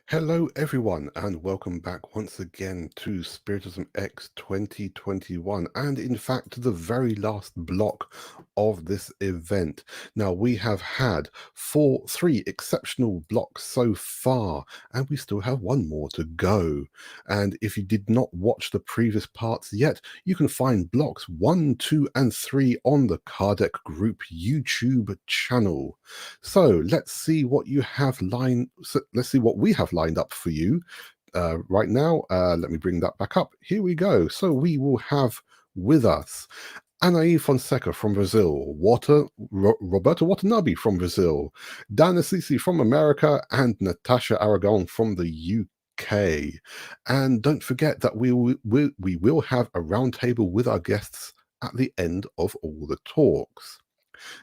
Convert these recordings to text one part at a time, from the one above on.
Hello, everyone, and welcome back once again to SPIRITISMx 2021, and in fact, to the very last block of this event. Now, we have had three exceptional blocks so far, and we still have one more to go. And if you did not watch the previous parts yet, you can find blocks 1, 2, and 3 on the Kardec Group YouTube channel. So let's see what you have let's see what we have lined up for you right now. Let me bring that back up. Here we go. So we will have with us Anahy Fonseca from Brazil, Roberto Watanabe from Brazil, Dan Assisi from America, and Natasha Aragão from the UK. And don't forget that we will have a roundtable with our guests at the end of all the talks.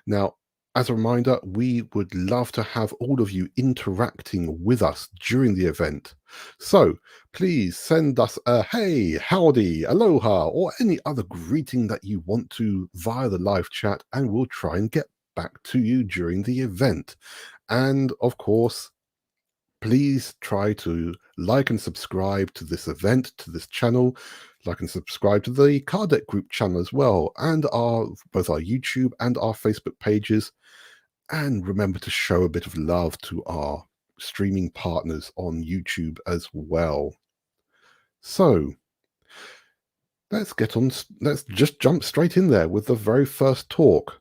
Now, as a reminder, we would love to have all of you interacting with us during the event. So please send us a hey, howdy, aloha, or any other greeting that you want to via the live chat, and we'll try and get back to you during the event. And of course, please try to like and subscribe to this event, to this channel. Like and subscribe to the Kardec Group channel as well, and both our YouTube and our Facebook pages. And remember to show a bit of love to our streaming partners on YouTube as well. So let's just jump straight in there with the very first talk.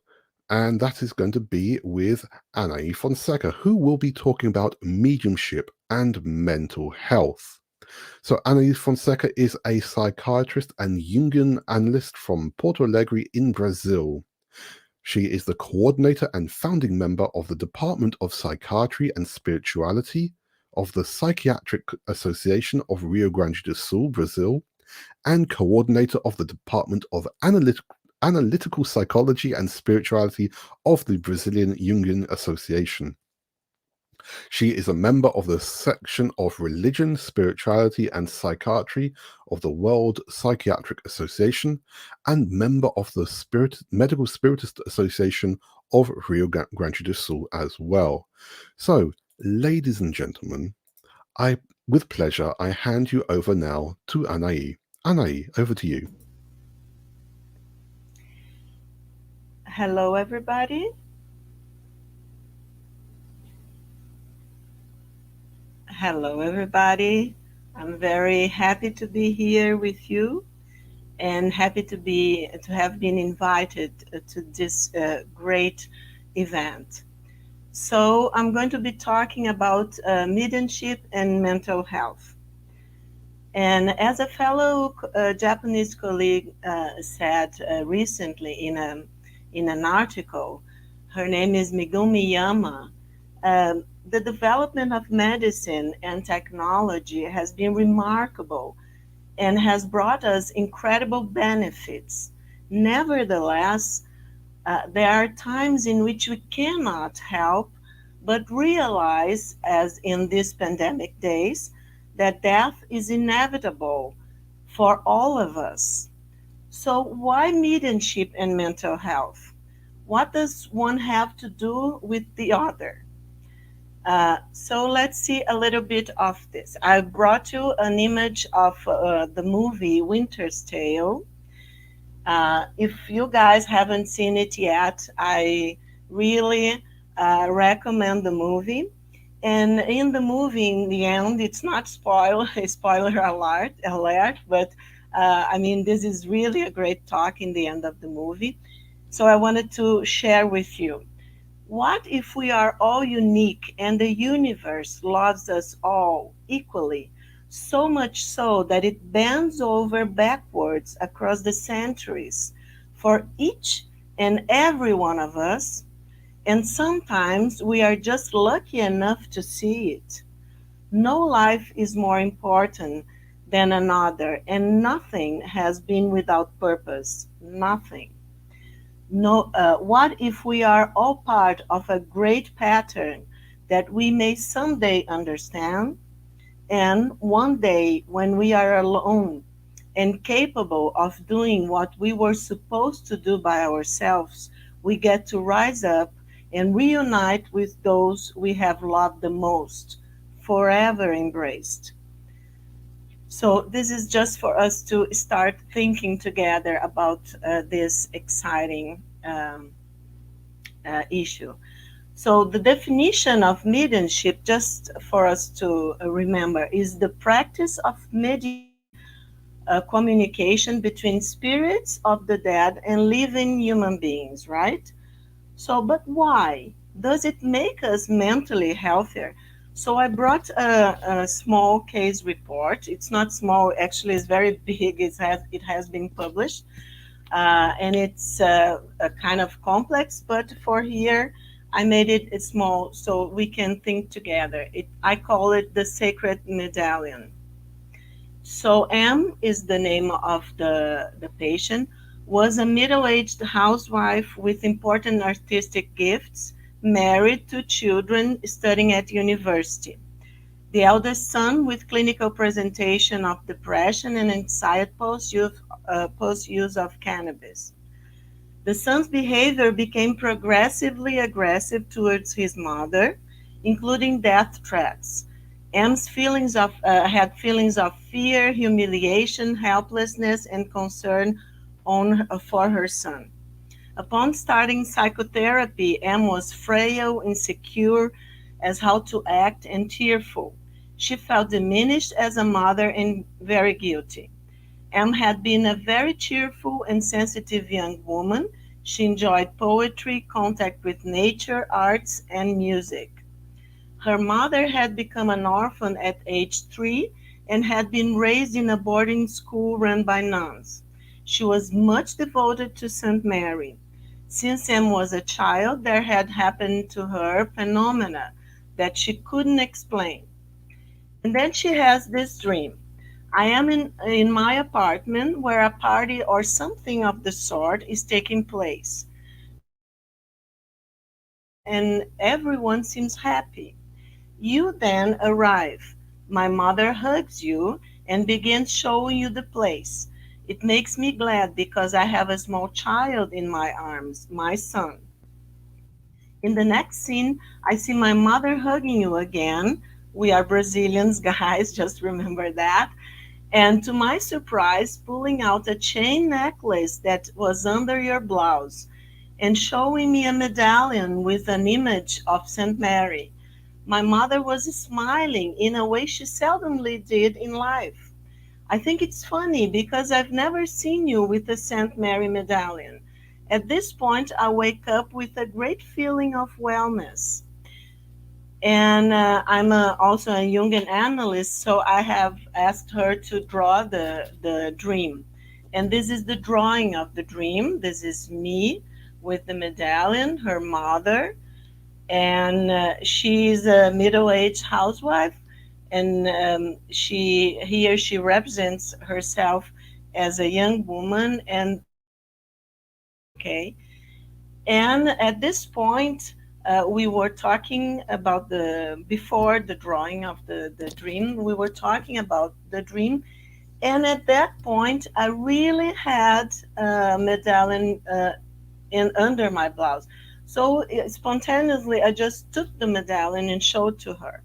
And that is going to be with Anahy Fonseca, who will be talking about mediumship and mental health. So Anahy Fonseca is a psychiatrist and Jungian analyst from Porto Alegre in Brazil. She is the coordinator and founding member of the Department of Psychiatry and Spirituality of the Psychiatric Association of Rio Grande do Sul, Brazil, and coordinator of the Department of Analytical Psychology and Spirituality of the Brazilian Jungian Association. She is a member of the section of Religion, Spirituality and Psychiatry of the World Psychiatric Association and member of the Medical Spiritist Association of Rio Grande do Sul as well. So, ladies and gentlemen, with pleasure, I hand you over now to Anahy. Anahy, over to you. Hello, everybody. Hello, everybody. I'm very happy to be here with you, and happy to have been invited to this great event. So I'm going to be talking about mediumship and mental health. And as a fellow Japanese colleague said recently in an article, her name is Megumi Yama. The development of medicine and technology has been remarkable and has brought us incredible benefits. Nevertheless, there are times in which we cannot help but realize, as in these pandemic days, that death is inevitable for all of us. So, why mediumship and mental health? What does one have to do with the other? So let's see a little bit of this. I brought you an image of the movie Winter's Tale. If you guys haven't seen it yet, I really recommend the movie. And in the movie, in the end, it's not spoiler alert, but I mean, this is really a great talk in the end of the movie. So I wanted to share with you. What if we are all unique and the universe loves us all equally, so much so that it bends over backwards across the centuries for each and every one of us? And sometimes we are just lucky enough to see it. No life is more important than another, and nothing has been without purpose. Nothing. No, what if we are all part of a great pattern that we may someday understand? And one day, when we are alone and capable of doing what we were supposed to do by ourselves, we get to rise up and reunite with those we have loved the most forever embraced. So this is just for us to start thinking together about this exciting issue. So the definition of mediumship, just for us to remember, is the practice of mediating communication between spirits of the dead and living human beings, right? So, but why? Does it make us mentally healthier? So I brought a small case report. It's not small, actually, it's very big. It has been published, and it's a kind of complex. But for here, I made it small so we can think together. I call it the sacred medallion. So M is the name of the patient, was a middle-aged housewife with important artistic gifts, married, two children, studying at university. The eldest son with clinical presentation of depression and anxiety post-use of cannabis. The son's behavior became progressively aggressive towards his mother, including death threats. M's had feelings of fear, humiliation, helplessness, and concern for her son. Upon starting psychotherapy, M was frail, insecure as how to act, and tearful. She felt diminished as a mother and very guilty. M had been a very cheerful and sensitive young woman. She enjoyed poetry, contact with nature, arts, and music. Her mother had become an orphan at age 3 and had been raised in a boarding school run by nuns. She was much devoted to St. Mary. Since M was a child, there had happened to her phenomena that she couldn't explain. And then she has this dream. I am in my apartment where a party or something of the sort is taking place. And everyone seems happy. You then arrive. My mother hugs you and begins showing you the place. It makes me glad because I have a small child in my arms, my son. In the next scene, I see my mother hugging you again. We are Brazilians, guys, just remember that. And to my surprise, pulling out a chain necklace that was under your blouse and showing me a medallion with an image of St. Mary. My mother was smiling in a way she seldomly did in life. I think it's funny because I've never seen you with a St. Mary medallion. At this point, I wake up with a great feeling of wellness. And I'm also a Jungian analyst, so I have asked her to draw the dream. And this is the drawing of the dream. This is me with the medallion, her mother, and she's a middle-aged housewife, and she represents herself as a young woman, and okay. And at this point, we were talking about before the drawing of the dream, we were talking about the dream. And at that point, I really had a medallion under my blouse. So spontaneously, I just took the medallion and showed to her.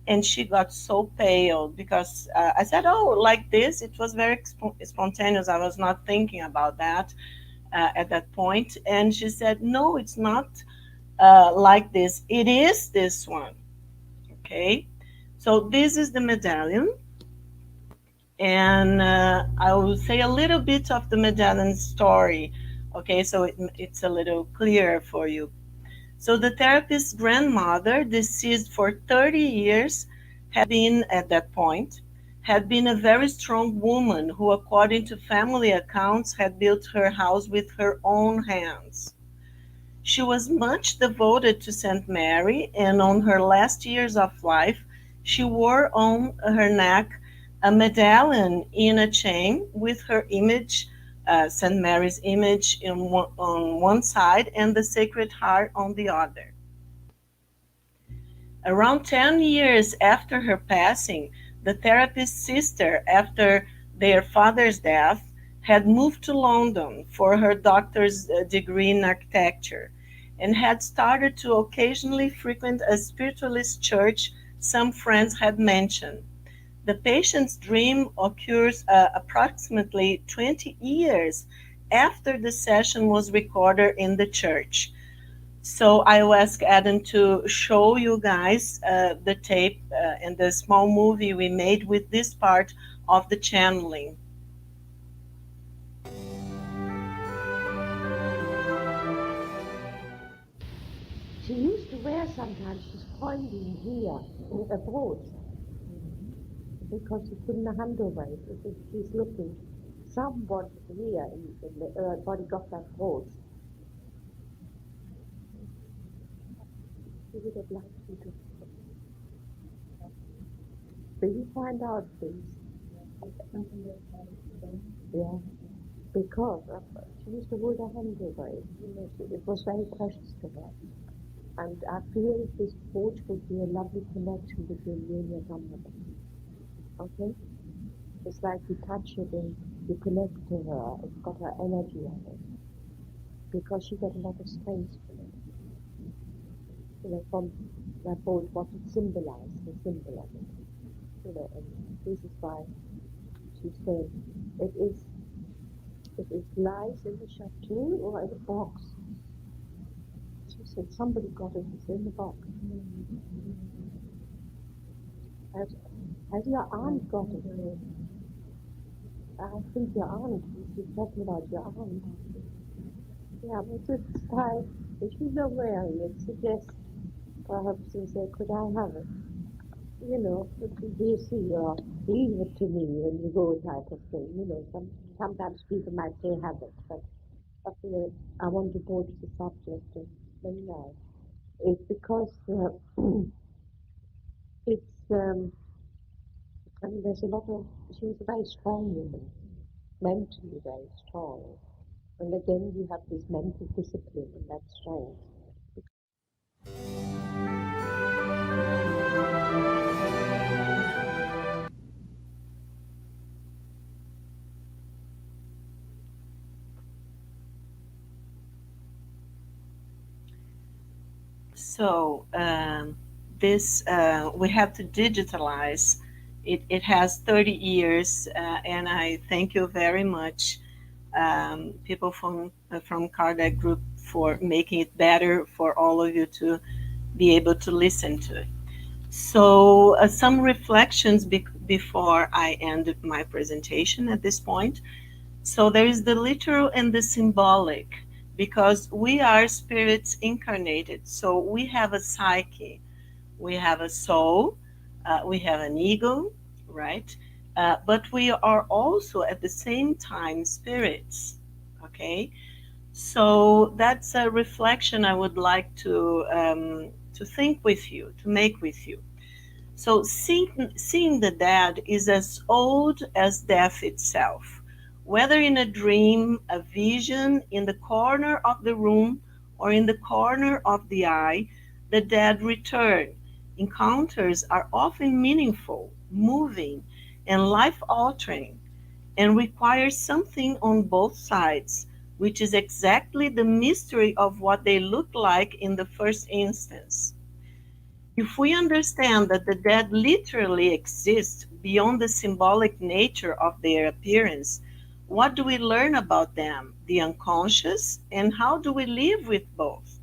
And she got so pale because I said, oh, like this. It was very spontaneous. I was not thinking about that at that point. And she said, no, it's not like this. It is this one. Okay. So this is the medallion. And I will say a little bit of the medallion story. Okay, so it's a little clearer for you. So the therapist's grandmother, deceased for 30 years, had been, at that point, had been a very strong woman who, according to family accounts, had built her house with her own hands. She was much devoted to St. Mary, and on her last years of life, she wore on her neck a medallion in a chain with her image, St. Mary's image on one side and the Sacred Heart on the other. Around 10 years after her passing, the therapist's sister, after their father's death, had moved to London for her doctor's degree in architecture and had started to occasionally frequent a spiritualist church some friends had mentioned. The patient's dream occurs approximately 20 years after the session was recorded in the church. So I will ask Adam to show you guys the tape and the small movie we made with this part of the channeling. She used to wear sometimes, she's pointing here in a pose, because she couldn't handle it. She's looking somewhat here in the body got that pose. She would have liked you to. Will you find out, please? Yeah, because she used to hold her hand over it. You know, it was very precious to her. And I feel this pose would be a lovely connection between you and your grandmother. Okay? It's like you touch it and you connect to her. It's got her energy on it. Because she got a lot of strength from it. You know, from that pose, what it symbolized, the symbol of it. You know, and this is why she said it lies in the chateau or in a box. She said somebody got it, it's in the box. Has your aunt got it? I think your aunt, she's talking about your aunt. Yeah, but it's like, if she's not wearing it, suggest perhaps you say, could I have it? You know, do you see, or leave it to me when you go type of thing. You know, sometimes people might say have it, but I feel I want to broach the subject and let me know. It's because it's, I mean, there's a lot of, she was a very strong woman, mentally very strong. And again, you have this mental discipline and that strength. So this we have to digitalize. It has 30 years, and I thank you very much, people from Kardec Group, for making it better for all of you to be able to listen to it. So some reflections before I end my presentation at this point. So there is the literal and the symbolic, because we are spirits incarnated. So we have a psyche, we have a soul, we have an ego, right? But we are also at the same time spirits, okay? So that's a reflection I would like to think with you, to make with you. So seeing the dead is as old as death itself. Whether in a dream, a vision, in the corner of the room, or in the corner of the eye, the dead return. Encounters are often meaningful, moving, and life-altering, and require something on both sides, which is exactly the mystery of what they look like in the first instance. If we understand that the dead literally exist beyond the symbolic nature of their appearance, what do we learn about them, the unconscious, and how do we live with both?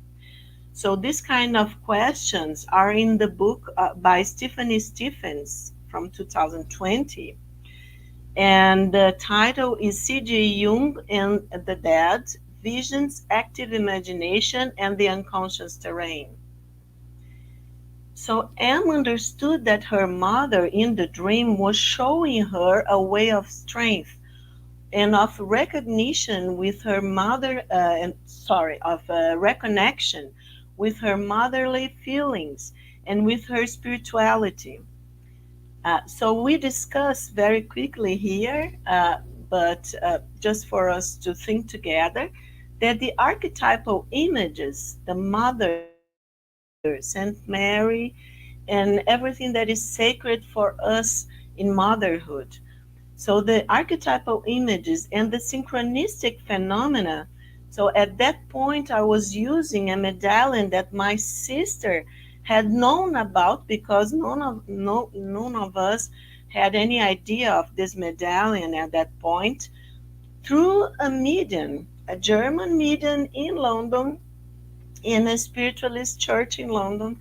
So these kind of questions are in the book by Stephanie Stephens from 2020. And the title is C.G. Jung and the Dead, Visions, Active Imagination, and the Unconscious Terrain. So Anne understood that her mother in the dream was showing her a way of strength and of recognition with her mother, of reconnection with her motherly feelings and with her spirituality. So we discuss very quickly here, but just for us to think together, that the archetypal images, the mother, Saint Mary, and everything that is sacred for us in motherhood. So the archetypal images and the synchronistic phenomena. So at that point, I was using a medallion that my sister had known about, because none of us had any idea of this medallion at that point, through a medium, a German medium in London, in a spiritualist church in London,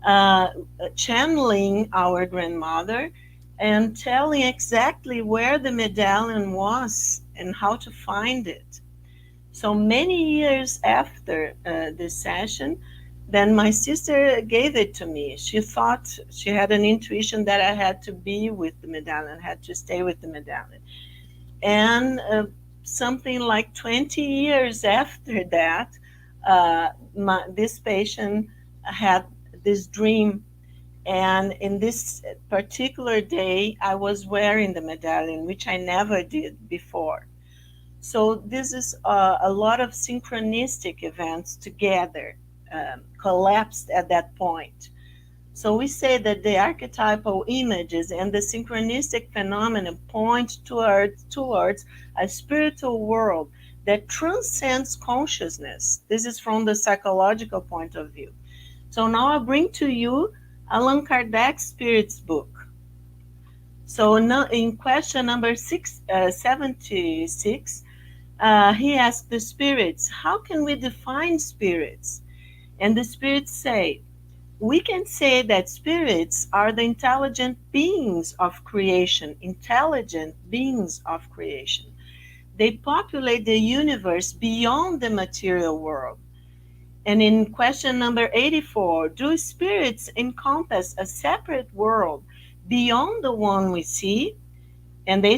uh, channeling our grandmother and telling exactly where the medallion was and how to find it. So many years after this session, then my sister gave it to me. She thought, she had an intuition that I had to be with the medallion, had to stay with the medallion. And something like 20 years after that, this patient had this dream. And in this particular day, I was wearing the medallion, which I never did before. So this is a lot of synchronistic events together, collapsed at that point. So we say that the archetypal images and the synchronistic phenomena point towards a spiritual world that transcends consciousness. This is from the psychological point of view. So now I bring to you Allan Kardec's Spirit's book. So now in question number 76, he asked the spirits, how can we define spirits? And the spirits say, we can say that spirits are the intelligent beings of creation, intelligent beings of creation. They populate the universe beyond the material world. And in question number 84, do spirits encompass a separate world beyond the one we see? And they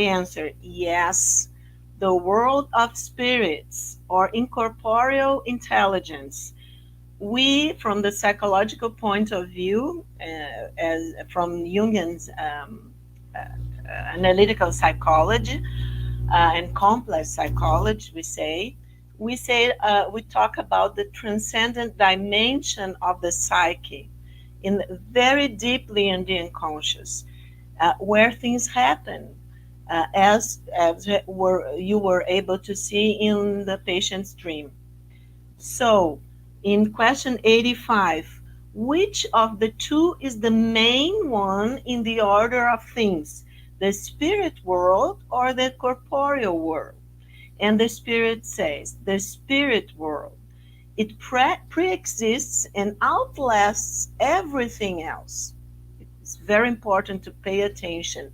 answer, yes, the world of spirits or incorporeal intelligence. We, from the psychological point of view, as from Jungian's analytical psychology and complex psychology, we talk about the transcendent dimension of the psyche, in very deeply in the unconscious, where things happen, as you were able to see in the patient's dream. So, in question 85, which of the two is the main one in the order of things, the spirit world or the corporeal world? And the spirit says, the spirit world. It pre-exists and outlasts everything else. It's very important to pay attention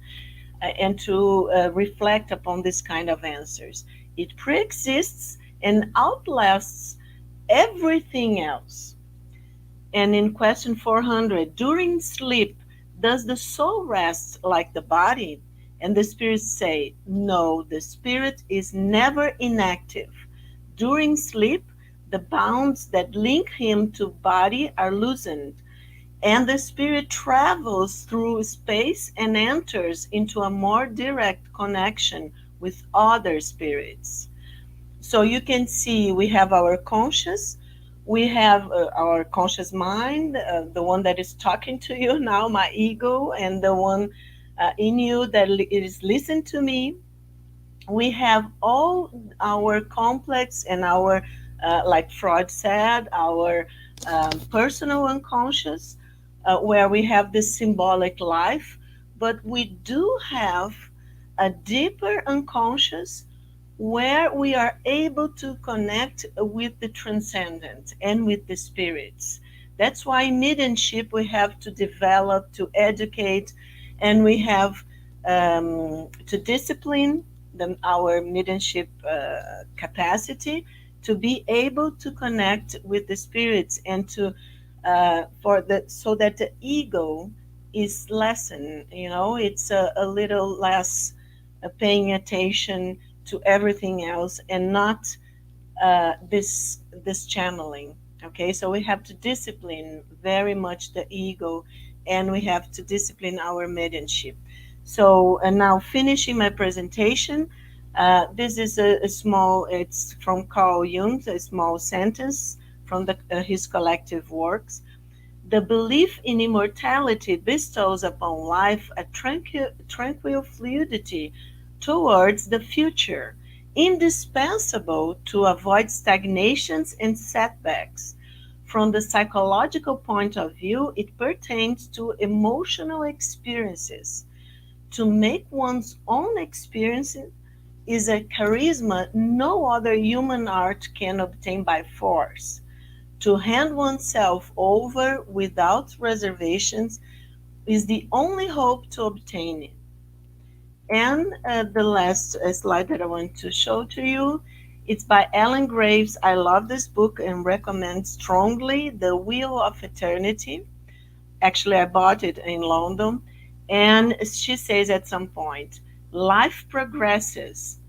and to reflect upon this kind of answers. It pre-exists and outlasts everything else. And in question 400, during sleep, does the soul rest like the body? And the spirits say, no, the spirit is never inactive. During sleep, the bonds that link him to body are loosened, and the spirit travels through space and enters into a more direct connection with other spirits. So you can see we have our conscious, we have our conscious mind, the one that is talking to you now, my ego, and the one in you that is listening to me. We have all our complex and our, like Freud said, our personal unconscious, where we have this symbolic life, but we do have a deeper unconscious where we are able to connect with the transcendent and with the spirits. That's why mediumship we have to develop, to educate, and we have to discipline our mediumship capacity to be able to connect with the spirits and to so that the ego is lessened. It's a little less paying attention to everything else and not this channeling. Okay, so we have to discipline very much the ego, and we have to discipline our mediumship. So, and now finishing my presentation, this is a small, it's from Carl Jung, a small sentence from his collective works. The belief in immortality bestows upon life a tranquil fluidity towards the future, indispensable to avoid stagnations and setbacks. From the psychological point of view, it pertains to emotional experiences. To make one's own experience is a charisma no other human art can obtain by force. To hand oneself over without reservations is the only hope to obtain it. And the last slide that I want to show to you, it's by Ellen Graves. I love this book and recommend strongly The Wheel of Eternity. Actually, I bought it in London. And she says at some point, life progresses.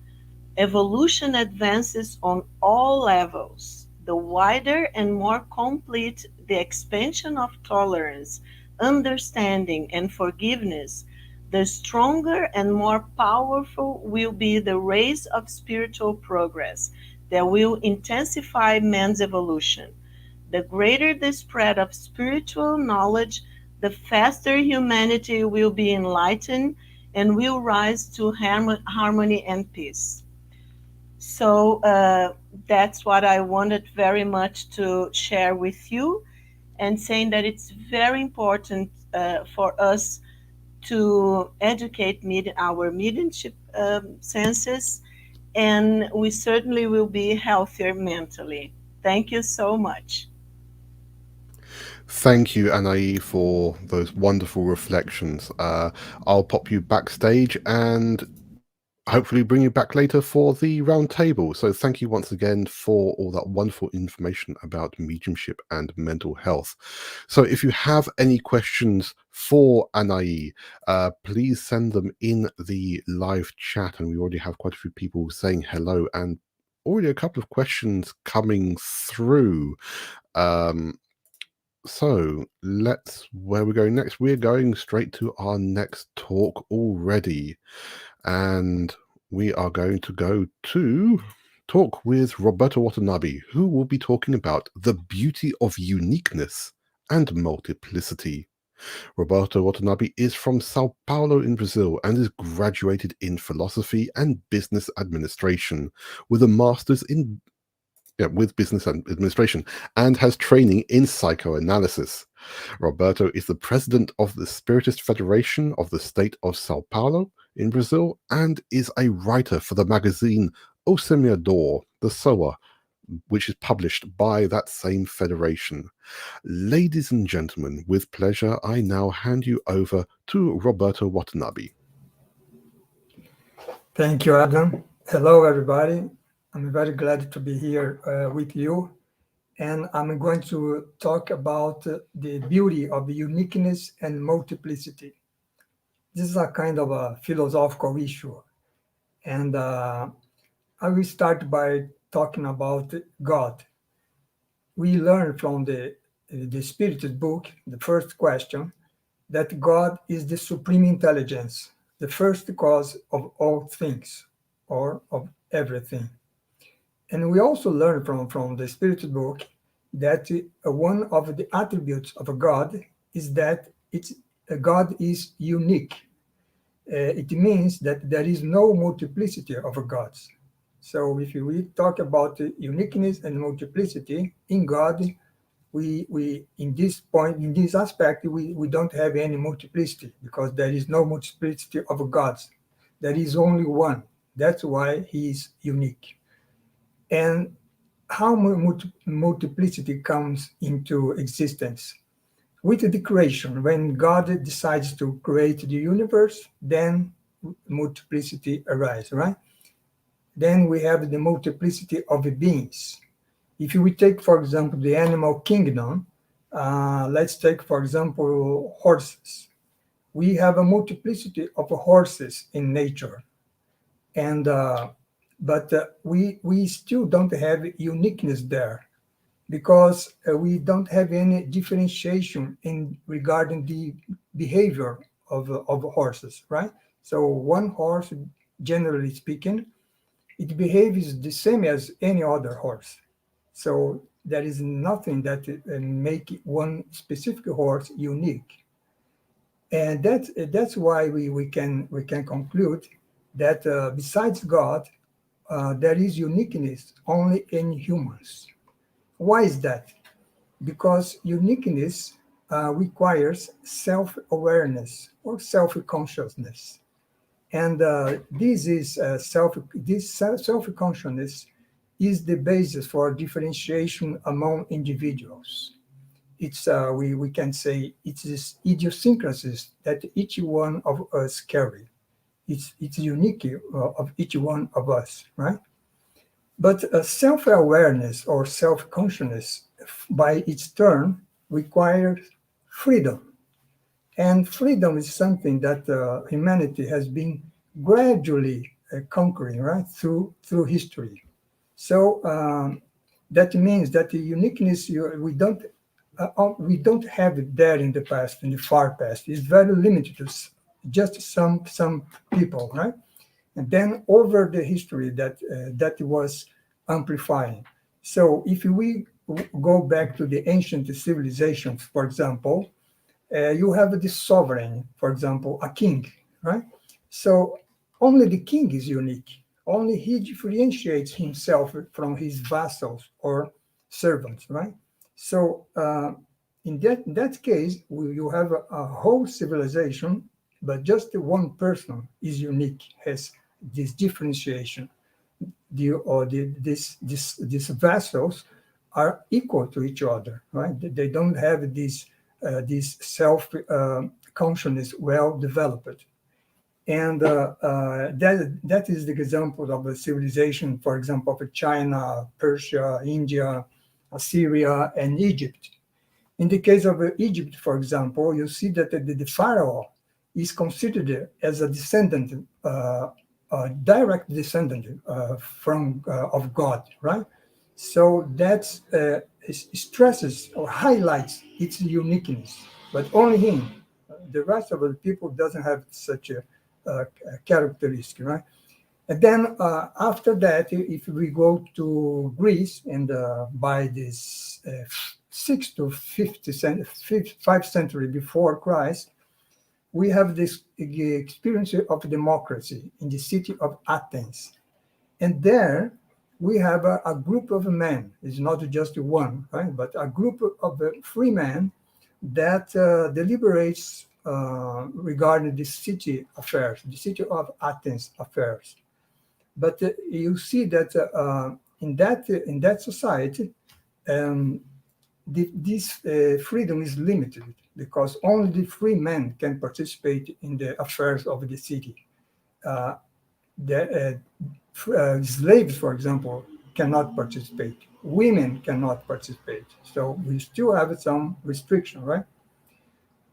Evolution advances on all levels. The wider and more complete the expansion of tolerance, understanding, and forgiveness, the stronger and more powerful will be the race of spiritual progress that will intensify man's evolution. The greater the spread of spiritual knowledge, the faster humanity will be enlightened and will rise to harmony and peace. So that's what I wanted very much to share with you, and saying that it's very important for us to educate our mediumship senses, and we certainly will be healthier mentally. Thank you so much. Thank you, Anahy, for those wonderful reflections. I'll pop you backstage and hopefully bring you back later for the round table. So thank you once again for all that wonderful information about mediumship and mental health. So if you have any questions for Anahy, please send them in the live chat. And we already have quite a few people saying hello and already a couple of questions coming through. So where we're going next, we're going straight to our next talk already. And we are going to go to talk with Roberto Watanabe, who will be talking about the beauty of uniqueness and multiplicity. Roberto Watanabe is from Sao Paulo in Brazil and is graduated in philosophy and business administration with a master's in with business administration and has training in psychoanalysis. Roberto is the president of the Spiritist Federation of the state of Sao Paulo in Brazil and is a writer for the magazine O Semeador, the Sower, which is published by that same federation. Ladies and gentlemen, with pleasure, I now hand you over to Roberto Watanabe. Thank you, Adam. Hello, everybody. I'm very glad to be here with you. And I'm going to talk about the beauty of uniqueness and multiplicity. This is a kind of a philosophical issue. And I will start by talking about God. We learn from the Spiritist book, the first question, that God is the supreme intelligence, the first cause of all things, or of everything. And we also learn from the Spiritist book that one of the attributes of a God is that God is unique. It means that there is no multiplicity of gods. So if we talk about uniqueness and multiplicity in God, we in this aspect, we don't have any multiplicity because there is no multiplicity of gods. There is only one. That's why he is unique. And how multiplicity comes into existence? With the creation, when God decides to create the universe, then multiplicity arises, right? Then we have the multiplicity of beings. If we take, for example, the animal kingdom, let's take, for example, horses. We have a multiplicity of horses in nature. And but we still don't have uniqueness there because we don't have any differentiation in regarding the behavior of horses, right? So one horse, generally speaking, it behaves the same as any other horse. So there is nothing that make one specific horse unique. And that's why we can conclude that besides God, there is uniqueness only in humans. Why is that? because uniqueness requires self-awareness or self-consciousness. And this self-consciousness is the basis for differentiation among individuals. It's we can say it's this idiosyncrasies that each one of us carry. It's unique of each one of us, right? But self-awareness or self-consciousness, by its turn, requires freedom. And freedom is something that humanity has been gradually conquering, right, through history. So that means that the uniqueness we don't have it there in the past, in the far past. It's very limited to just some people, right? And then over the history that was amplifying. So if we go back to the ancient civilizations, for example, you have the sovereign, for example, a king, right? So only the king is unique. Only he differentiates himself from his vassals or servants, right? So in that case, you have a whole civilization, but just one person is unique, has this differentiation. These vassals are equal to each other, right? They don't have this self consciousness well developed, and that is the example of a civilization, for example, of China, Persia, India, Assyria, and Egypt. In the case of Egypt, for example, you see that the pharaoh is considered as a descendant, a direct descendant from of God, right? So that stresses or highlights its uniqueness, but only him. The rest of the people doesn't have such a characteristic, right? And then after that, if we go to Greece, and by this 6th to 5th century before Christ, we have this experience of democracy in the city of Athens. And there we have a group of men, it's not just one, right? But a group of free men that deliberates regarding the city affairs, the city of Athens affairs. But you see that in that society, this freedom is limited, because only the free men can participate in the affairs of the city. Slaves, for example, cannot participate. Women cannot participate. So we still have some restriction, right?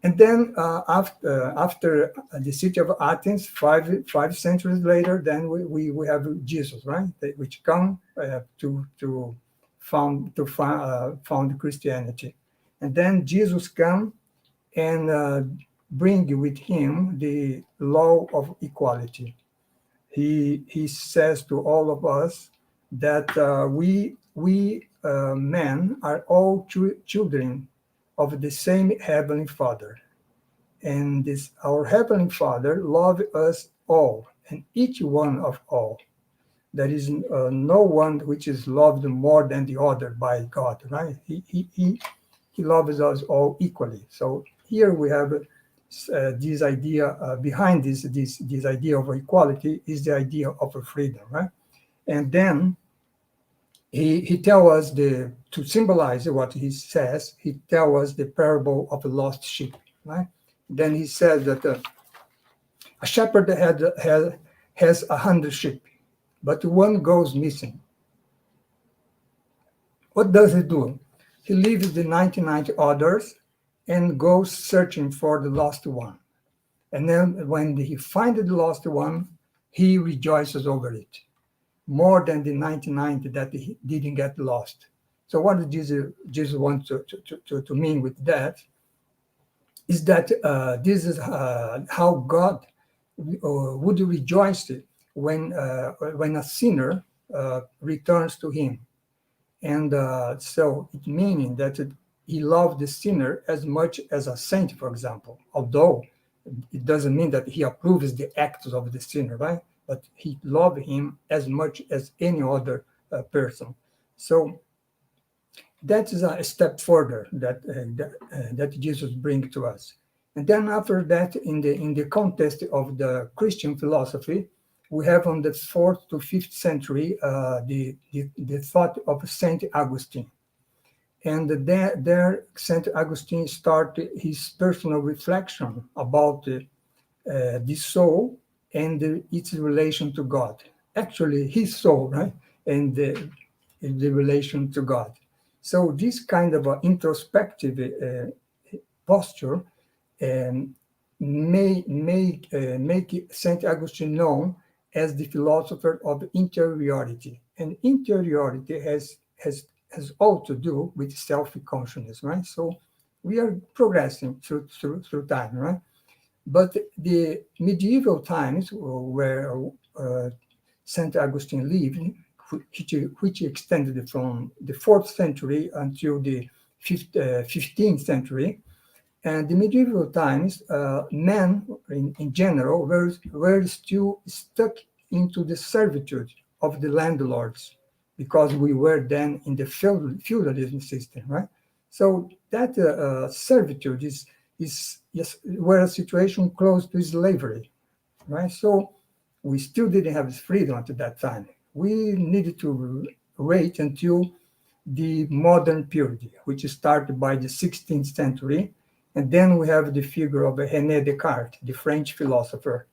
And then after the city of Athens, five centuries later, then we have Jesus, right? Which come to found Christianity. And then Jesus come and bring with him the law of equality. He says to all of us that we men are all children of the same Heavenly Father. And our Heavenly Father loves us all, and each one of all. There is no one which is loved more than the other by God, right? He loves us all equally. So here we have this idea behind this idea of equality is the idea of freedom, right? And then he tells us to symbolize what he says. He tells us the parable of the lost sheep, right? Then he says that a shepherd has 100 sheep, but one goes missing. What does he do? He leaves the 99 others and goes searching for the lost one. And then when he finds the lost one, he rejoices over it, more than the 99 that he didn't get lost. So what did Jesus want to mean with that is that this is how God would rejoice when a sinner returns to him. And so it meaning that he loved the sinner as much as a saint, for example, although it doesn't mean that he approves the acts of the sinner, right? But he loved him as much as any other person. So that is a step further that Jesus brings to us. And then after that, in the context of the Christian philosophy, we have on the 4th to 5th century the thought of Saint Augustine. And there Saint Augustine started his personal reflection about the soul and its relation to God. Actually, his soul, right? And the relation to God. So this kind of introspective posture may make Saint Augustine known as the philosopher of interiority. And interiority has all to do with self-consciousness, right? So we are progressing through time, right? But the medieval times where Saint Augustine lived, which extended from the 4th century until the 15th century, and the medieval times, men in general were still stuck into the servitude of the landlords, because we were then in the feudalism system, right? So that servitude is were a situation close to slavery, right? So we still didn't have freedom at that time. We needed to wait until the modern period, which started by the 16th century. And then we have the figure of René Descartes, the French philosopher.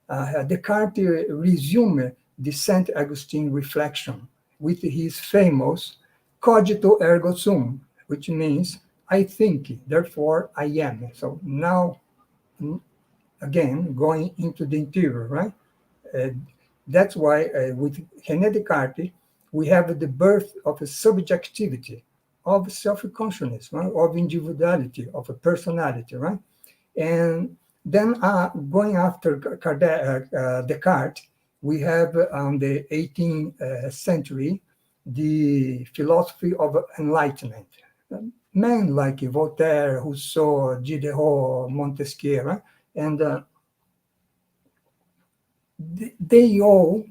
Descartes resumed the Saint Augustine reflection with his famous cogito ergo sum, which means I think, therefore I am. So now, again, going into the interior, right? That's why with René Descartes, we have the birth of a subjectivity, of self-consciousness, right? Of individuality, of a personality, right? And then going after Descartes, we have on the 18th century, the philosophy of enlightenment. Men like Voltaire, Rousseau, Diderot, Montesquieu, right? And they all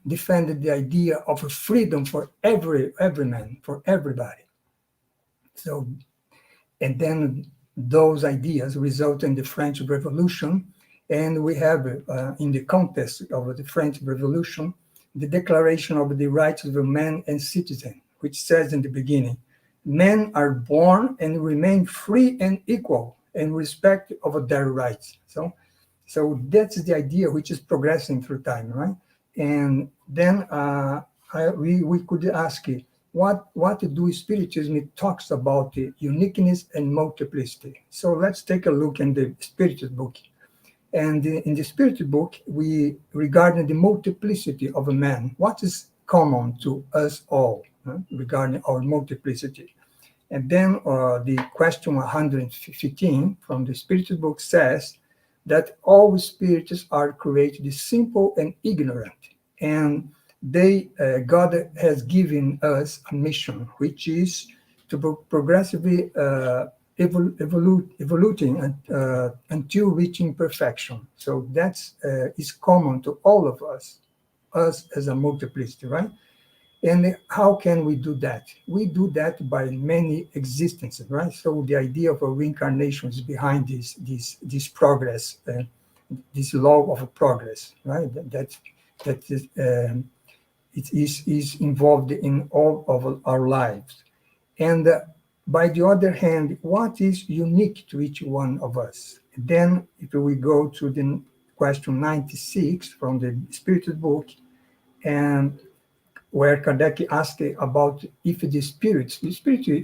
defended the idea of a freedom for every man, for everybody. So, and then those ideas result in the French Revolution, and we have in the context of the French Revolution, the Declaration of the Rights of Man and Citizen, which says in the beginning, men are born and remain free and equal in respect of their rights. So that's the idea which is progressing through time, right? And then we could ask, what do Spiritism talks about the uniqueness and multiplicity? So let's take a look in the Spiritist book. And in the Spiritist book, regarding the multiplicity of a man, what is common to us all regarding our multiplicity? And then the question 115 from the Spiritist book says that all spirits are created simple and ignorant, and God has given us a mission, which is to progressively evoluting until reaching perfection. So that is common to all of us as a multiplicity, right? And how can we do that? We do that by many existences, right? So the idea of a reincarnation is behind this progress, this law of progress, right? That is, it is involved in all of our lives. And by the other hand, what is unique to each one of us? Then if we go to the question 96 from the Spiritist book, and where Kardec asked about if the spirits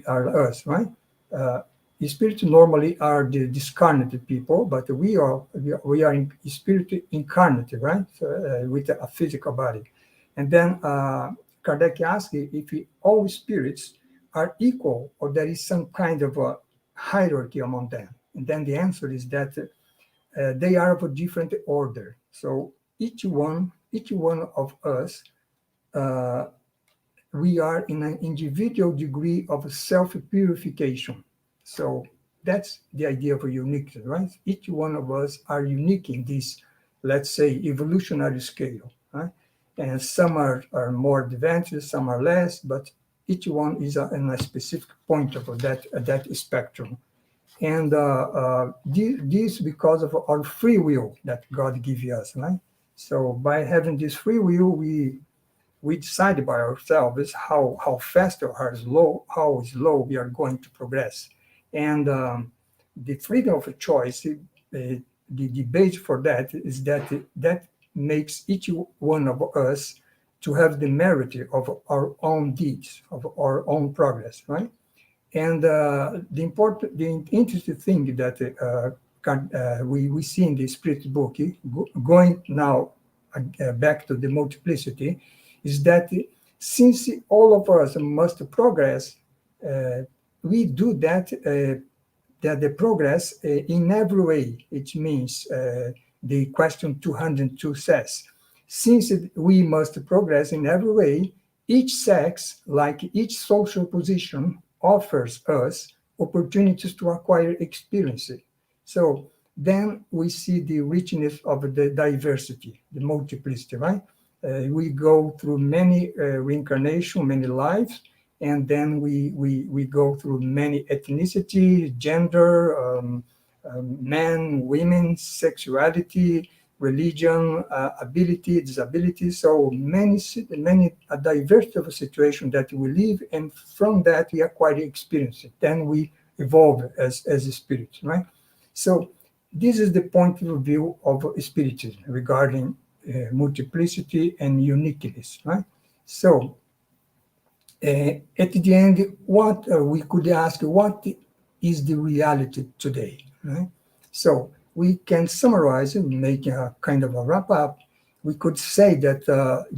are us, right? The spirits normally are the discarnated people, but we are in spirit incarnated, right? So, with a physical body. And then Kardec asked if all spirits are equal, or there is some kind of a hierarchy among them. And then the answer is that they are of a different order. So each one of us, we are in an individual degree of self-purification. So that's the idea of a uniqueness, right? Each one of us are unique in this, let's say, evolutionary scale, right? And some are more advanced, some are less, but each one is in a specific point of that spectrum. And this because of our free will that God gives us, right? So by having this free will, we decide by ourselves how fast or how slow we are going to progress. And the freedom of choice, the base for that is that makes each one of us to have the merit of our own deeds, of our own progress, right? And the interesting thing that we see in the Spirit book, going now back to the multiplicity, is that since all of us must progress, we do that the progress in every way. It means the question 202 says, since we must progress in every way, each sex, like each social position, offers us opportunities to acquire experience. So then we see the richness of the diversity, the multiplicity, right? We go through many reincarnations, many lives, and then we go through many ethnicity, gender, men, women, sexuality, religion, ability, disability. So many a diversity of a situation that we live, and from that we acquire experience. Then we evolve as a spirit, right? So this is the point of view of Spiritism regarding multiplicity and uniqueness, right? So at the end, what we could ask, what is the reality today, right? So we can summarize and make a kind of a wrap up. We could say that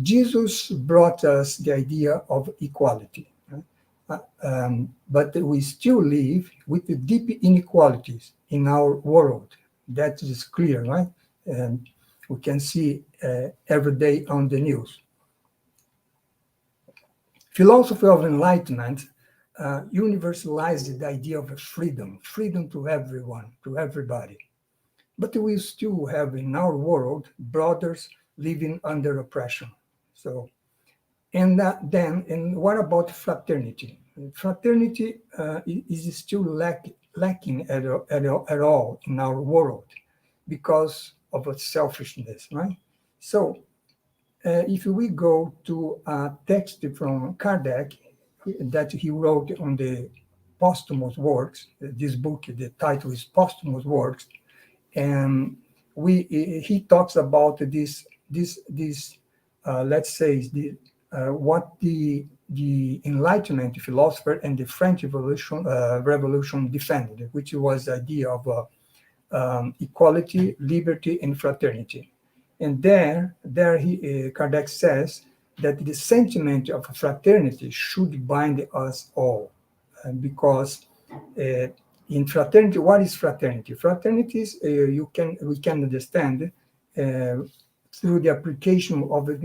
Jesus brought us the idea of equality, right? But we still live with the deep inequalities in our world. That is clear, right? And we can see every day on the news. Philosophy of enlightenment universalized the idea of freedom to everyone, to everybody. But we still have in our world brothers living under oppression. So, and what about fraternity? Fraternity is still lacking at all in our world because of its selfishness, right? So, if we go to a text from Kardec that he wrote on the posthumous works, this book, the title is Posthumous Works, and he talks about this let's say what the Enlightenment philosopher and the French Revolution defended, which was the idea of equality, liberty, and fraternity. And there Kardec says that the sentiment of fraternity should bind us all, because in fraternity, what is fraternity? Fraternity is we can understand through the application of the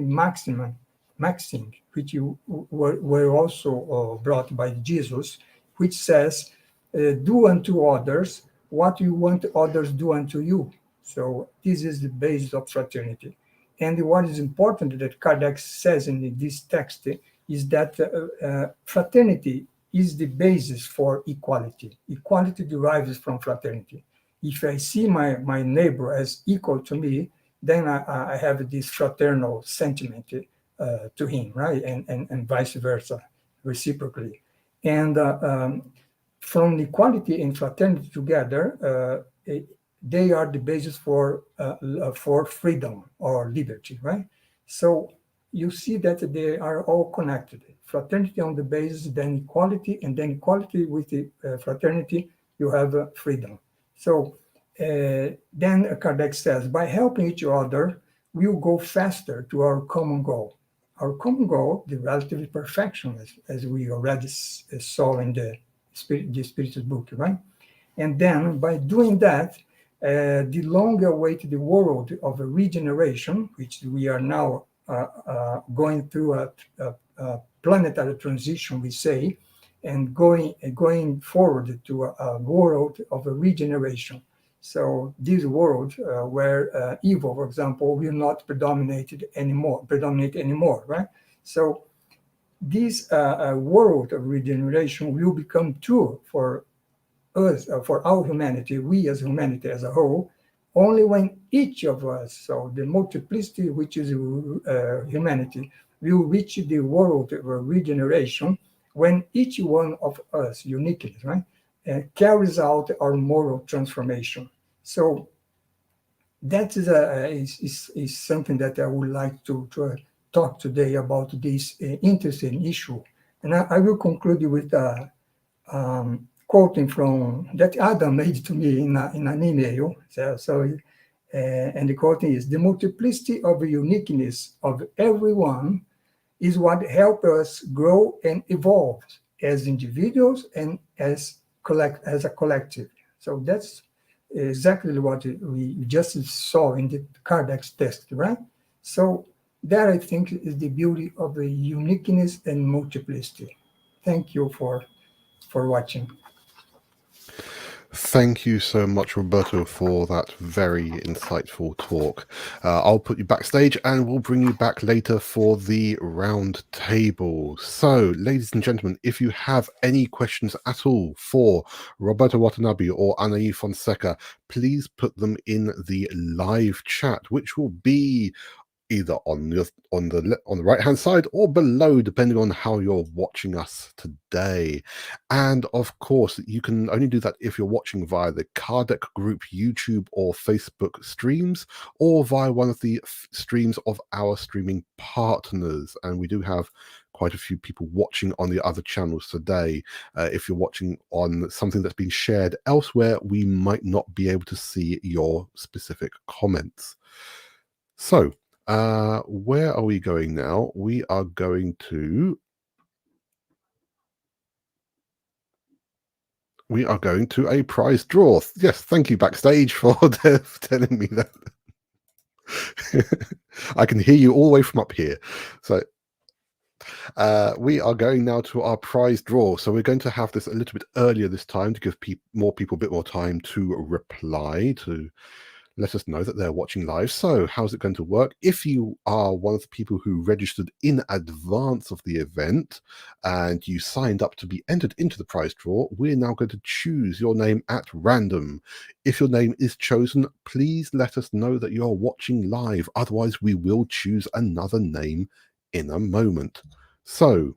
maxim, which were also brought by Jesus, which says, "Do unto others what you want others do unto you." So this is the basis of fraternity. And what is important that Kardec says in this text is that fraternity is the basis for equality. Equality derives from fraternity. If I see my neighbor as equal to me, then I have this fraternal sentiment to him, right? And vice versa, reciprocally. And from equality and fraternity together, they are the basis for freedom or liberty, right? So you see that they are all connected. Fraternity on the basis, then equality, and then equality with the fraternity, you have freedom. So then Kardec says, by helping each other, we'll go faster to our common goal. Our common goal, the relative perfection, as we already saw in the Spiritist book, right? And then by doing that, the long-awaited world of regeneration, which we are now going through a planetary transition, we say, and going forward to a world of regeneration. So this world where evil, for example, will not predominate anymore, right? So this world of regeneration will become true for us, for our humanity, we as humanity as a whole, only when each of us, so the multiplicity, which is humanity, will reach the world of regeneration when each one of us, uniquely, right, carries out our moral transformation. So that is something that I would like to talk today about this interesting issue. And I will conclude with quoting from that Adam made to me in an email. And the quoting is, "The multiplicity of the uniqueness of everyone is what helps us grow and evolve as individuals and as a collective." So that's exactly what we just saw in the Kardec's test, right? So that, I think, is the beauty of the uniqueness and multiplicity. Thank you for watching. Thank you so much, Roberto, for that very insightful talk. I'll put you backstage and we'll bring you back later for the round table. So, ladies and gentlemen, if you have any questions at all for Roberto Watanabe or Anahy Fonseca, please put them in the live chat, which will be either on the right hand side or below, depending on how you're watching us today. And of course, you can only do that if you're watching via the Kardec Group YouTube or Facebook streams, or via one of the streams of our streaming partners. And we do have quite a few people watching on the other channels today. If you're watching on something that's been shared elsewhere, we might not be able to see your specific comments. So where are we going now? We are going to a prize draw. Yes, thank you, backstage, for telling me that. I can hear you all the way from up here. So we are going now to our prize draw. So we're going to have this a little bit earlier this time to give more people a bit more time to reply, to let us know that they're watching live. So how's it going to work? If you are one of the people who registered in advance of the event and you signed up to be entered into the prize draw, we're now going to choose your name at random. If your name is chosen, please let us know that you're watching live. Otherwise, we will choose another name in a moment. So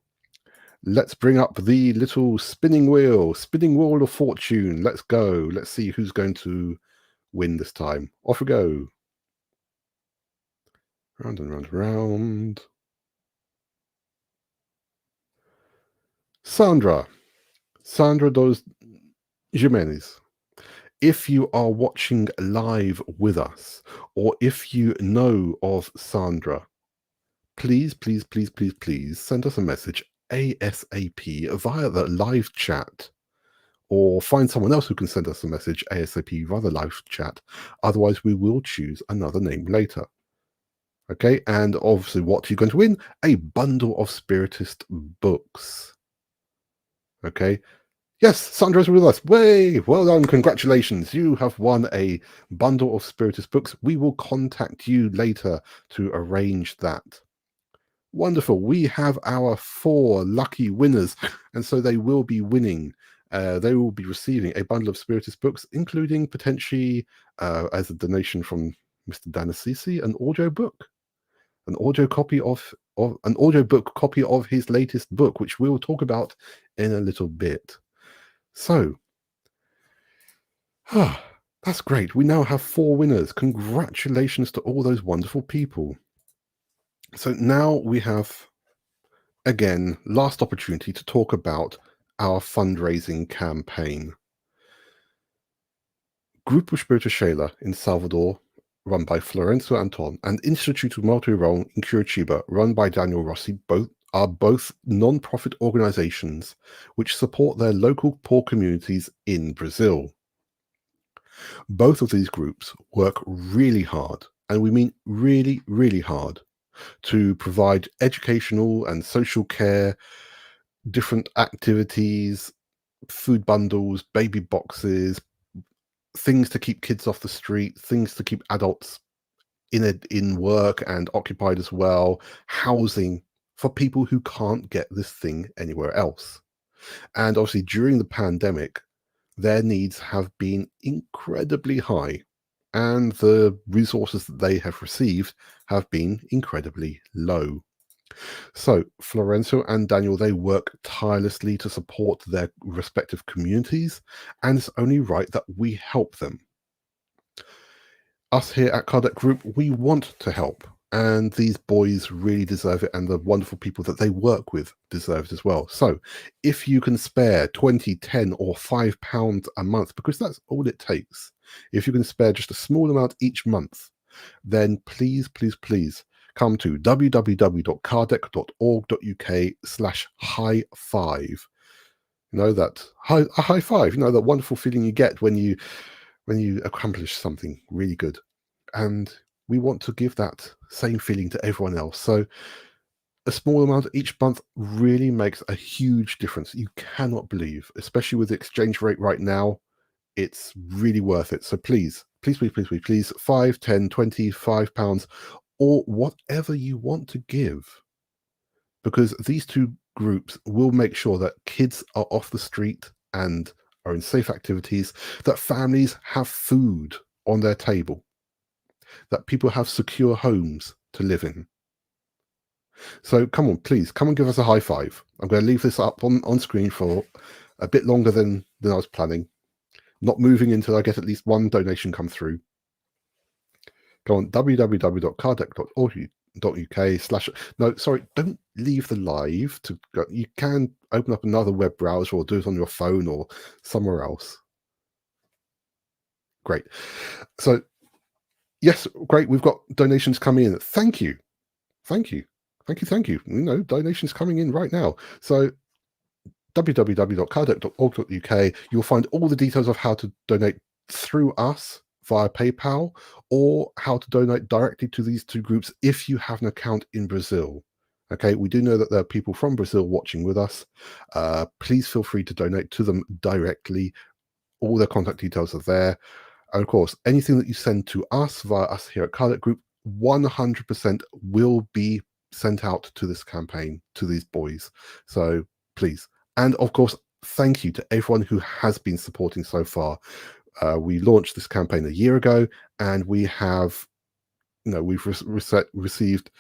let's bring up the little spinning wheel of fortune. Let's go. Let's see who's going to win this time. Off we go. Round and round and round. Sandra dos Jimenez. If you are watching live with us, or if you know of Sandra, please send us a message ASAP via the live chat, or find someone else who can send us a message ASAP via the live chat. Otherwise, we will choose another name later. Okay, and obviously what you're going to win, a bundle of Spiritist books. Okay, yes, Sandra's with us. Way, well done, congratulations. You have won a bundle of Spiritist books. We will contact you later to arrange that. Wonderful. We have our 4 lucky winners, and so they will be winning. They will be receiving a bundle of Spiritist books, including potentially, as a donation from Mr. Dan Assisi, an audio book. An audio book copy of his latest book, which we'll talk about in a little bit. So, that's great. We now have 4 winners. Congratulations to all those wonderful people. So now we have, again, last opportunity to talk about our fundraising campaign. Grupo Espírita Sheila in Salvador, run by Florencio Anton, and Instituto Multidimensional in Curitiba, run by Daniel Rossi, are both non-profit organizations which support their local poor communities in Brazil. Both of these groups work really hard, and we mean really, really hard, to provide educational and social care, different activities, food bundles, baby boxes, things to keep kids off the street, things to keep adults in work and occupied as well, housing, for people who can't get this thing anywhere else. And obviously during the pandemic, their needs have been incredibly high, and the resources that they have received have been incredibly low. So Florencio and Daniel, they work tirelessly to support their respective communities, and it's only right that we help them. Us here at Kardec Group, we want to help, and these boys really deserve it, and the wonderful people that they work with deserve it as well. So if you can spare 20, 10 or £5 a month, because that's all it takes, if you can spare just a small amount each month, then please, please, please come to www.kardec.org.uk/high5. You know, that a high five, you know, that wonderful feeling you get when you accomplish something really good. And we want to give that same feeling to everyone else. So a small amount each month really makes a huge difference. You cannot believe, especially with the exchange rate right now, it's really worth it. So please, please, please, please, please, please, 5, 10, 20, £5, or whatever you want to give, because these two groups will make sure that kids are off the street and are in safe activities, that families have food on their table, that people have secure homes to live in. So come on, please, come and give us a high five. I'm going to leave this up on screen for a bit longer than I was planning. Not moving until I get at least one donation come through. Go on www.kardec.org.uk/ no, sorry, don't leave the live to go. You can open up another web browser or do it on your phone or somewhere else. Great. So yes, great, we've got donations coming in. Thank you. Thank you. Thank you. Thank you. You know, donations coming in right now. So www.kardec.org.uk, you'll find all the details of how to donate through us via PayPal, or how to donate directly to these two groups if you have an account in Brazil. Okay, we do know that there are people from Brazil watching with us. Please feel free to donate to them directly. All their contact details are there. And of course, anything that you send to us via us here at Kardec Group, 100% will be sent out to this campaign, to these boys. So please. And of course, thank you to everyone who has been supporting so far. We launched this campaign a year ago, and we have, you know, we've received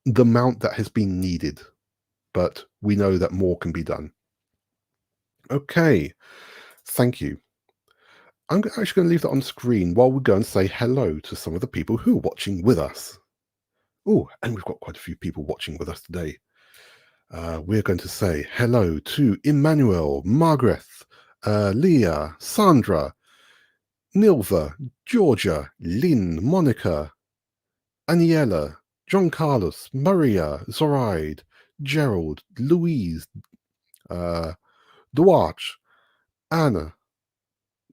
the amount that has been needed, but we know that more can be done. Okay, thank you. I'm actually going to leave that on screen while we go and say hello to some of the people who are watching with us. Oh, and we've got quite a few people watching with us today. We're going to say hello to Emmanuel, Margaret, Leah, Sandra, Nilva, Georgia, Lynn, Monica, Aniela, John Carlos, Maria, Zoraide, Gerald, Louise, Duarte, Anna,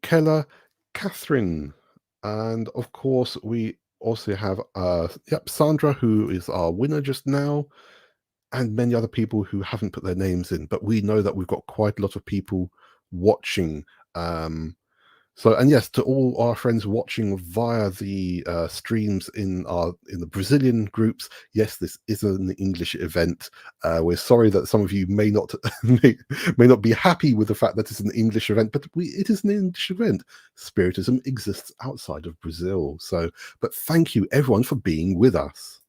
Keller, Catherine, and of course we also have Sandra, who is our winner just now, and many other people who haven't put their names in, but we know that we've got quite a lot of people watching. So, and yes, to all our friends watching via the streams in the Brazilian groups, yes, this is an English event. We're sorry that some of you may not be happy with the fact that it's an English event, but it is an English event. Spiritism exists outside of Brazil. So, but thank you everyone for being with us.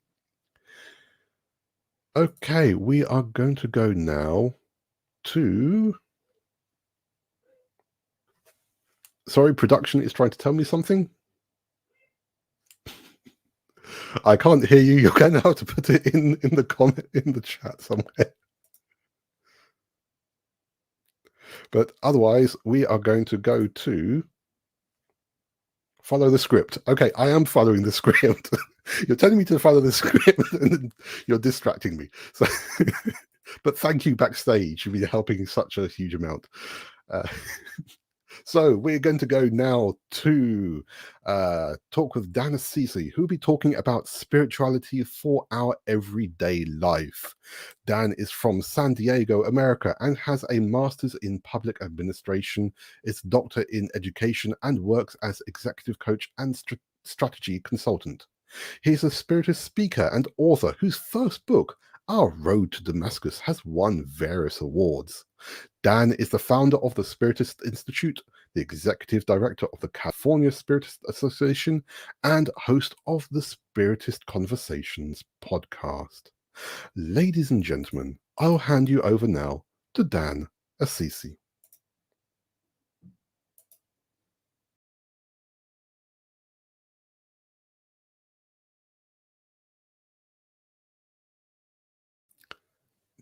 Okay, we are going to go now to... Sorry, production is trying to tell me something. I can't hear you. You're going to have to put it in the comment in the chat somewhere. But otherwise, we are going to go to follow the script. Okay, I am following the script. You're telling me to follow the script, and you're distracting me. So, but thank you backstage. You've been helping such a huge amount. So we're going to go now to talk with Dan Assisi, who'll be talking about spirituality for our everyday life. Dan is from San Diego, America, and has a master's in public administration, is a doctor in education, and works as executive coach and strategy consultant. He is a spiritist speaker and author whose first book, our road to Damascus has won various awards. Dan is the founder of the Spiritist Institute, the executive director of the California Spiritist Association, and host of the Spiritist Conversations podcast. Ladies and gentlemen, I'll hand you over now to Dan Assisi.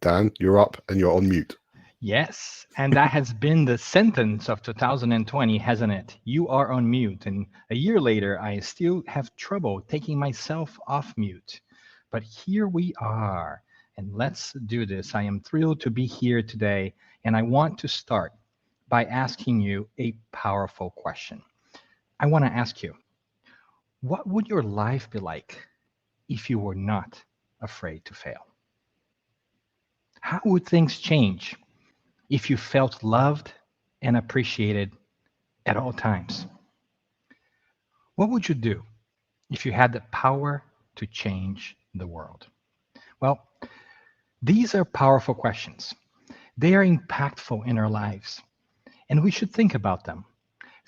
Dan, you're up and you're on mute. Yes, and that has been the sentence of 2020, hasn't it? You are on mute. And a year later, I still have trouble taking myself off mute. But here we are, and let's do this. I am thrilled to be here today, and I want to start by asking you a powerful question. I want to ask you, what would your life be like if you were not afraid to fail? How would things change if you felt loved and appreciated at all times? What would you do if you had the power to change the world? Well, these are powerful questions. They are impactful in our lives, and we should think about them,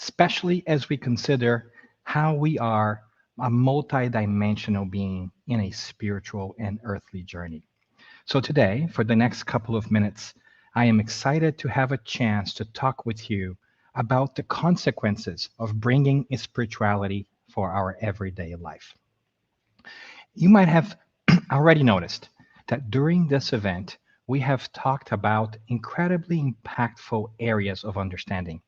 especially as we consider how we are a multidimensional being in a spiritual and earthly journey. So today, for the next couple of minutes, I am excited to have a chance to talk with you about the consequences of bringing spirituality for our everyday life. You might have already noticed that during this event, we have talked about incredibly impactful areas of understanding.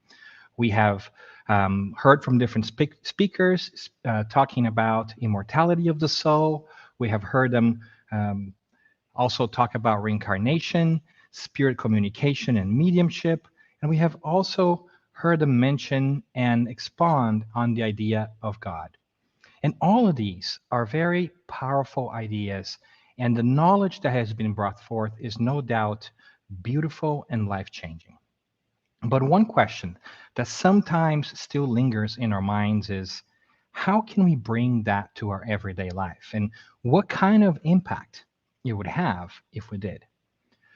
We have heard from different speakers talking about immortality of the soul. We have heard them also talk about reincarnation, spirit communication, and mediumship. And we have also heard them mention and expound on the idea of God. And all of these are very powerful ideas, and the knowledge that has been brought forth is no doubt beautiful and life-changing. But one question that sometimes still lingers in our minds is, how can we bring that to our everyday life? And what kind of impact it would have if we did?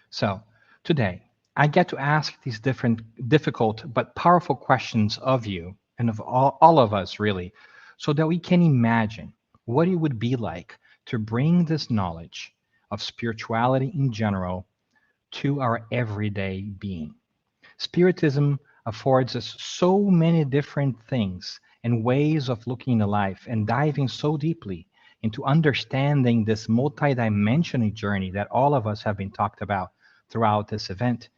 So today, I get to ask these different difficult but powerful questions of you and of all of us, really, so that we can imagine what it would be like to bring this knowledge of spirituality in general to our everyday being. Spiritism affords us so many different things and ways of looking at life and diving so deeply into understanding this multidimensional journey that all of us have been talked about throughout this event,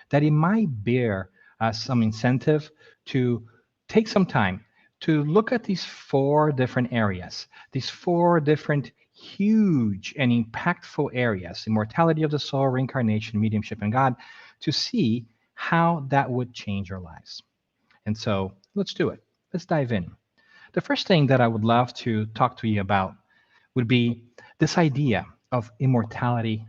that it might bear some incentive to take some time to look at these four different areas, these four different huge and impactful areas: immortality of the soul, reincarnation, mediumship, and God, to see how that would change our lives. And so let's do it. Let's dive in. The first thing that I would love to talk to you about would be this idea of immortality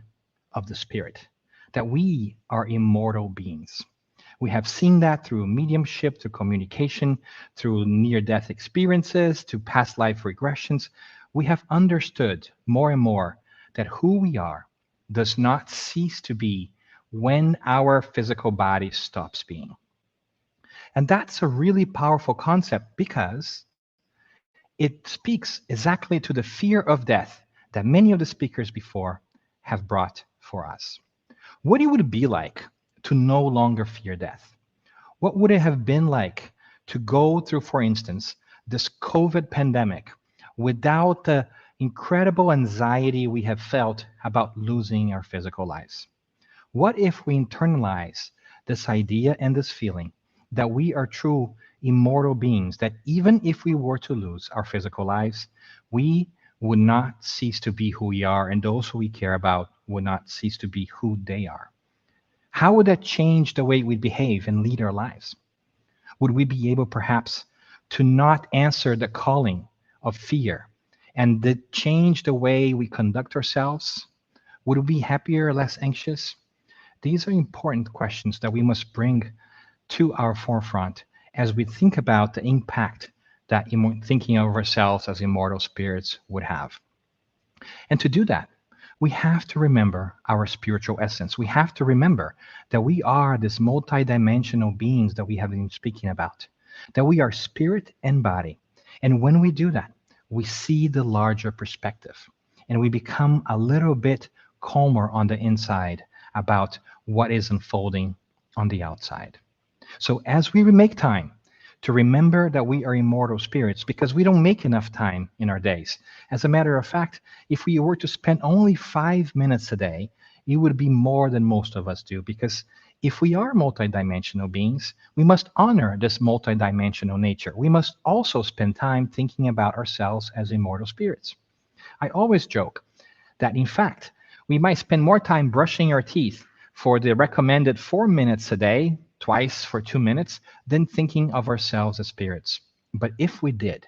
of the spirit, that we are immortal beings. We have seen that through mediumship, through communication, through near-death experiences, to past life regressions. We have understood more and more that who we are does not cease to be when our physical body stops being. And that's a really powerful concept because it speaks exactly to the fear of death that many of the speakers before have brought for us. What it would be like to no longer fear death? What would it have been like to go through, for instance, this COVID pandemic without the incredible anxiety we have felt about losing our physical lives? What if we internalize this idea and this feeling that we are true immortal beings, that even if we were to lose our physical lives, we would not cease to be who we are, and those who we care about would not cease to be who they are? How would that change the way we behave and lead our lives? Would we be able perhaps to not answer the calling of fear and change the way we conduct ourselves? Would we be happier or less anxious? These are important questions that we must bring to our forefront as we think about the impact that thinking of ourselves as immortal spirits would have. And to do that, we have to remember our spiritual essence. We have to remember that we are this multidimensional beings that we have been speaking about, that we are spirit and body. And when we do that, we see the larger perspective and we become a little bit calmer on the inside about what is unfolding on the outside. So as we make time to remember that we are immortal spirits, because we don't make enough time in our days. As a matter of fact, if we were to spend only 5 minutes a day, it would be more than most of us do, because if we are multidimensional beings, we must honor this multidimensional nature. We must also spend time thinking about ourselves as immortal spirits. I always joke that, in fact, we might spend more time brushing our teeth for the recommended 4 minutes a day, twice for 2 minutes, than thinking of ourselves as spirits. But if we did,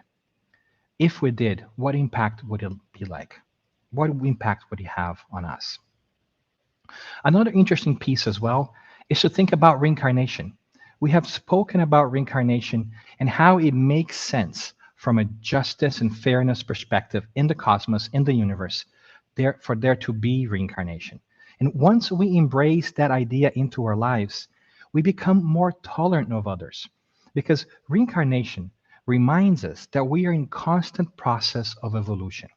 what impact would it be like? What impact would it have on us? Another interesting piece as well is to think about reincarnation. We have spoken about reincarnation and how it makes sense from a justice and fairness perspective in the cosmos, in the universe, for there to be reincarnation. And once we embrace that idea into our lives, we become more tolerant of others, because reincarnation reminds us that we are in constant process of evolution.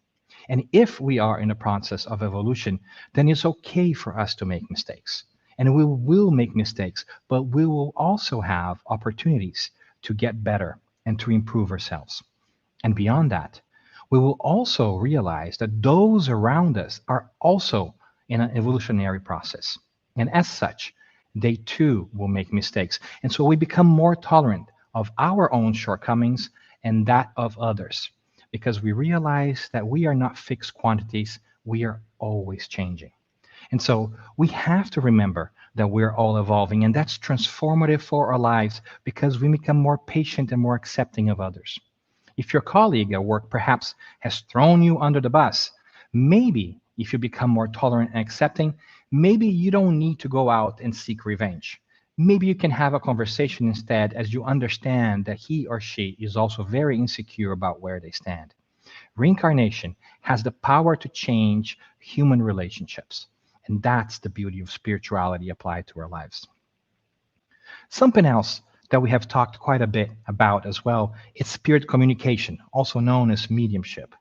And if we are in a process of evolution, then it's okay for us to make mistakes. And we will make mistakes, but we will also have opportunities to get better and to improve ourselves. And beyond that, we will also realize that those around us are also in an evolutionary process. And as such, they too will make mistakes. And so we become more tolerant of our own shortcomings and that of others, because we realize that we are not fixed quantities, we are always changing. And so we have to remember that we're all evolving, and that's transformative for our lives because we become more patient and more accepting of others. If your colleague at work perhaps has thrown you under the bus, maybe if you become more tolerant and accepting, maybe you don't need to go out and seek revenge. Maybe you can have a conversation instead, as you understand that he or she is also very insecure about where they stand. Reincarnation has the power to change human relationships. And that's the beauty of spirituality applied to our lives. Something else that we have talked quite a bit about as well is spirit communication, also known as mediumship.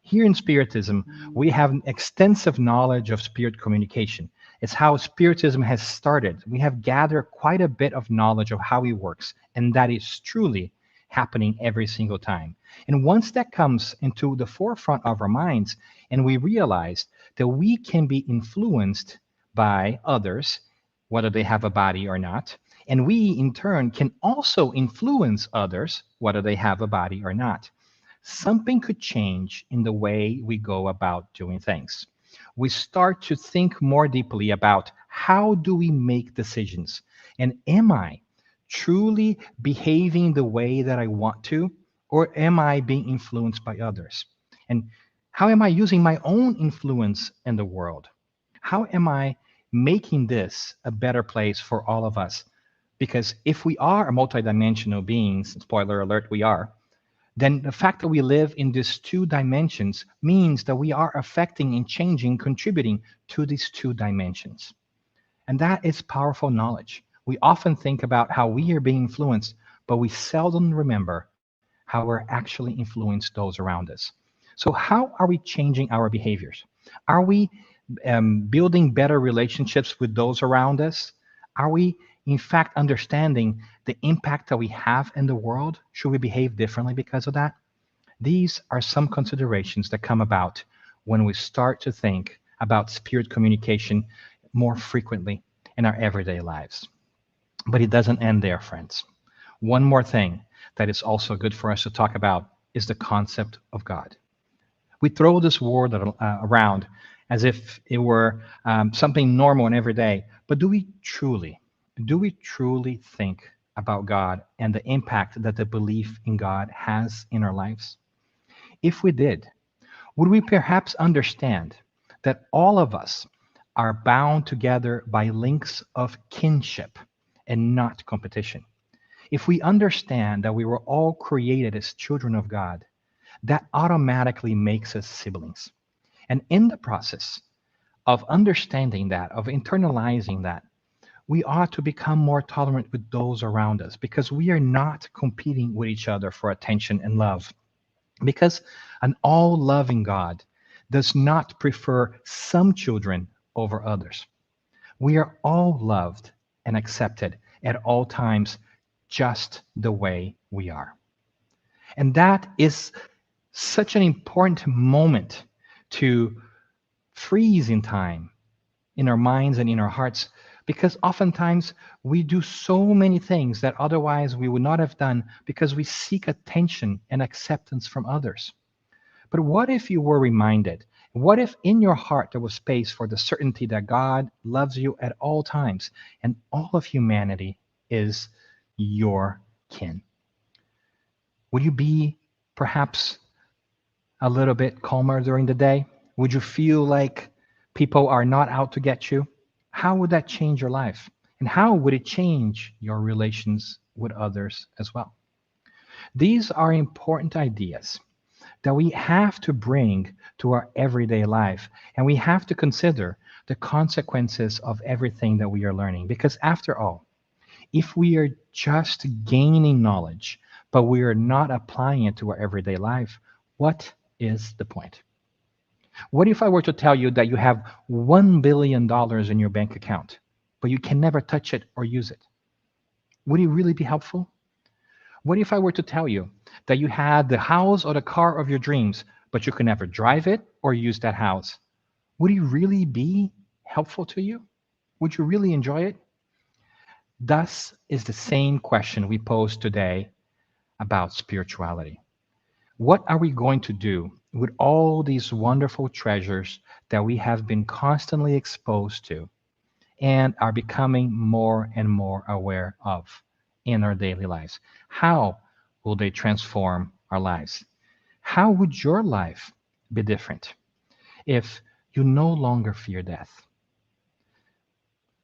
Here in Spiritism, we have an extensive knowledge of spirit communication. It's how Spiritism has started. We have gathered quite a bit of knowledge of how it works, and that is truly happening every single time. And once that comes into the forefront of our minds, and we realize that we can be influenced by others, whether they have a body or not, and we in turn can also influence others, whether they have a body or not, something could change in the way we go about doing things. We start to think more deeply about how do we make decisions, and am I truly behaving the way that I want to, or am I being influenced by others? And how am I using my own influence in the world? How am I making this a better place for all of us? Because if we are multidimensional beings, spoiler alert, we are, then the fact that we live in these 2 dimensions means that we are affecting and changing, contributing to these 2 dimensions. And that is powerful knowledge. We often think about how we are being influenced, but we seldom remember how we're actually influencing those around us. So how are we changing our behaviors? Are we building better relationships with those around us? Are we, in fact, understanding the impact that we have in the world? Should we behave differently because of that? These are some considerations that come about when we start to think about spirit communication more frequently in our everyday lives. But it doesn't end there, friends. One more thing that is also good for us to talk about is the concept of God. We throw this word around as if it were something normal and everyday, but do we truly think about God and the impact that the belief in God has in our lives? If we did, would we perhaps understand that all of us are bound together by links of kinship and not competition? If we understand that we were all created as children of God, that automatically makes us siblings. And in the process, of understanding that, of internalizing that, we ought to become more tolerant with those around us, because we are not competing with each other for attention and love. Because an all-loving God does not prefer some children over others. We are all loved and accepted at all times, just the way we are. And that is such an important moment to freeze in time, in our minds and in our hearts, because oftentimes we do so many things that otherwise we would not have done because we seek attention and acceptance from others. But what if you were reminded? What if in your heart there was space for the certainty that God loves you at all times and all of humanity is your kin? Would you be perhaps a little bit calmer during the day? Would you feel like people are not out to get you? How would that change your life? And how would it change your relations with others as well? These are important ideas that we have to bring to our everyday life. And we have to consider the consequences of everything that we are learning. Because after all, if we are just gaining knowledge, but we are not applying it to our everyday life, what is the point? What if I were to tell you that you have $1 billion in your bank account, but you can never touch it or use it? Would it really be helpful? What if I were to tell you that you had the house or the car of your dreams, but you could never drive it or use that house? Would it really be helpful to you? Would you really enjoy it? Thus is the same question we pose today about spirituality. What are we going to do with all these wonderful treasures that we have been constantly exposed to and are becoming more and more aware of in our daily lives? How will they transform our lives? How would your life be different if you no longer fear death?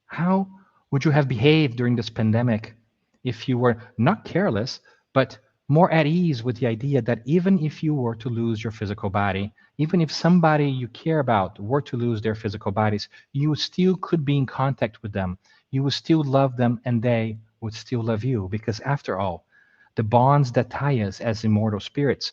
How would you have behaved during this pandemic if you were not careless, but more at ease with the idea that even if you were to lose your physical body, even if somebody you care about were to lose their physical bodies, you still could be in contact with them. You would still love them and they would still love you, because after all, the bonds that tie us as immortal spirits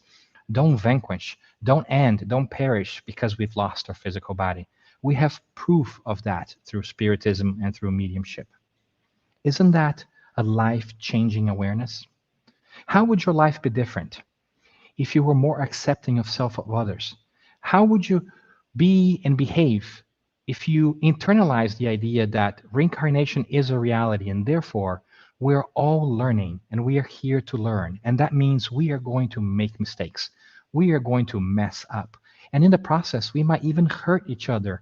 don't vanquish, don't end, don't perish because we've lost our physical body. We have proof of that through Spiritism and through mediumship. Isn't that a life-changing awareness? How would your life be different if you were more accepting of self of others? How would you be and behave if you internalize the idea that reincarnation is a reality and therefore we're all learning and we are here to learn? And that means we are going to make mistakes. We are going to mess up. And in the process, we might even hurt each other.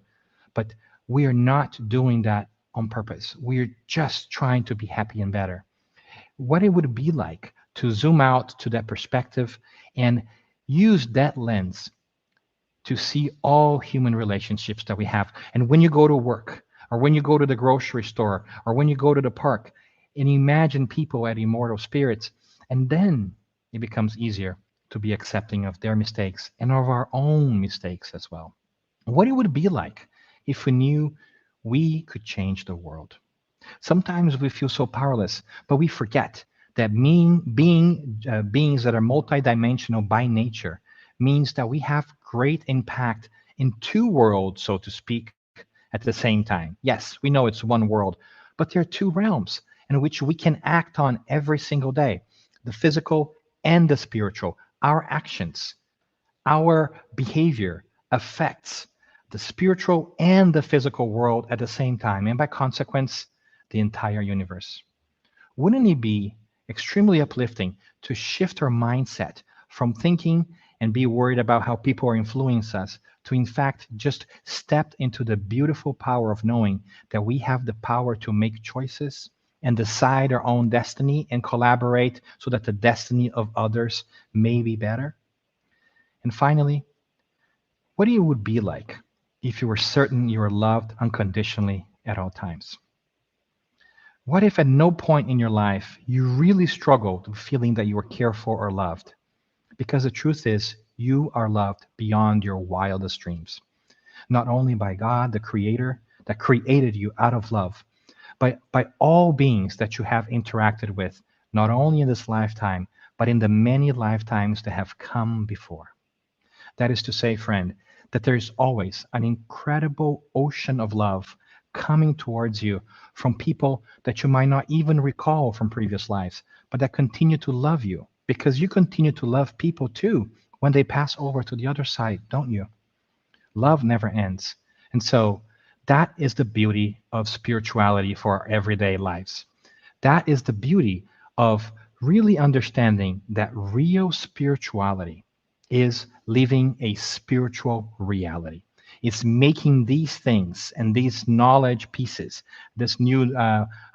But we are not doing that on purpose. We're just trying to be happy and better. What it would be like to zoom out to that perspective and use that lens to see all human relationships that we have. And when you go to work, or when you go to the grocery store, or when you go to the park, and imagine people as immortal spirits, and then it becomes easier to be accepting of their mistakes and of our own mistakes as well. What it would be like if we knew we could change the world. Sometimes we feel so powerless, but we forget that beings that are multidimensional by nature means that we have great impact in two worlds, so to speak, at the same time. Yes, we know it's one world, but there are two realms in which we can act on every single day, the physical and the spiritual. Our actions, our behavior affects the spiritual and the physical world at the same time, and by consequence, the entire universe. Wouldn't it be extremely uplifting to shift our mindset from thinking and be worried about how people are influencing us to, in fact, just step into the beautiful power of knowing that we have the power to make choices and decide our own destiny and collaborate so that the destiny of others may be better? And finally, what it would be like if you were certain you were loved unconditionally at all times? What if at no point in your life you really struggled with feeling that you were cared for or loved? Because the truth is, you are loved beyond your wildest dreams. not only by God, the Creator, that created you out of love, but by all beings that you have interacted with, not only in this lifetime, but in the many lifetimes that have come before. That is to say, friend, that there is always an incredible ocean of love coming towards you from people that you might not even recall from previous lives, but that continue to love you, because you continue to love people too when they pass over to the other side, don't you? Love never ends. And so that is the beauty of spirituality for our everyday lives. That is the beauty of really understanding that real spirituality is living a spiritual reality. It's making these things and these knowledge pieces, this new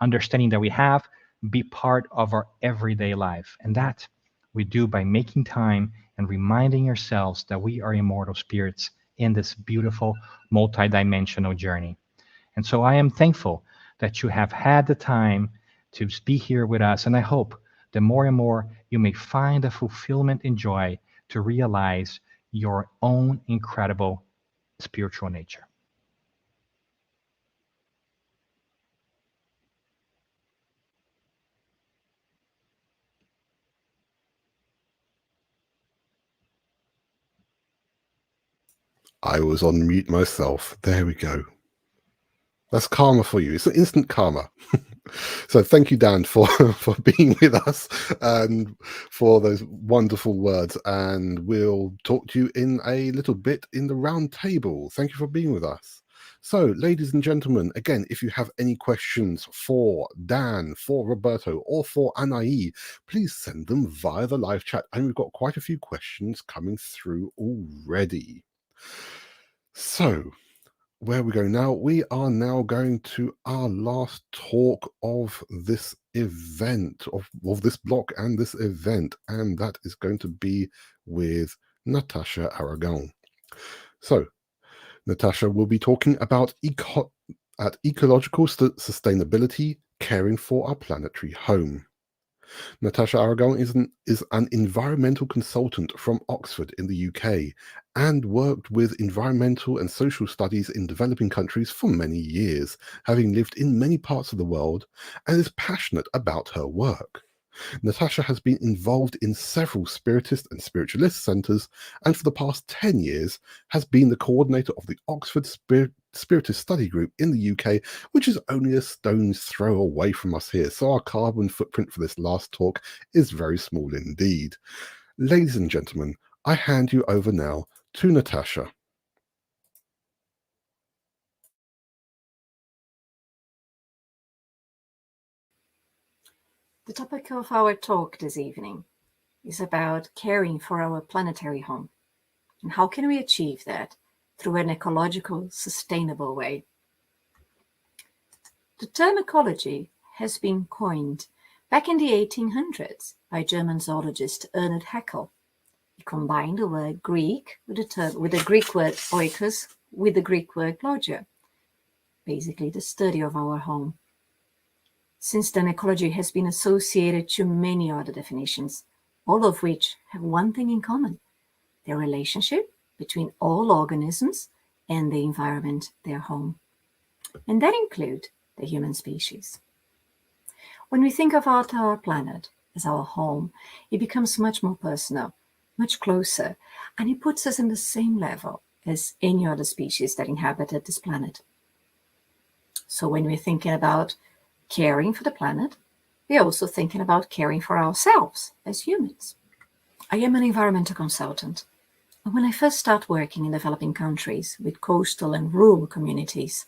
understanding that we have, be part of our everyday life. And that we do by making time and reminding ourselves that we are immortal spirits in this beautiful multidimensional journey. And so I am thankful that you have had the time to be here with us. And I hope that more and more you may find the fulfillment and joy to realize your own incredible spiritual nature. I was on mute myself. There we go. That's karma for you. It's an instant karma. So thank you, Dan, for being with us and for those wonderful words. And we'll talk to you in a little bit in the round table. Thank you for being with us. So, ladies and gentlemen, again, if you have any questions for Dan, for Roberto, or for Anahy, please send them via the live chat. And we've got quite a few questions coming through already. So, where we go now, we are now going to our last talk of this event, of this block and this event, and that is going to be with Natasha Aragão. So, Natasha will be talking about ecological sustainability, caring for our planetary home. Natasha Aragão is an environmental consultant from Oxford in the UK and worked with environmental and social studies in developing countries for many years, having lived in many parts of the world, and is passionate about her work. Natasha has been involved in several Spiritist and Spiritualist centres, and for the past 10 years has been the coordinator of the Oxford Spiritist Study Group in the UK, which is only a stone's throw away from us here. So our carbon footprint for this last talk is very small indeed. Ladies and gentlemen, I hand you over now to Natasha. The topic of our talk this evening is about caring for our planetary home. And how can we achieve that through an ecological, sustainable way? The term ecology has been coined back in the 1800s by German zoologist Ernst Haeckel. He combined the word Greek with the Greek word oikos with the Greek word logia, basically the study of our home. Since then, ecology has been associated to many other definitions, all of which have one thing in common: their relationship between all organisms and the environment, their home. And that includes the human species. When we think about our planet as our home, it becomes much more personal, much closer, and it puts us in the same level as any other species that inhabited this planet. So when we're thinking about caring for the planet, we're also thinking about caring for ourselves as humans. I am an environmental consultant, and when I first started working in developing countries with coastal and rural communities,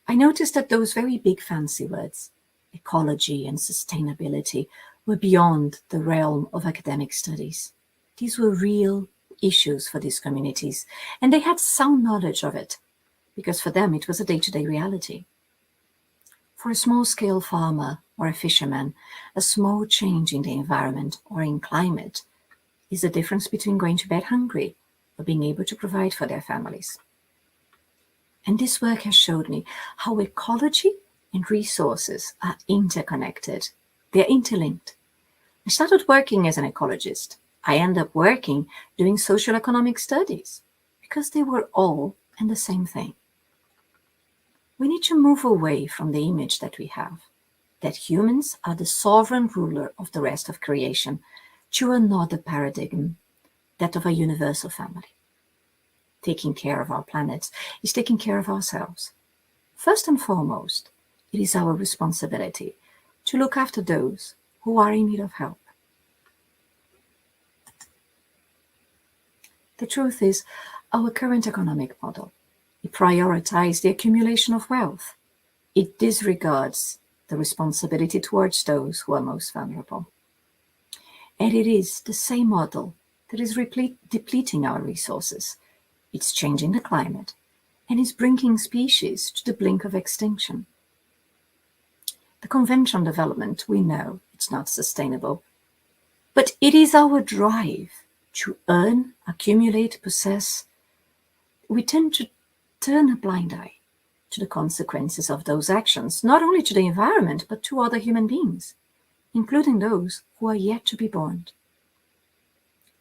I noticed that those very big fancy words, ecology and sustainability, were beyond the realm of academic studies. These were real issues for these communities, and they had sound knowledge of it, because for them it was a day-to-day reality. For a small-scale farmer or a fisherman, a small change in the environment or in climate is the difference between going to bed hungry or being able to provide for their families. And this work has showed me how ecology and resources are interconnected. They're interlinked. I started working as an ecologist. I ended up working doing social economic studies because they were all and the same thing. We need to move away from the image that we have, that humans are the sovereign ruler of the rest of creation, to another paradigm, that of a universal family. Taking care of our planet is taking care of ourselves. First and foremost, it is our responsibility to look after those who are in need of help. The truth is, our current economic model, it prioritizes the accumulation of wealth. It disregards the responsibility towards those who are most vulnerable. And it is the same model that is depleting our resources. It's changing the climate and is bringing species to the brink of extinction. The conventional development, we know it's not sustainable, but it is our drive to earn, accumulate, possess. We tend to turn a blind eye to the consequences of those actions, not only to the environment, but to other human beings, including those who are yet to be born.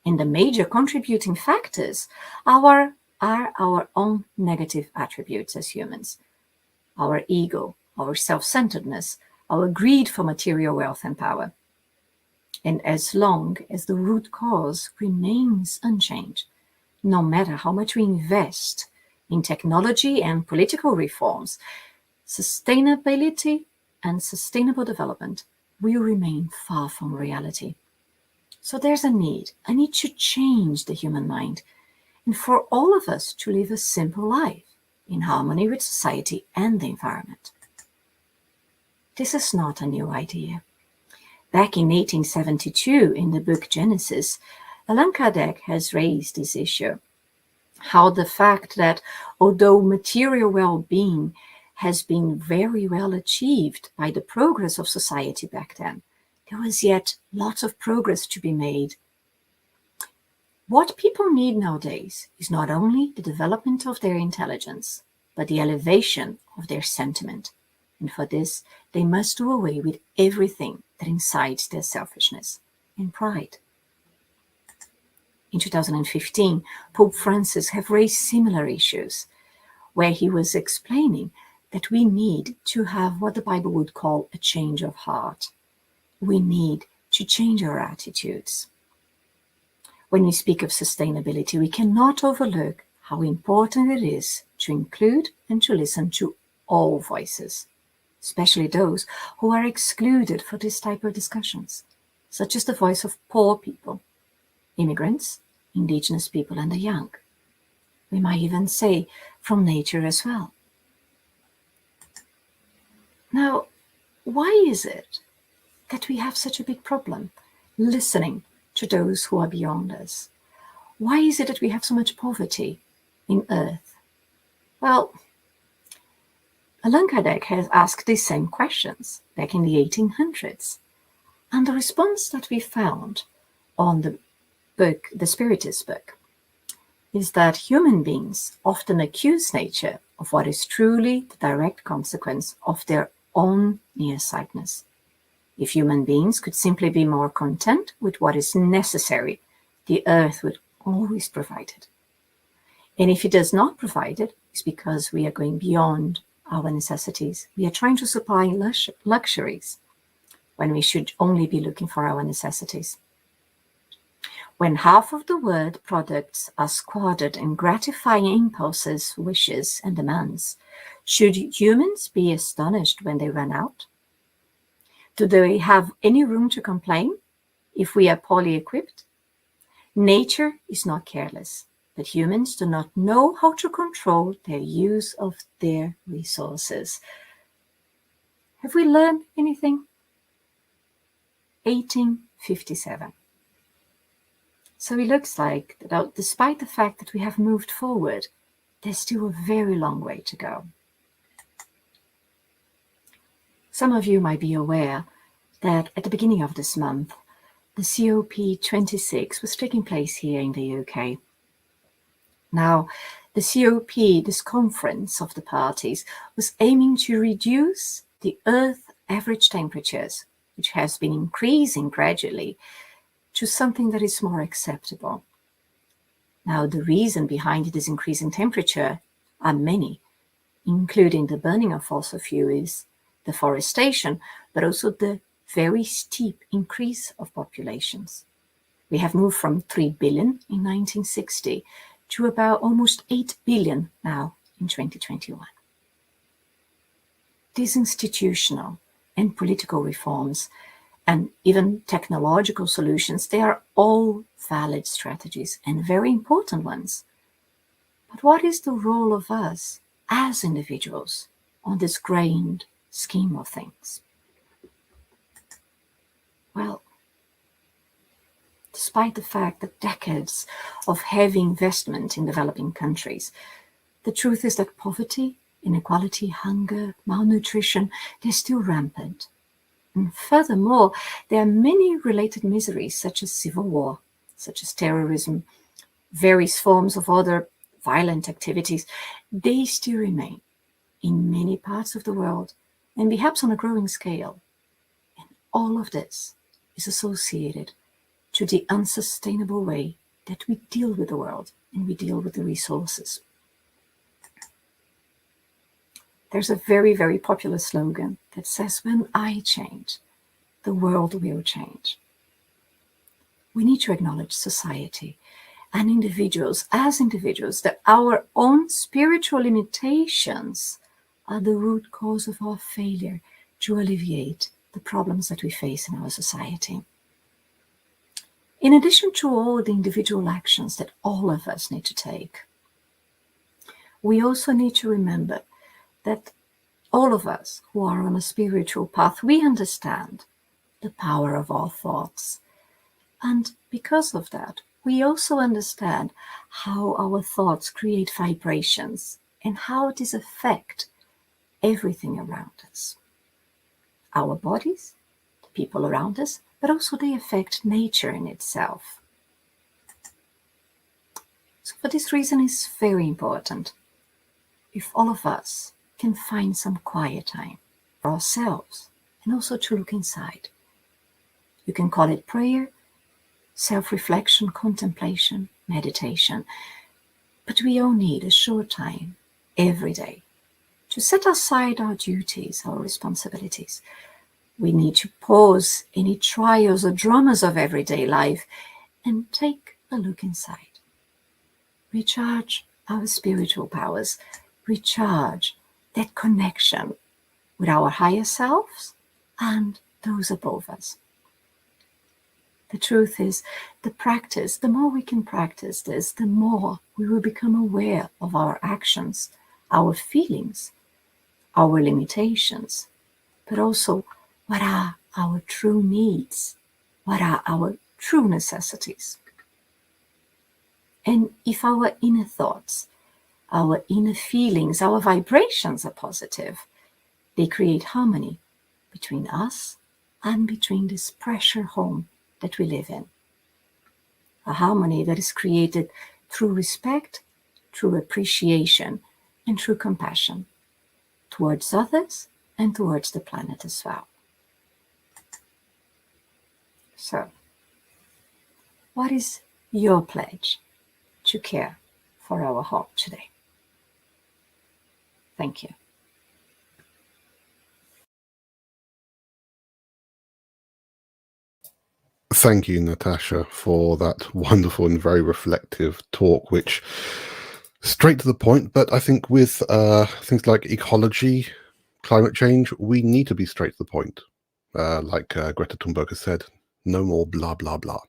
And the major contributing factors are our own negative attributes as humans. Our ego, our self-centeredness, our greed for material wealth and power. And as long as the root cause remains unchanged, no matter how much we invest in technology and political reforms, sustainability and sustainable development will remain far from reality. So there's a need to change the human mind, and for all of us to live a simple life in harmony with society and the environment. This is not a new idea. Back in 1872, in the book Genesis, Allan Kardec has raised this issue, how the fact that although material well-being has been very well achieved by the progress of society back then, there was yet lots of progress to be made. What people need nowadays is not only the development of their intelligence, but the elevation of their sentiment. And for this, they must do away with everything that incites their selfishness and pride. In 2015, Pope Francis have raised similar issues, where he was explaining that we need to have what the Bible would call a change of heart. We need to change our attitudes. When we speak of sustainability, we cannot overlook how important it is to include and to listen to all voices, especially those who are excluded for this type of discussions, such as the voice of poor people, immigrants, indigenous people, and the young. We might even say from nature as well. Now, why is it that we have such a big problem listening to those who are beyond us? Why is it that we have so much poverty in Earth? Well, Allan Kardec has asked these same questions back in the 1800s. And the response that we found on the book, the Spiritist book, is that human beings often accuse nature of what is truly the direct consequence of their own nearsightedness. If human beings could simply be more content with what is necessary, the earth would always provide it. And if it does not provide it, it's because we are going beyond our necessities. We are trying to supply luxuries when we should only be looking for our necessities. When half of the world products are squandered in gratifying impulses, wishes, and demands, should humans be astonished when they run out? Do they have any room to complain if we are poorly equipped? Nature is not careless, but humans do not know how to control their use of their resources. Have we learned anything? 1857. So it looks like that despite the fact that we have moved forward, there's still a very long way to go. Some of you might be aware that at the beginning of this month, the COP26 was taking place here in the UK. Now, the COP, this conference of the parties, was aiming to reduce the Earth's average temperatures, which has been increasing gradually, to something that is more acceptable. Now, the reason behind this increase in temperature are many, including the burning of fossil fuels, deforestation, but also the very steep increase of populations. We have moved from 3 billion in 1960 to about almost 8 billion now in 2021. These institutional and political reforms and even technological solutions, they are all valid strategies and very important ones. But what is the role of us as individuals on this grand scheme of things? Well, despite the fact that decades of heavy investment in developing countries, the truth is that poverty, inequality, hunger, malnutrition, they're still rampant. And furthermore, there are many related miseries such as civil war, such as terrorism, various forms of other violent activities. They still remain in many parts of the world and perhaps on a growing scale. And all of this is associated to the unsustainable way that we deal with the world and we deal with the resources. There's a very, very popular slogan that says, when I change, the world will change. We need to acknowledge society and individuals as individuals, that our own spiritual limitations are the root cause of our failure to alleviate the problems that we face in our society. In addition to all the individual actions that all of us need to take, we also need to remember that all of us who are on a spiritual path, we understand the power of our thoughts. And because of that, we also understand how our thoughts create vibrations and how these affect everything around us. Our bodies, the people around us, but also they affect nature in itself. So for this reason, it's very important if all of us can find some quiet time for ourselves and also to look inside. You can call it prayer, self-reflection, contemplation, meditation, but we all need a short time every day to set aside our duties, our responsibilities. We need to pause any trials or dramas of everyday life and take a look inside. Recharge our spiritual powers, recharge that connection with our higher selves and those above us. The truth is, the more we can practice this, the more we will become aware of our actions, our feelings, our limitations, but also what are our true needs, what are our true necessities. And if our inner thoughts, our inner feelings, our vibrations are positive, they create harmony between us and between this pressure home that we live in. A harmony that is created through respect, through appreciation, and through compassion towards others and towards the planet as well. So, what is your pledge to care for our home today? Thank you. Thank you, Natasha, for that wonderful and very reflective talk, which straight to the point. But I think with things like ecology, climate change, we need to be straight to the point. Like Greta Thunberg has said, no more blah, blah, blah.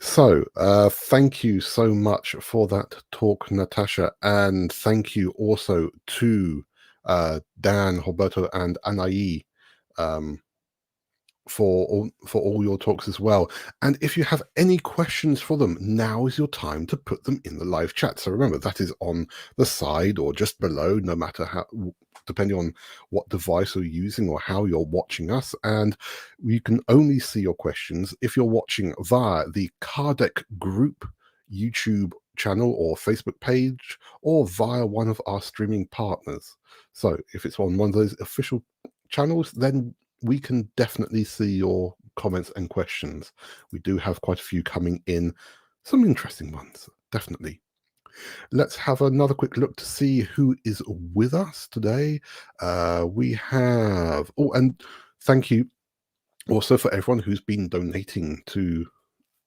So thank you so much for that talk, Natasha. And thank you also to Dan, Roberto, and Anahy for all your talks as well. And if you have any questions for them, now is your time to put them in the live chat. So remember, that is on the side or just below, no matter how, depending on what device you're using or how you're watching us. And you can only see your questions if you're watching via the Kardec Group YouTube channel or Facebook page, or via one of our streaming partners. So if it's on one of those official channels, then we can definitely see your comments and questions. We do have quite a few coming in, some interesting ones, definitely. Let's have another quick look to see who is with us today. We have, oh, and thank you also for everyone who's been donating to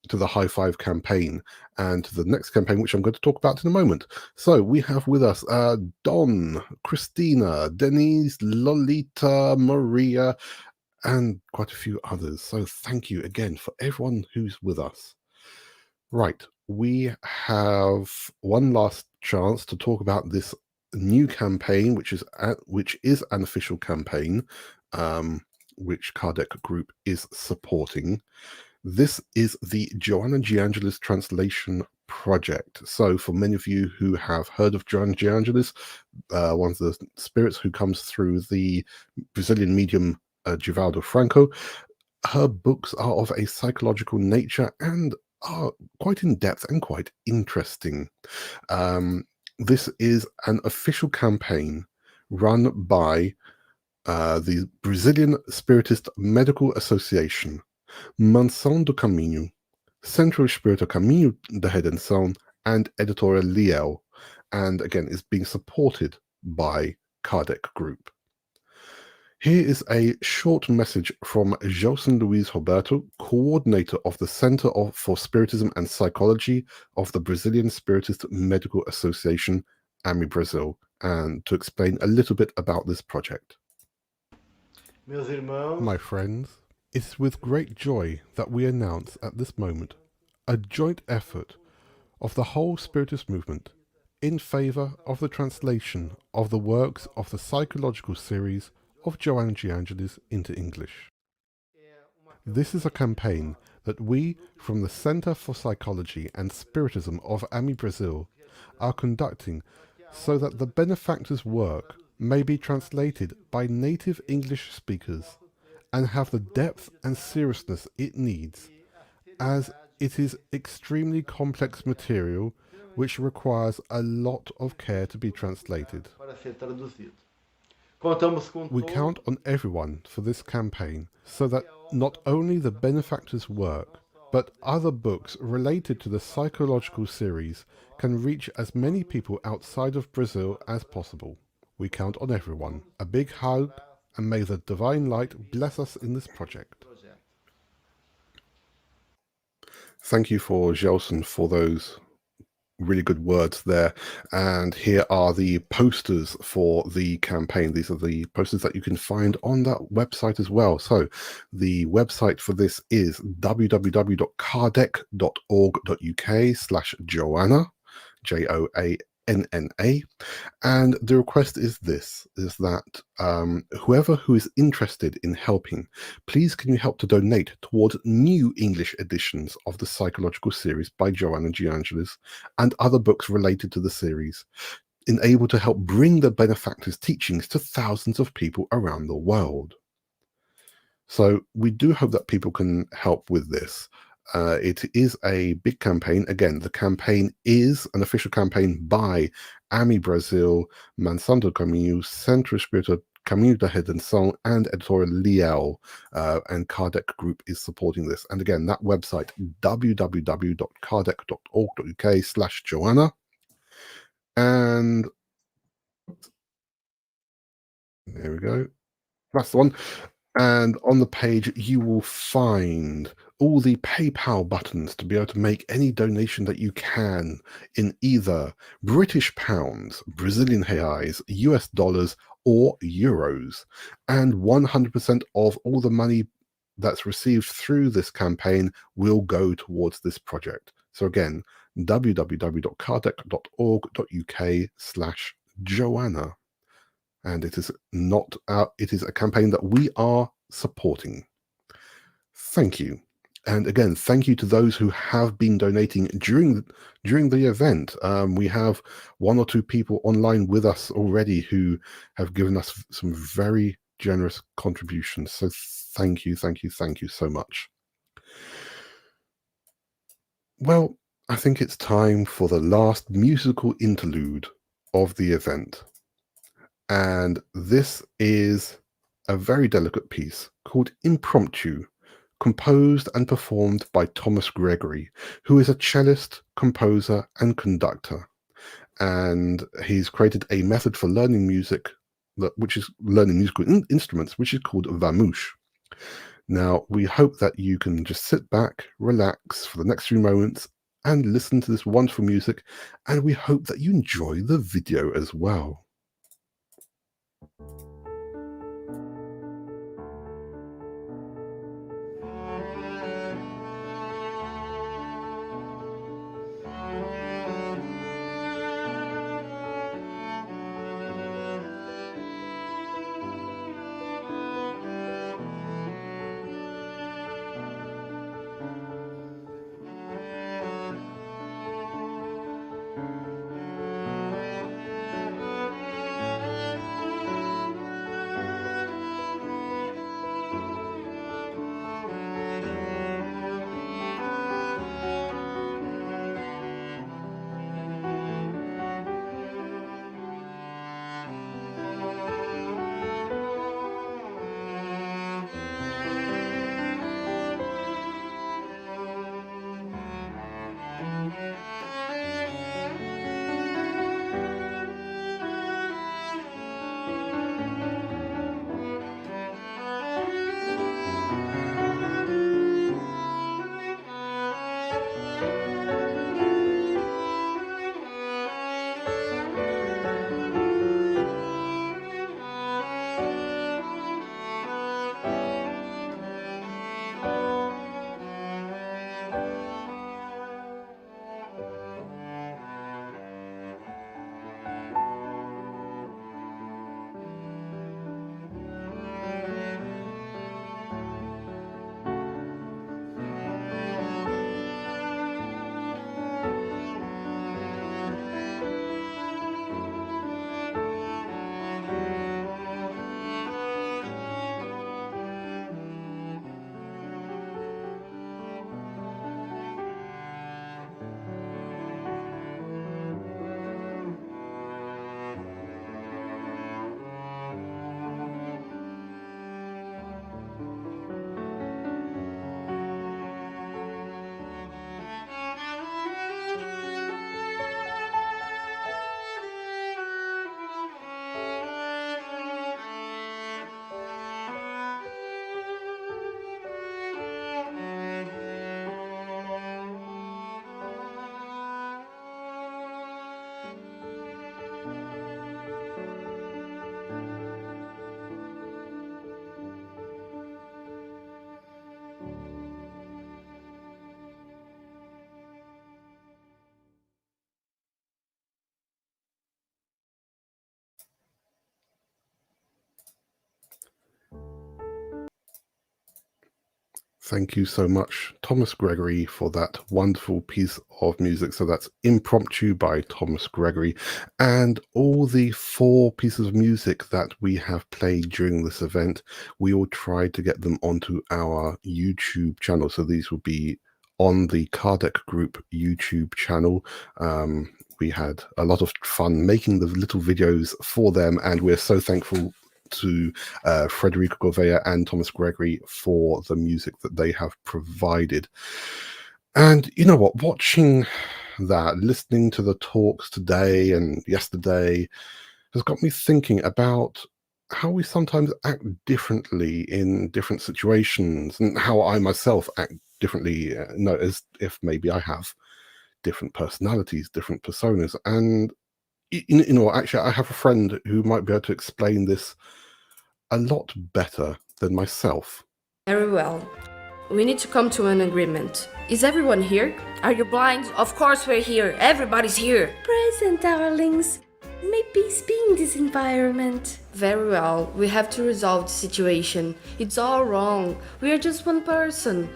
the High Five campaign and to the next campaign, which I'm going to talk about in a moment. So we have with us Don, Christina, Denise, Lolita, Maria, and quite a few others. So thank you again for everyone who's with us. Right, we have one last chance to talk about this new campaign, which is an official campaign, which Kardec Group is supporting. This is the Joanna Giangelis translation project. So for many of you who have heard of Joanna Giangelis, one of the spirits who comes through the Brazilian medium Givaldo Franco, her books are of a psychological nature and are quite in-depth and quite interesting. This is an official campaign run by the Brazilian Spiritist Medical Association, Mansão do Caminho, Centro Espírita Caminho da Redenção, and Editora Liel, and again is being supported by Kardec Group. Here is a short message from Gelson Luiz Roberto, coordinator of the Center for Spiritism and Psychology of the Brazilian Spiritist Medical Association, AMI Brazil, and to explain a little bit about this project. My friends, it is with great joy that we announce at this moment a joint effort of the whole Spiritist movement in favor of the translation of the works of the psychological series of Joanna Giangelis into English. This is a campaign that we from the Center for Psychology and Spiritism of AMI Brazil are conducting so that the benefactor's work may be translated by native English speakers and have the depth and seriousness it needs, as it is extremely complex material which requires a lot of care to be translated. We count on everyone for this campaign so that not only the benefactor's work, but other books related to the psychological series can reach as many people outside of Brazil as possible. We count on everyone. A big hug, and may the divine light bless us in this project. Thank you for Gelson for those really good words there. And here are the posters for the campaign. These are the posters that you can find on that website as well. So the website for this is www.kardec.org.uk/Joanna, Joanna, and the request is that whoever who is interested in helping, please can you help to donate towards new English editions of the psychological series by Joanna Giangelis and other books related to the series, able to help bring the benefactor's teachings to thousands of people around the world. So we do hope that people can help with this. It is a big campaign. Again, the campaign is an official campaign by AMI Brazil, Mansão do Caminho, Centro Espírita Caminho da Redenção, and Editora Liel, and Kardec Group is supporting this. And again, that website, www.kardec.org.uk/Joanna. And there we go. That's the one. And on the page, you will find all the PayPal buttons to be able to make any donation that you can in either British pounds, Brazilian reais, US dollars, or euros. And 100% of all the money that's received through this campaign will go towards this project. So again, www.kardec.org.uk/Joanna. And it is a campaign that we are supporting. Thank you. And again, thank you to those who have been donating during the event. We have one or two people online with us already who have given us some very generous contributions. So thank you so much. Well, I think it's time for the last musical interlude of the event. And this is a very delicate piece called Impromptu, composed and performed by Thomas Gregory, who is a cellist, composer, and conductor. and he's created a method for learning music, which is learning musical instruments, which is called Vamouche. Now, we hope that you can just sit back, relax for the next few moments, and listen to this wonderful music, and we hope that you enjoy the video as well. Thank you so much, Thomas Gregory, for that wonderful piece of music. So that's Impromptu by Thomas Gregory. And all the 4 pieces of music that we have played during this event, we will try to get them onto our YouTube channel. So these will be on the Kardec Group YouTube channel. We had a lot of fun making the little videos for them, and we're so thankful to Frederico Gouveia and Thomas Gregory for the music that they have provided. And you know what, watching that, listening to the talks today and yesterday has got me thinking about how we sometimes act differently in different situations, and how I myself act differently, as if maybe I have different personalities, different personas. And actually I have a friend who might be able to explain this a lot better than myself. Very well. We need to come to an agreement. Is everyone here? Are you blind? Of course we're here. Everybody's here. Present, darlings. May peace be in this environment. Very well. We have to resolve the situation. It's all wrong. We are just one person.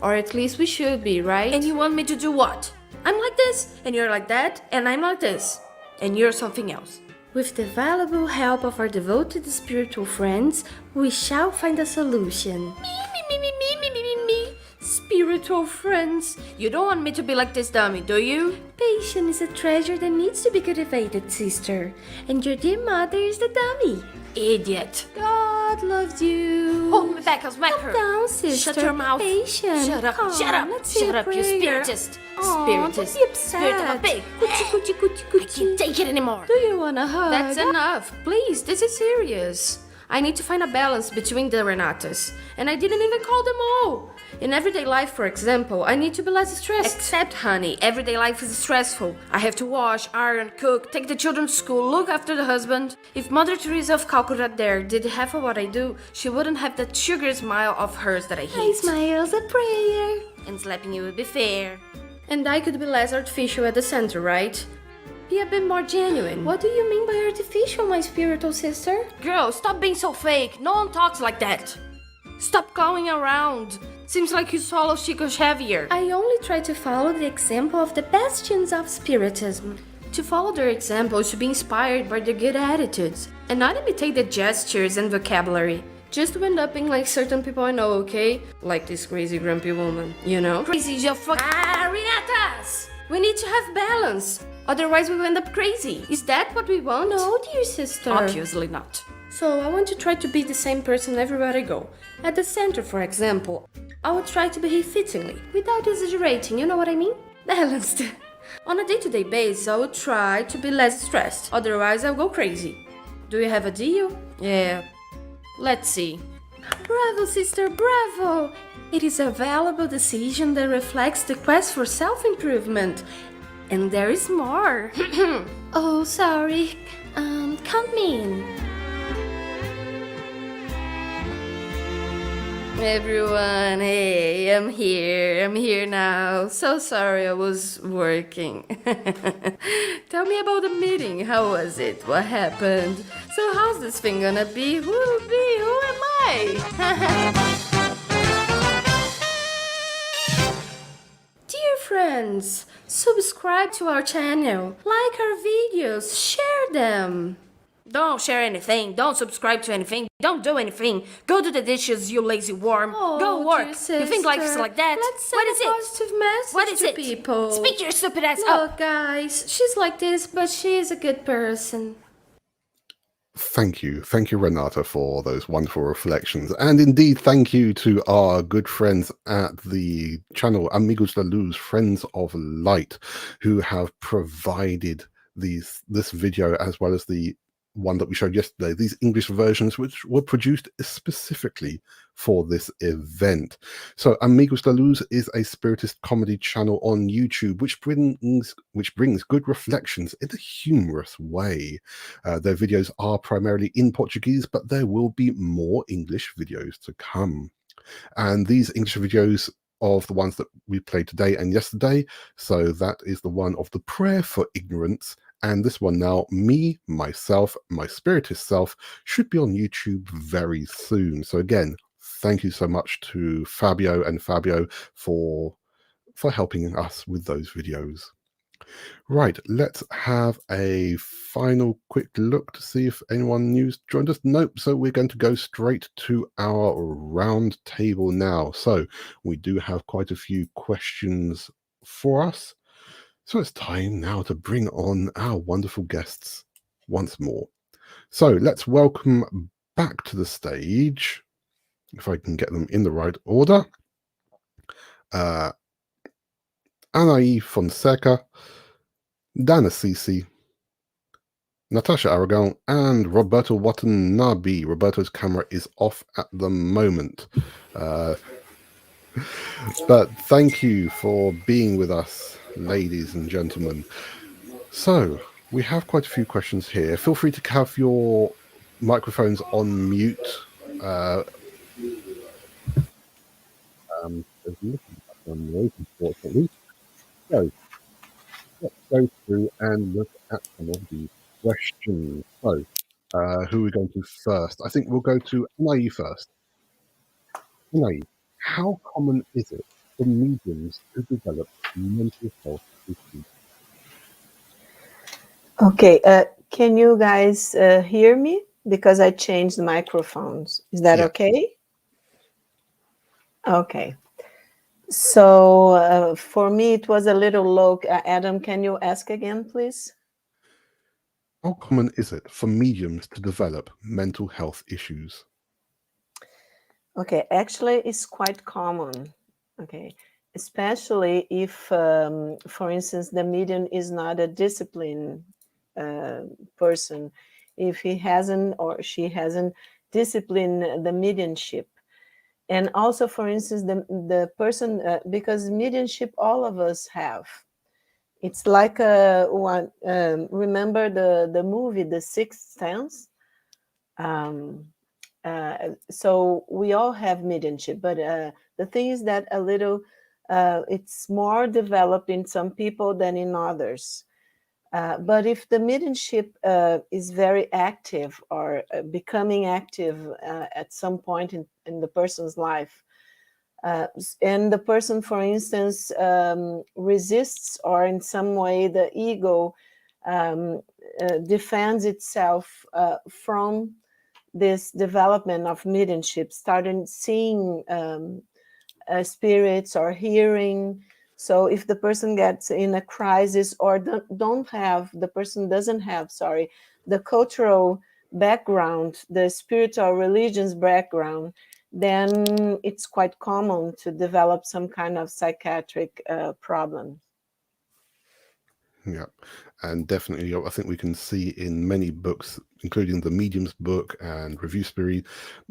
Or at least we should be, right? And you want me to do what? I'm like this, and you're like that, and I'm like this. And you're something else. With the valuable help of our devoted spiritual friends, we shall find a solution. Me. Spiritual friends. You don't want me to be like this dummy, do you? Patience is a treasure that needs to be cultivated, sister. And your dear mother is the dummy. Idiot. God. God loves you. Hold me back, I'll smack her. Down, sister. Shut your mouth. Patient. Shut up, Come shut up, on, let's say shut a up, you prayer. spiritist. Aw, Spiritist. don't be upset. Spirit of a pig. I can't take it anymore. Do you want a hug? That's enough. Please, this is serious. I need to find a balance between the Renatas. And I didn't even call them all. In everyday life, for example, I need to be less stressed. Except, honey, everyday life is stressful. I have to wash, iron, cook, take the children to school, look after the husband. If Mother Teresa of Calcutta there did half of what I do, she wouldn't have that sugar smile of hers that I hate. My smile's a prayer. And slapping you would be fair. And I could be less artificial at the center, right? Be a bit more genuine. What do you mean by artificial, my spiritual sister? Girl, stop being so fake. No one talks like that. Stop going around. Seems like you swallow Chico Xavier. I only try to follow the example of the bastions of Spiritism. To follow their example is to be inspired by their good attitudes and not imitate the gestures and vocabulary. Just to end up being like certain people I know, okay? Like this crazy grumpy woman, you know? Crazy is your Renatas! We need to have balance. Otherwise we will end up crazy. Is that what we want? No, dear sister. Obviously not. So I want to try to be the same person everywhere I go. At the center, for example, I would try to behave fittingly, without exaggerating, you know what I mean? Balanced. On a day-to-day basis, I would try to be less stressed. Otherwise, I'll go crazy. Do you have a deal? Yeah. Let's see. Bravo, sister, bravo! It is a valuable decision that reflects the quest for self-improvement. And there is more. Oh, sorry. Count me in. Everyone, hey, I'm here now. So sorry I was working. Tell me about the meeting, how was it? What happened? So how's this thing gonna be? Who will be? Who am I? Dear friends, subscribe to our channel, like our videos, share them. Don't share anything, don't subscribe to anything, don't do anything. Go do the dishes, you lazy worm. Oh, go work. dear You think life is sister, like that? Let's send What is a it? positive message What is to it? people. Speak your stupid ass up. Look, guys, she's like this, but she's a good person. Thank you, Renata, for those wonderful reflections. And indeed, thank you to our good friends at the channel Amigos de Luz, Friends of Light, who have provided this video as well as the one that we showed yesterday, these English versions, which were produced specifically for this event. So Amigos de Luz is a spiritist comedy channel on YouTube, which brings good reflections in a humorous way. Their videos are primarily in Portuguese, but there will be more English videos to come. And these English videos of the ones that we played today and yesterday, so that is the one of the prayer for ignorance, and this one now, me, myself, my spiritist self, should be on YouTube very soon. So again, thank you so much to Fabio for helping us with those videos. Right, let's have a final quick look to see if anyone new's joined us. Nope, so we're going to go straight to our round table now. So we do have quite a few questions for us. So it's time now to bring on our wonderful guests once more. So let's welcome back to the stage, if I can get them in the right order, Anahy Fonseca, Assisi, Natasha Aragão, and Roberto Watanabe. Roberto's camera is off at the moment. But thank you for being with us, ladies and gentlemen. So we have quite a few questions here. Feel free to have your microphones on mute. There's a little background noise, unfortunately. So let's go through and look at some of these questions. So who are we going to first? I think we'll go to Anahy first. Anahy, how common is it for mediums to develop mental health issues? Okay, can you guys hear me? Because I changed the microphones. Is that okay? Okay. So for me, it was a little low. Adam, can you ask again, please? How common is it for mediums to develop mental health issues? Okay, actually, it's quite common. Okay, especially if, for instance, the medium is not a disciplined person, if he hasn't or she hasn't disciplined the mediumship. And also, for instance, the person, because mediumship all of us have. It's like one. Remember the movie The Sixth Sense? So we all have mediumship, but the thing is that a little, it's more developed in some people than in others. But if the mediumship is very active or becoming active at some point in the person's life, and the person, for instance, resists, or in some way the ego defends itself from this development of mediumship, started seeing spirits or hearing. So if the person gets in a crisis or the person doesn't have, the cultural background, the spiritual religions background, then it's quite common to develop some kind of psychiatric problem. Yeah, and definitely, I think we can see in many books, including the Medium's book and Review Spirit,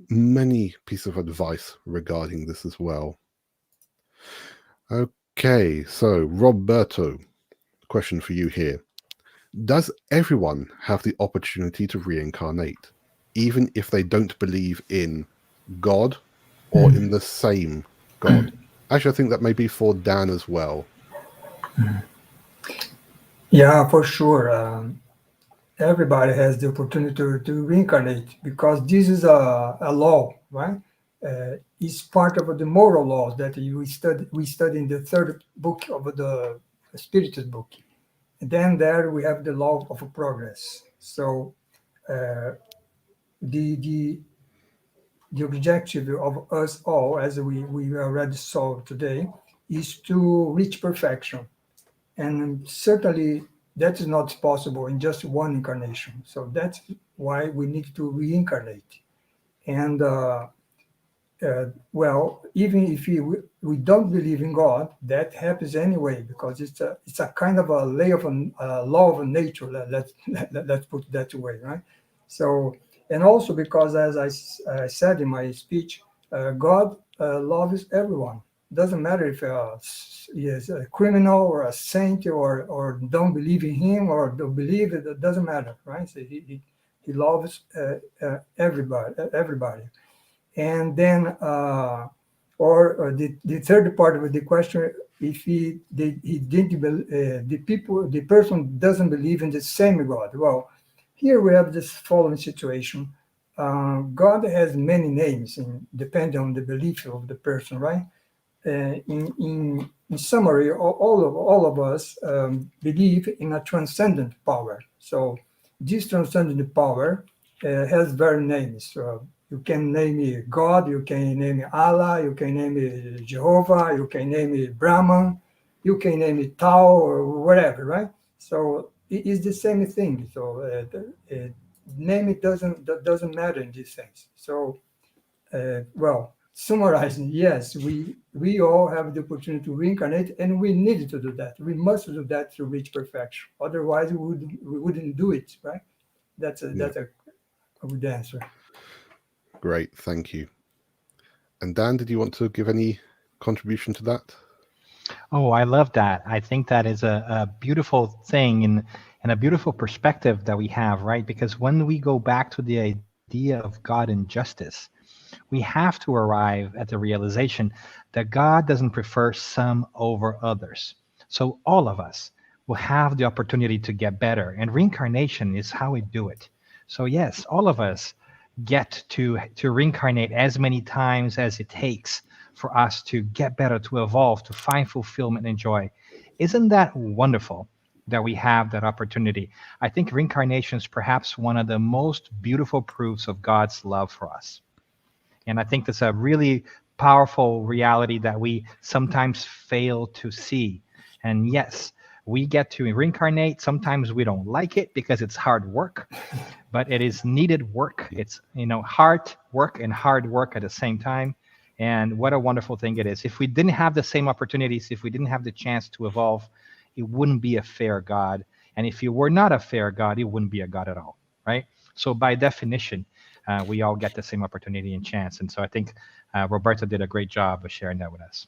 many pieces of advice regarding this as well. Okay, so Roberto, question for you here. Does everyone have the opportunity to reincarnate, even if they don't believe in God or in the same God? Actually, I think that may be for Dan as well. Yeah, for sure. Everybody has the opportunity to reincarnate, because this is a law, right? It's part of the moral laws that we study in the third book of the Spiritist book. And then there we have the law of progress. So the objective of us all, as we already saw today, is to reach perfection. And certainly that is not possible in just one incarnation. So that's why we need to reincarnate. And well, even if we don't believe in God, that happens anyway, because it's a kind of a law of nature. Let's put it that way, right? So, and also because, as I said in my speech, God loves everyone. Doesn't matter if he is a criminal or a saint, or don't believe in him or don't believe it. It doesn't matter, right? So he loves everybody. And then, or the third part of the question, if the person doesn't believe in the same God. Well, here we have this following situation. God has many names, depending on the belief of the person, right? In summary, all of us believe in a transcendent power. So this transcendent power has various names. You can name it God, you can name it Allah, you can name it Jehovah, you can name it Brahman, you can name it Tao, or whatever, right? So it is the same thing. So name it doesn't matter in this sense. So well, summarizing, yes, we all have the opportunity to reincarnate, and we need to do that. We must do that to reach perfection. Otherwise, we wouldn't do it, right? That's a good answer. Great, thank you. And Dan, did you want to give any contribution to that? Oh, I love that. I think that is a beautiful thing and a beautiful perspective that we have, right? Because when we go back to the idea of God and justice, we have to arrive at the realization that God doesn't prefer some over others. So all of us will have the opportunity to get better, and reincarnation is how we do it. So yes, all of us get to reincarnate as many times as it takes for us to get better, to evolve, to find fulfillment and joy. Isn't that wonderful that we have that opportunity? I think reincarnation is perhaps one of the most beautiful proofs of God's love for us. And I think that's a really powerful reality that we sometimes fail to see. And yes, We get to reincarnate. Sometimes we don't like it because it's hard work, but it is needed work. It's, hard work and hard work at the same time. And what a wonderful thing it is. If we didn't have the same opportunities, if we didn't have the chance to evolve, it wouldn't be a fair God. And if you were not a fair God, it wouldn't be a God at all, right? So by definition, we all get the same opportunity and chance. And so I think Roberto did a great job of sharing that with us.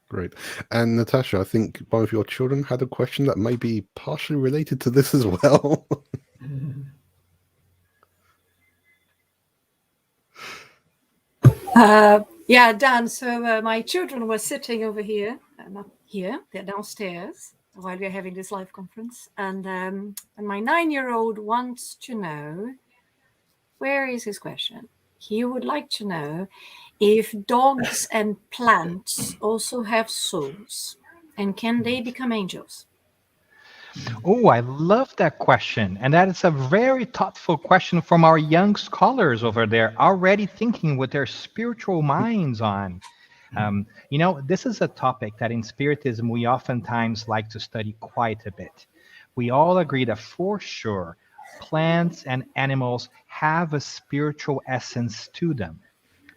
Great. And Natasha, I think one of your children had a question that may be partially related to this as well. Yeah, Dan. So my children were sitting over here, not here, they're downstairs while we're having this live conference. And my 9-year-old wants to know, where is his question? He would like to know if dogs and plants also have souls, and can they become angels? Oh, I love that question. And that is a very thoughtful question from our young scholars over there, already thinking with their spiritual minds on. This is a topic that in Spiritism, we oftentimes like to study quite a bit. We all agree that for sure, plants and animals have a spiritual essence to them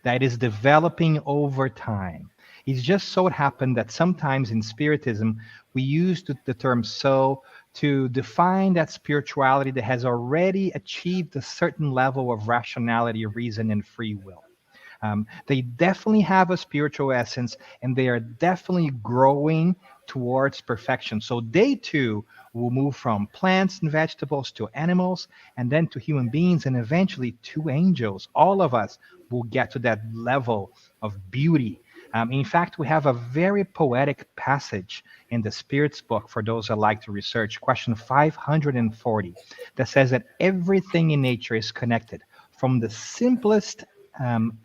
that is developing over time. It's just so happened that sometimes in Spiritism, we use the term soul to define that spirituality that has already achieved a certain level of rationality, reason, and free will. They definitely have a spiritual essence, and they are definitely growing towards perfection. So they too will move from plants and vegetables to animals, and then to human beings, and eventually to angels. All of us will get to that level of beauty. In fact, we have a very poetic passage in the Spirit's book, for those that like to research, question 540, that says that everything in nature is connected, from the simplest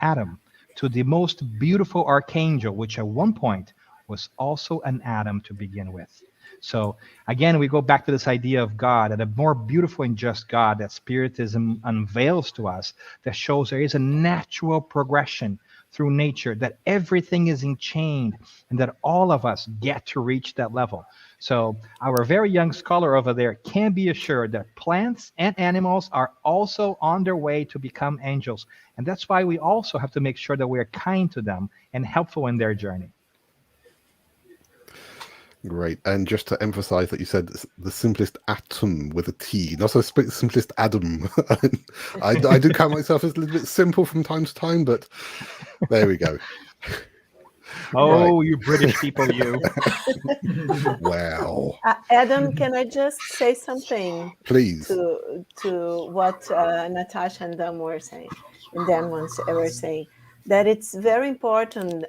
atom to the most beautiful archangel, which at one point was also an atom to begin with. So again, we go back to this idea of God, and a more beautiful and just God that Spiritism unveils to us, that shows there is a natural progression through nature, that everything is enchained, and that all of us get to reach that level. So our very young scholar over there can be assured that plants and animals are also on their way to become angels. And that's why we also have to make sure that we're kind to them and helpful in their journey. Great. And just to emphasize that you said the simplest atom with a T, not so simplest Adam. I do count myself as a little bit simple from time to time, but there we go. Oh, right. You British people, you. Wow. Adam, can I just say something? Please. To what Natasha and Dan were saying, that it's very important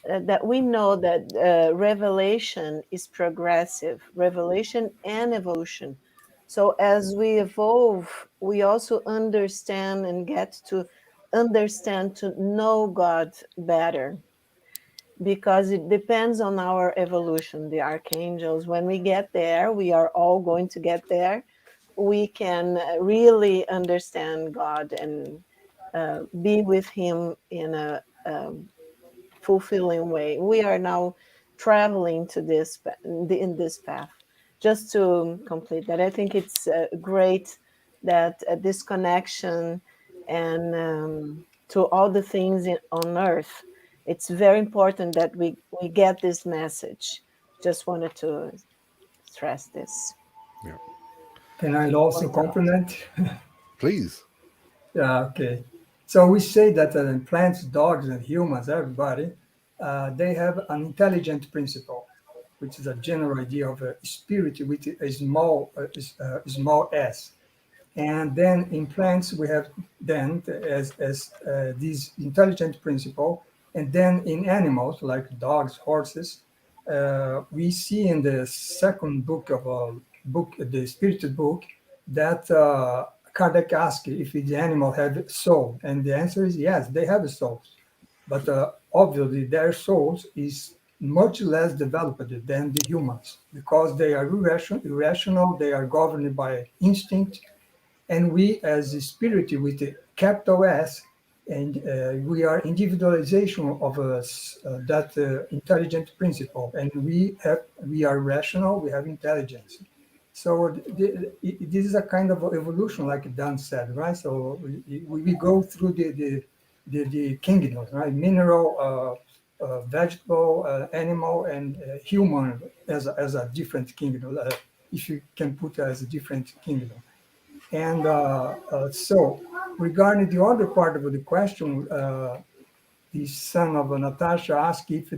that we know that revelation is progressive, revelation and evolution. So as we evolve, we also understand and get to understand, to know God better, because it depends on our evolution. The archangels, when we get there, we are all going to get there, we can really understand God and be with him in a fulfilling way. We are now traveling to this in this path. Just to complete that, I think it's great that this connection and to all the things on earth, it's very important that we get this message. Just wanted to stress this. Yeah. Can I also compliment? Please. Yeah, okay. So we say that plants, dogs, and humans, everybody, they have an intelligent principle, which is a general idea of a spirit with a small s. And then in plants, we have then as this intelligent principle. And then in animals, like dogs, horses, we see in the second book of the Spirited book, that Kardec asked if the animal had a soul, and the answer is yes, they have a soul, but obviously their souls is much less developed than the humans, because they are irrational, they are governed by instinct, and we as a spirit with a capital S, And we are individualization of that intelligent principle, and we are rational. We have intelligence. So this is a kind of evolution, like Dan said, right? So we go through the kingdoms, right? Mineral, vegetable, animal, and human as a different kingdom. If you can put it as a different kingdom. And so regarding the other part of the question, the son of Natasha asked if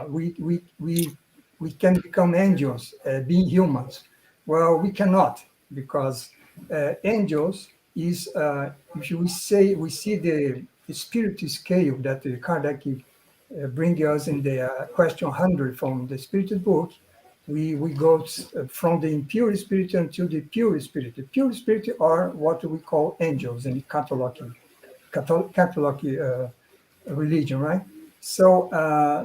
we can become angels being humans. Well, we cannot, because angels is, if we see the spirit scale that Kardec bring us in the question 100 from the Spirit book. We go from the impure spirit until the pure spirit. The pure spirit are what we call angels in the Catholic religion, right? So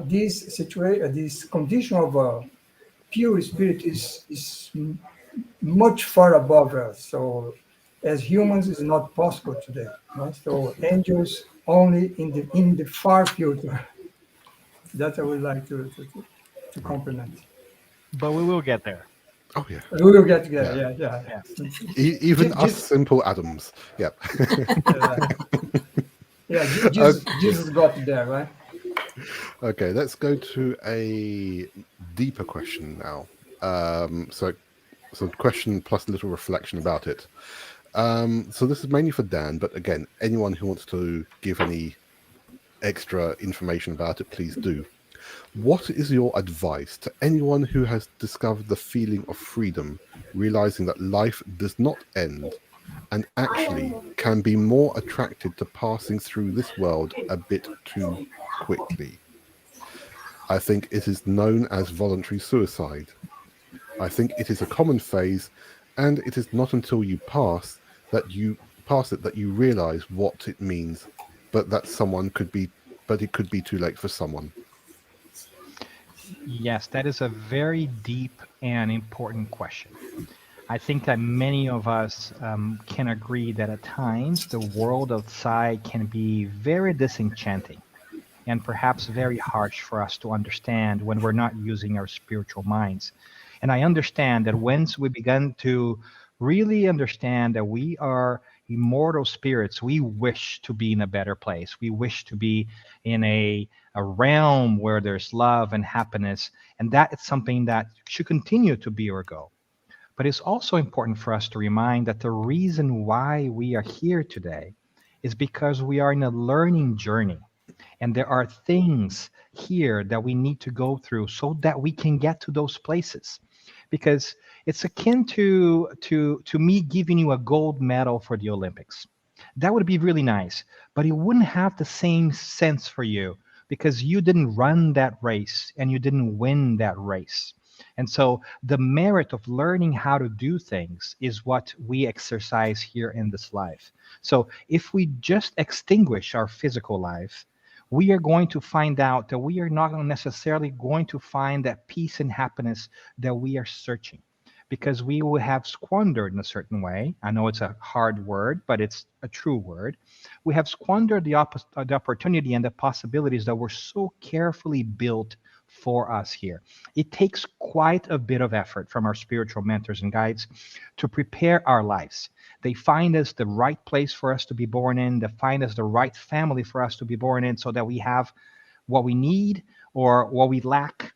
this condition of pure spirit is much far above us. So as humans, is not possible today, right? So angels only in the far future. That I would like to compliment. But we will get there. Oh yeah. We will get together. Yeah. Even us simple atoms. Yep. Jesus got there, right? Okay, let's go to a deeper question now. So question plus a little reflection about it. So this is mainly for Dan, but again, anyone who wants to give any extra information about it, please do. What is your advice to anyone who has discovered the feeling of freedom, realizing that life does not end, and actually can be more attracted to passing through this world a bit too quickly? I think it is known as voluntary suicide. I think it is a common phase, and it is not until you pass it that you realize what it means, but it could be too late for someone. Yes, that is a very deep and important question. I think that many of us can agree that at times the world outside can be very disenchanting and perhaps very harsh for us to understand when we're not using our spiritual minds. And I understand that once we begin to really understand that we are immortal spirits, we wish to be in a better place. We wish to be in a realm where there's love and happiness. And that is something that should continue to be our goal. But it's also important for us to remind that the reason why we are here today is because we are in a learning journey. And there are things here that we need to go through so that we can get to those places. Because it's akin to me giving you a gold medal for the Olympics. That would be really nice, but it wouldn't have the same sense for you because you didn't run that race and you didn't win that race. And so the merit of learning how to do things is what we exercise here in this life. So if we just extinguish our physical life, we are going to find out that we are not necessarily going to find that peace and happiness that we are searching, because we will have squandered in a certain way. I know it's a hard word, but it's a true word. We have squandered the opportunity and the possibilities that were so carefully built for us here. It takes quite a bit of effort from our spiritual mentors and guides to prepare our lives. They find us the right place for us to be born in. They find us the right family for us to be born in so that we have what we need or what we lack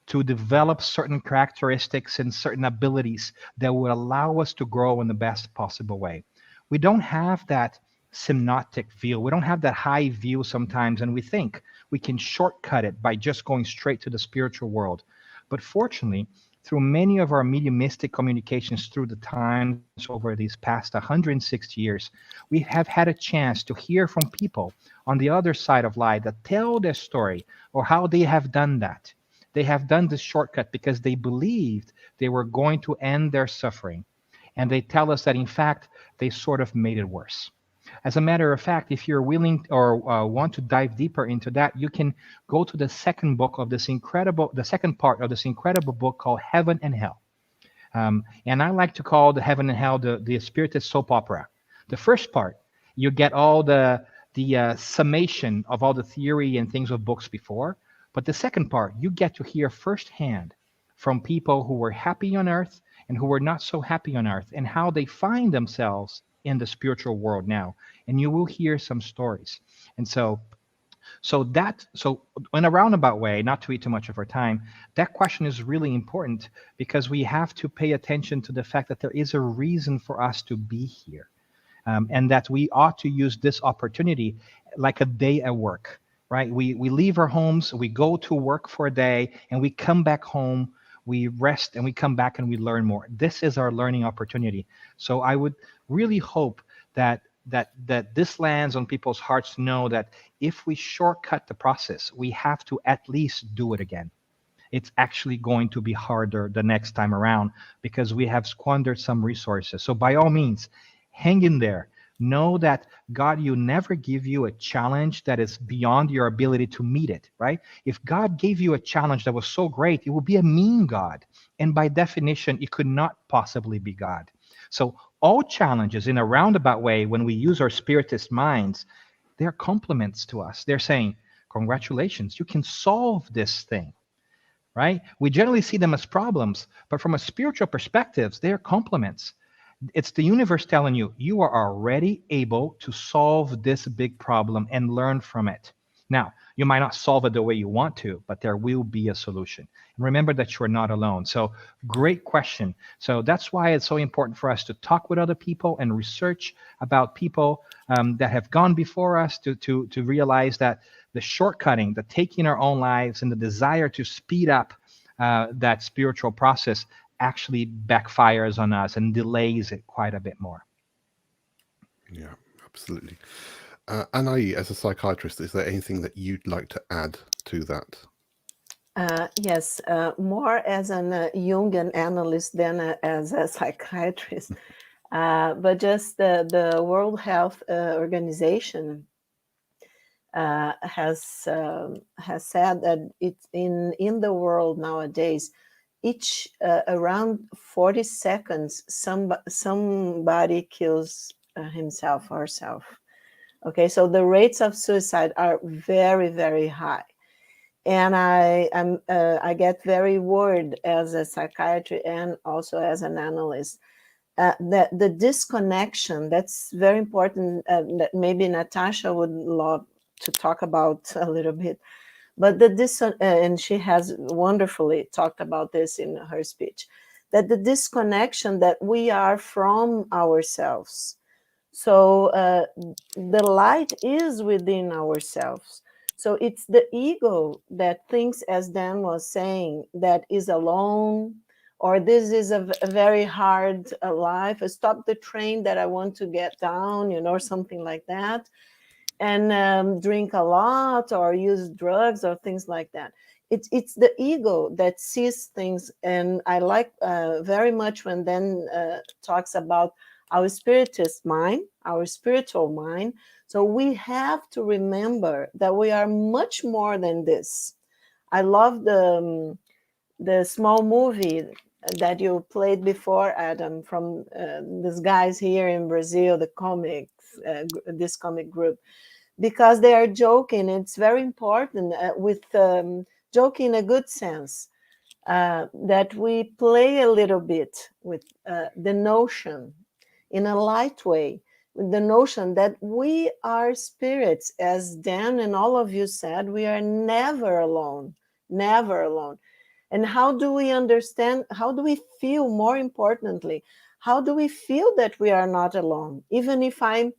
to develop certain characteristics and certain abilities that would allow us to grow in the best possible way. We don't have that synoptic view. We don't have that high view sometimes, and we think we can shortcut it by just going straight to the spiritual world. But fortunately, through many of our mediumistic communications through the times over these past 160 years, we have had a chance to hear from people on the other side of life that tell their story or how they have done that. They have done this shortcut because they believed they were going to end their suffering. And they tell us that, in fact, they sort of made it worse. As a matter of fact, if you're willing or want to dive deeper into that, you can go to the second part of this incredible book called Heaven and Hell. And I like to call the Heaven and Hell the Spiritist soap opera. The first part, you get all the summation of all the theory and things of books before. But the second part, you get to hear firsthand from people who were happy on earth and who were not so happy on earth, and how they find themselves in the spiritual world now. And you will hear some stories. And so in a roundabout way, not to eat too much of our time, that question is really important, because we have to pay attention to the fact that there is a reason for us to be here. And that we ought to use this opportunity like a day at work, right? We leave our homes, we go to work for a day, and we come back home, we rest, and we come back and we learn more. This is our learning opportunity. So I would really hope that this lands on people's hearts to know that if we shortcut the process, we have to at least do it again. It's actually going to be harder the next time around, because we have squandered some resources. So by all means, hang in there. Know that God, you never give you a challenge that is beyond your ability to meet it, right? If God gave you a challenge that was so great, it would be a mean God. And by definition, it could not possibly be God. So all challenges, in a roundabout way, when we use our spiritist minds, they're compliments to us. They're saying, congratulations, you can solve this thing, right? We generally see them as problems, but from a spiritual perspective, they're compliments. It's the universe telling you, you are already able to solve this big problem and learn from it. Now, you might not solve it the way you want to, but there will be a solution. And remember that you're not alone. So great question. So that's why it's so important for us to talk with other people and research about people that have gone before us, to realize that the shortcutting, the taking our own lives, and the desire to speed up that spiritual process actually backfires on us and delays it quite a bit more. Yeah, absolutely. Anahy, as a psychiatrist, is there anything that you'd like to add to that? Yes, more as an Jungian analyst than as a psychiatrist. But just the World Health Organization has said that it's in the world nowadays, each around 40 seconds, somebody kills himself or herself. Okay, so the rates of suicide are very, very high. And I get very worried as a psychiatrist and also as an analyst that the disconnection, that's very important, that maybe Natasha would love to talk about a little bit. But and she has wonderfully talked about this in her speech, that the disconnection that we are from ourselves. So the light is within ourselves. So it's the ego that thinks, as Dan was saying, that is alone, or this is a very hard life. Stop the train that I want to get down, or something like that. And drink a lot or use drugs or things like that. It's the ego that sees things. And I like very much when Dan talks about our spiritist mind, our spiritual mind. So we have to remember that we are much more than this. I love the small movie that you played before, Adam, from these guys here in Brazil, the comics, this comic group, because they are joking. It's very important with joking in a good sense, that we play a little bit with the notion in a light way, with the notion that we are spirits. As Dan and all of you said, we are never alone, never alone. And how do we understand, how do we feel, more importantly, how do we feel that we are not alone? Even if I'm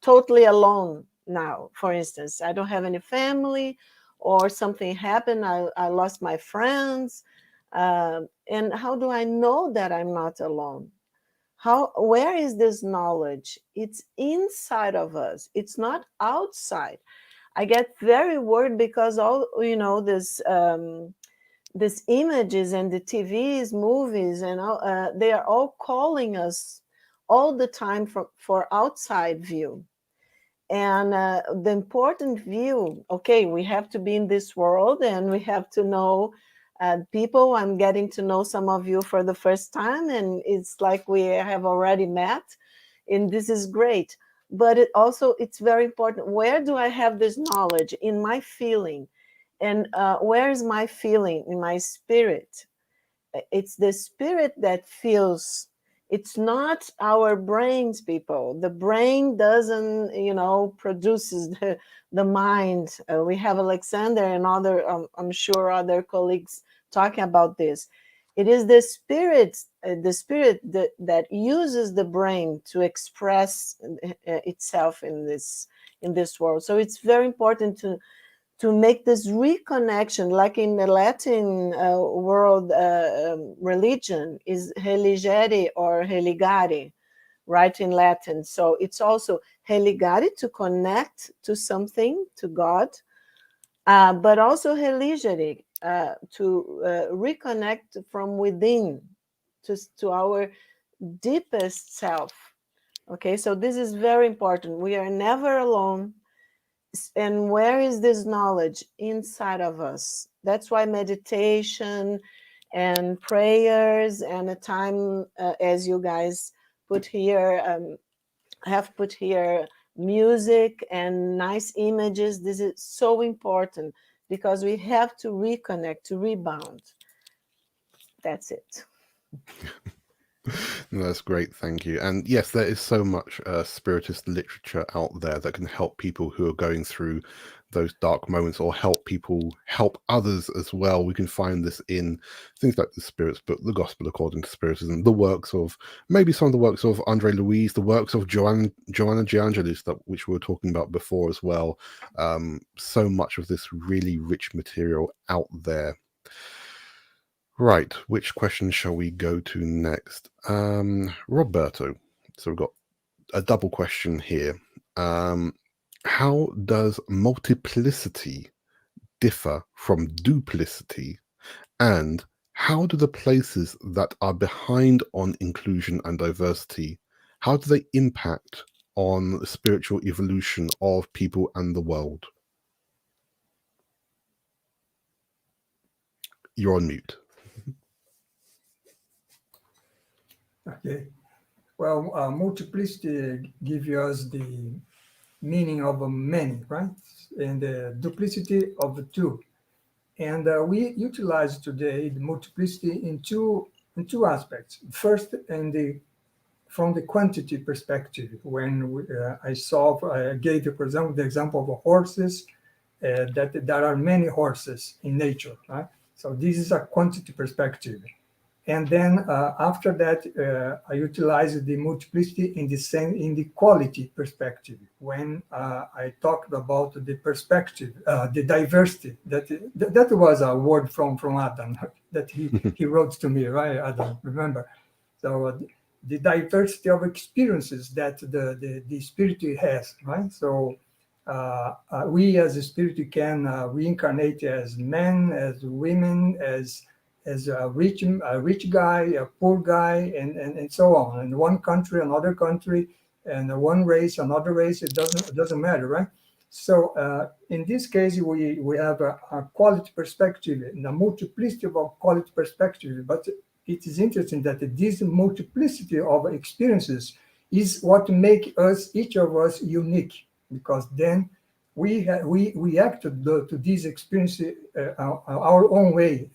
totally alone now, for instance, I don't have any family, or something happened, I lost my friends, and how do I know that I'm not alone? Where is this knowledge? It's inside of us. It's not outside. I get very worried because all these images and the TVs, movies, and all, they are all calling us all the time for outside view. And the important view, okay, we have to be in this world and we have to know people. I'm getting to know some of you for the first time, and it's like we have already met, and this is great. but it's very important. Where do I have this knowledge? In my feeling. And where is my feeling? In my spirit. It's the spirit that feels. It's not our brains, people. The brain doesn't, produces the mind. We have Alexander and other, I'm sure other colleagues talking about this. It is the spirit that uses the brain to express itself in this world. So it's very important to make this reconnection, like in the Latin world religion, is religere or religare, right, in Latin. So it's also religare, to connect to something, to God, but also religere, to reconnect from within to our deepest self. Okay, so this is very important. We are never alone. And where is this knowledge? Inside of us. That's why meditation and prayers and a time, as you guys put here, have put here, music and nice images. This is so important because we have to reconnect, to rebound. That's it. That's great, thank you. And yes, there is so much spiritist literature out there that can help people who are going through those dark moments, or help others as well. We can find this in things like the Spirit's book, The Gospel According to Spiritism, the works of, maybe some of the works of Andre Louise, the works of Joanna Giangelis, which we were talking about before as well. So much of this really rich material out there. Right, which question shall we go to next? Roberto. So we've got a double question here. How does multiplicity differ from duplicity? And how do the places that are behind on inclusion and diversity, how do they impact on the spiritual evolution of people and the world? You're on mute. Okay. Well, multiplicity gives us the meaning of many, right? And the duplicity of the two. And we utilize today the multiplicity in two aspects. First, from the quantity perspective, when I gave you, for example, the example of horses, that there are many horses in nature, right? So this is a quantity perspective. And then after that, I utilize the multiplicity in the quality perspective. When I talked about the perspective, the diversity, that was a word from Adam that he wrote to me, right, Adam? Remember? So the diversity of experiences that the spirit has, right? So we as a spirit can reincarnate as men, as women, as a rich guy, a poor guy, and so on. In one country, another country, and one race, another race. It doesn't matter, right? So in this case, we have a quality perspective, and a multiplicity of a quality perspective. But it is interesting that this multiplicity of experiences is what makes us, each of us, unique, because then we act to these experiences our own way.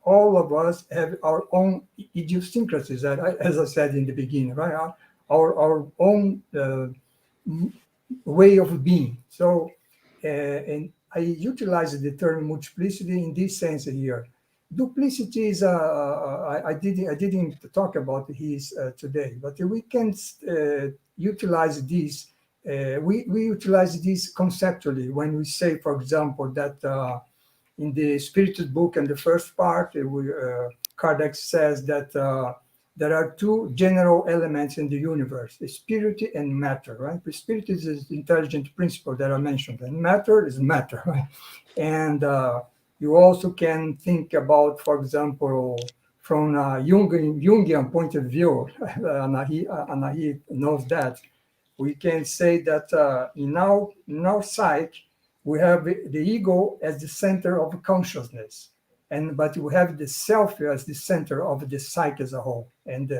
All of us have our own idiosyncrasies, as I said in the beginning, right? Our own way of being. So, and I utilize the term multiplicity in this sense here. Duplicity is I didn't talk about this today, but we can utilize this. We utilize this conceptually when we say, for example, that in the Spiritist book, in the first part, Kardec says that there are two general elements in the universe: the spirit and matter. Right? The spirit is the intelligent principle that I mentioned, and matter is matter. Right? And you also can think about, for example, from a Jungian point of view, Anahy knows that, we can say that in our psyche, we have the ego as the center of consciousness, but we have the self as the center of the psyche as a whole. And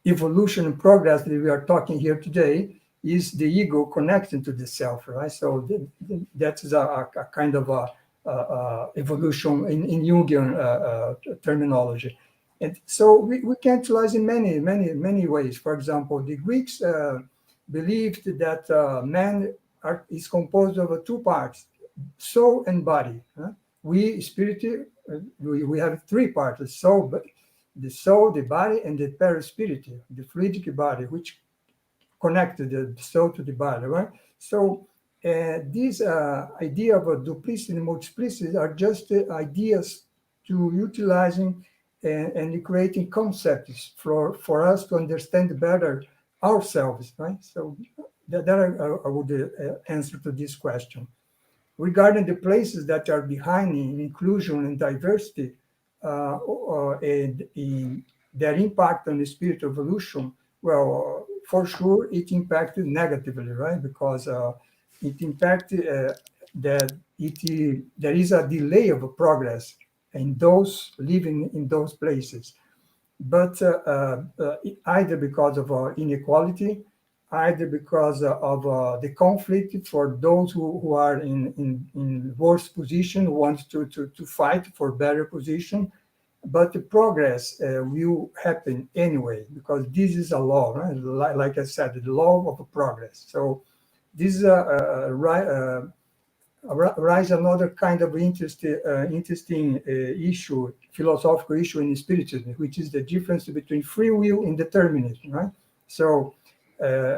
evolution and progress that we are talking here today is the ego connecting to the self, right? So that is a kind of a evolution in Jungian terminology. And so we can utilize in many ways. For example, the Greeks believed that man is composed of two parts, soul and body. We spirit, we have three parts: the soul, the body, and the perispirit, the fluidic body, which connected the soul to the body, right? So these idea of a duplicity and multiplicity are just ideas to utilizing and creating concepts for us to understand better ourselves, right? So that I would answer to this question. Regarding the places that are behind in inclusion and diversity, and in their impact on the spirit evolution, well, for sure it impacted negatively, right? Because it impacted that there is a delay of progress in those living in those places, but either because of inequality, either because of the conflict for those who are in worse position, want to fight for better position. But the progress will happen anyway, because this is a law, right? Like I said, the law of progress. So this is rise another kind of interesting issue, philosophical issue in Spiritism, which is the difference between free will and determinism, right? So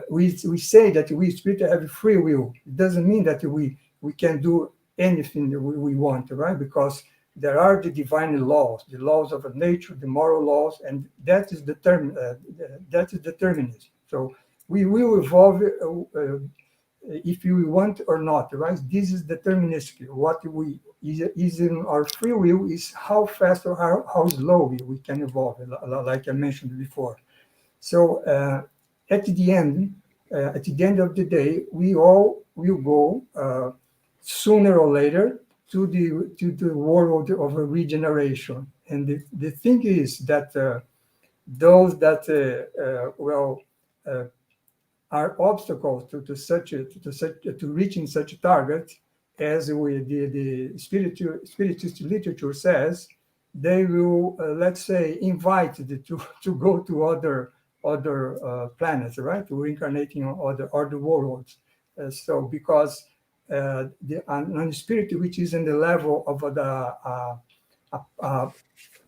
we say that we Spirit have free will. It doesn't mean that we can do anything that we want, right? Because there are the divine laws, the laws of nature, the moral laws, and that is determinism. So we will evolve if we want or not, right? This is deterministic. What we is in our free will is how fast or how slowly we can evolve, like I mentioned before. So at the end of the day, we all will go sooner or later to the world of regeneration. And the thing is that those that are obstacles to reaching such a target, as the spiritist literature says, they will let's say invite to go to other planets, right? To reincarnating on other worlds. So because the spirit which is in the level of the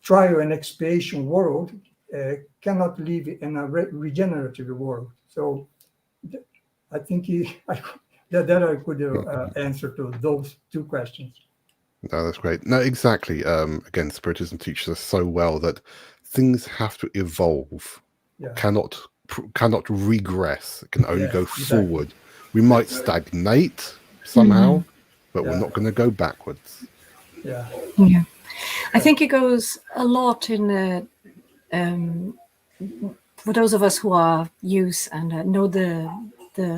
trial and expiation world cannot live in a regenerative world. So I think that I could answer to those two questions. No, that's great. No, exactly. Again, Spiritism teaches us so well that things have to evolve, cannot regress. It can only go forward. We might stagnate somehow, but we're not going to go backwards. Yeah. I think it goes a lot in for those of us who are youth and know the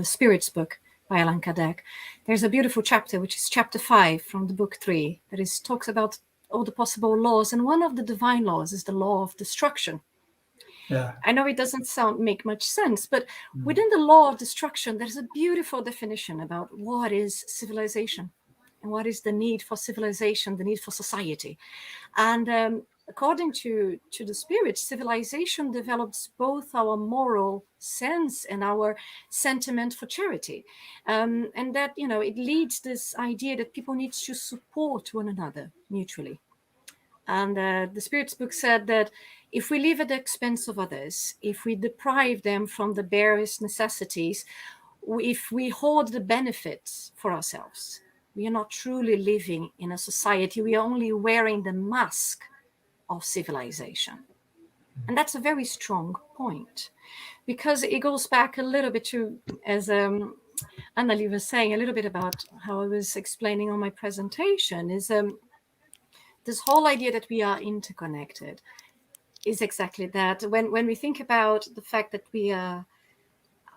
Spirits book by Allan Kardec. There's a beautiful chapter, which is chapter 5 from the book 3, that talks about all the possible laws, and one of the divine laws is the law of destruction. Yeah. I know it doesn't make much sense, but within the law of destruction, there's a beautiful definition about what is civilization and what is the need for civilization, the need for society. And according to the Spirit, civilization develops both our moral sense and our sentiment for charity. And that, it leads this idea that people need to support one another mutually. And the Spirit's book said that if we live at the expense of others, if we deprive them from the barest necessities, if we hoard the benefits for ourselves, we are not truly living in a society. We are only wearing the mask of civilization. And that's a very strong point, because it goes back a little bit to, as Anahy was saying, a little bit about how I was explaining on my presentation, is this whole idea that we are interconnected is exactly that. When we think about the fact that we are,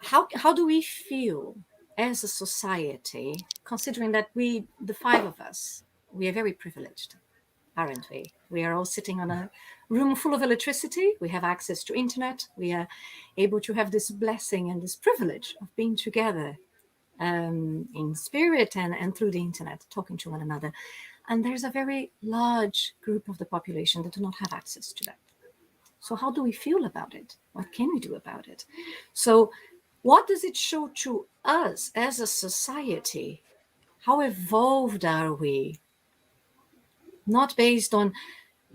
how do we feel as a society, considering that the 5 of us, we are very privileged, aren't we? We are all sitting on room full of electricity. We have access to internet. We are able to have this blessing and this privilege of being together in spirit and through the internet, talking to one another. And there's a very large group of the population that do not have access to that. So how do we feel about it? What can we do about it? So what does it show to us as a society? How evolved are we? Not based on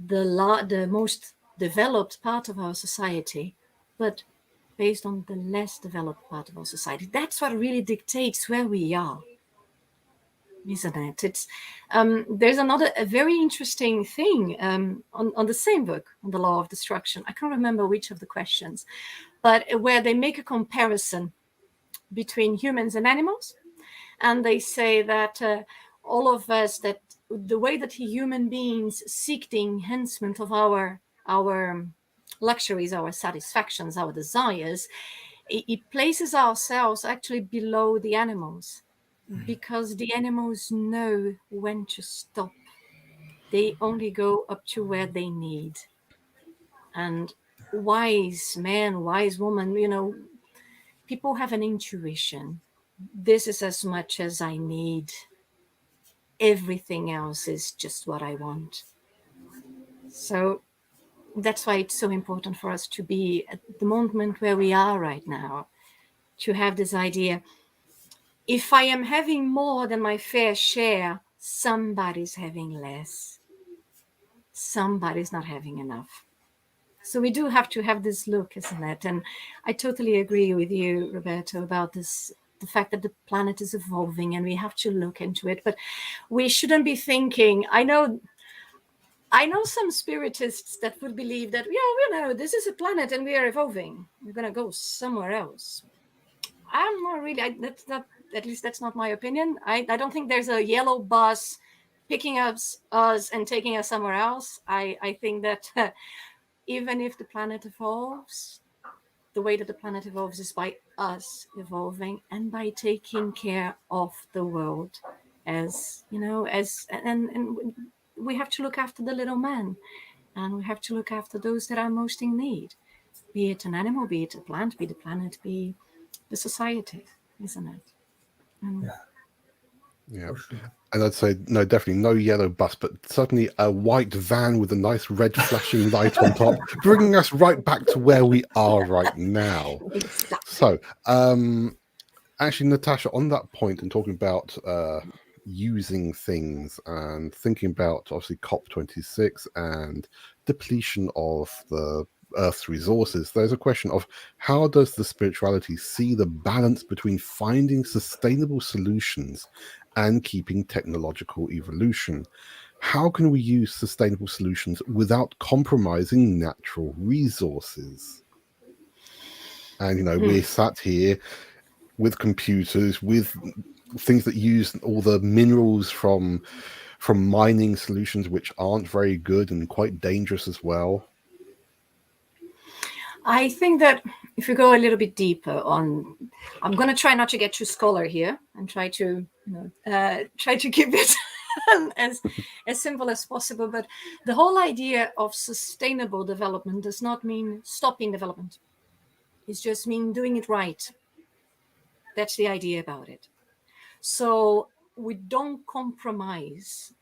the most developed part of our society, but based on the less developed part of our society. That's what really dictates where we are, isn't it? It's there's a very interesting thing on the same book, on the law of destruction. I can't remember which of the questions, but where they make a comparison between humans and animals, and they say that all of us, that the way that human beings seek the enhancement of our luxuries, our satisfactions, our desires, it places ourselves actually below the animals, because the animals know when to stop. They only go up to where they need. And wise man, wise woman, people have an intuition. This is as much as I need. Everything else is just what I want. So that's why it's so important for us to be at the moment where we are right now, to have this idea. If I am having more than my fair share, somebody's having less. Somebody's not having enough. So we do have to have this look, isn't it? And I totally agree with you, Roberto, about this, the fact that the planet is evolving and we have to look into it. But we shouldn't be thinking, I know some spiritists that would believe that, this is a planet and we are evolving. We're going to go somewhere else. I'm not really, that's not, at least that's not my opinion. I don't think there's a yellow bus picking up us and taking us somewhere else. I think that even if the planet evolves, the way that the planet evolves is by us evolving and by taking care of the world, as and we have to look after the little man, and we have to look after those that are most in need, be it an animal, be it a plant, be the planet, be the society, isn't it? Yeah. And I'd say, no, definitely no yellow bus, but certainly a white van with a nice red flashing light on top, bringing us right back to where we are right now. Exactly. So, actually, Natasha, on that point and talking about using things and thinking about, obviously, COP26 and depletion of the Earth's resources, there's a question of how does the spirituality see the balance between finding sustainable solutions and keeping technological evolution? How can we use sustainable solutions without compromising natural resources? And we're sat here with computers, with things that use all the minerals from mining solutions, which aren't very good and quite dangerous as well. I think that if we go a little bit deeper on, I'm going to try not to get too scholar here and try to keep it as simple as possible. But the whole idea of sustainable development does not mean stopping development. It just means doing it right. That's the idea about it. So we don't compromise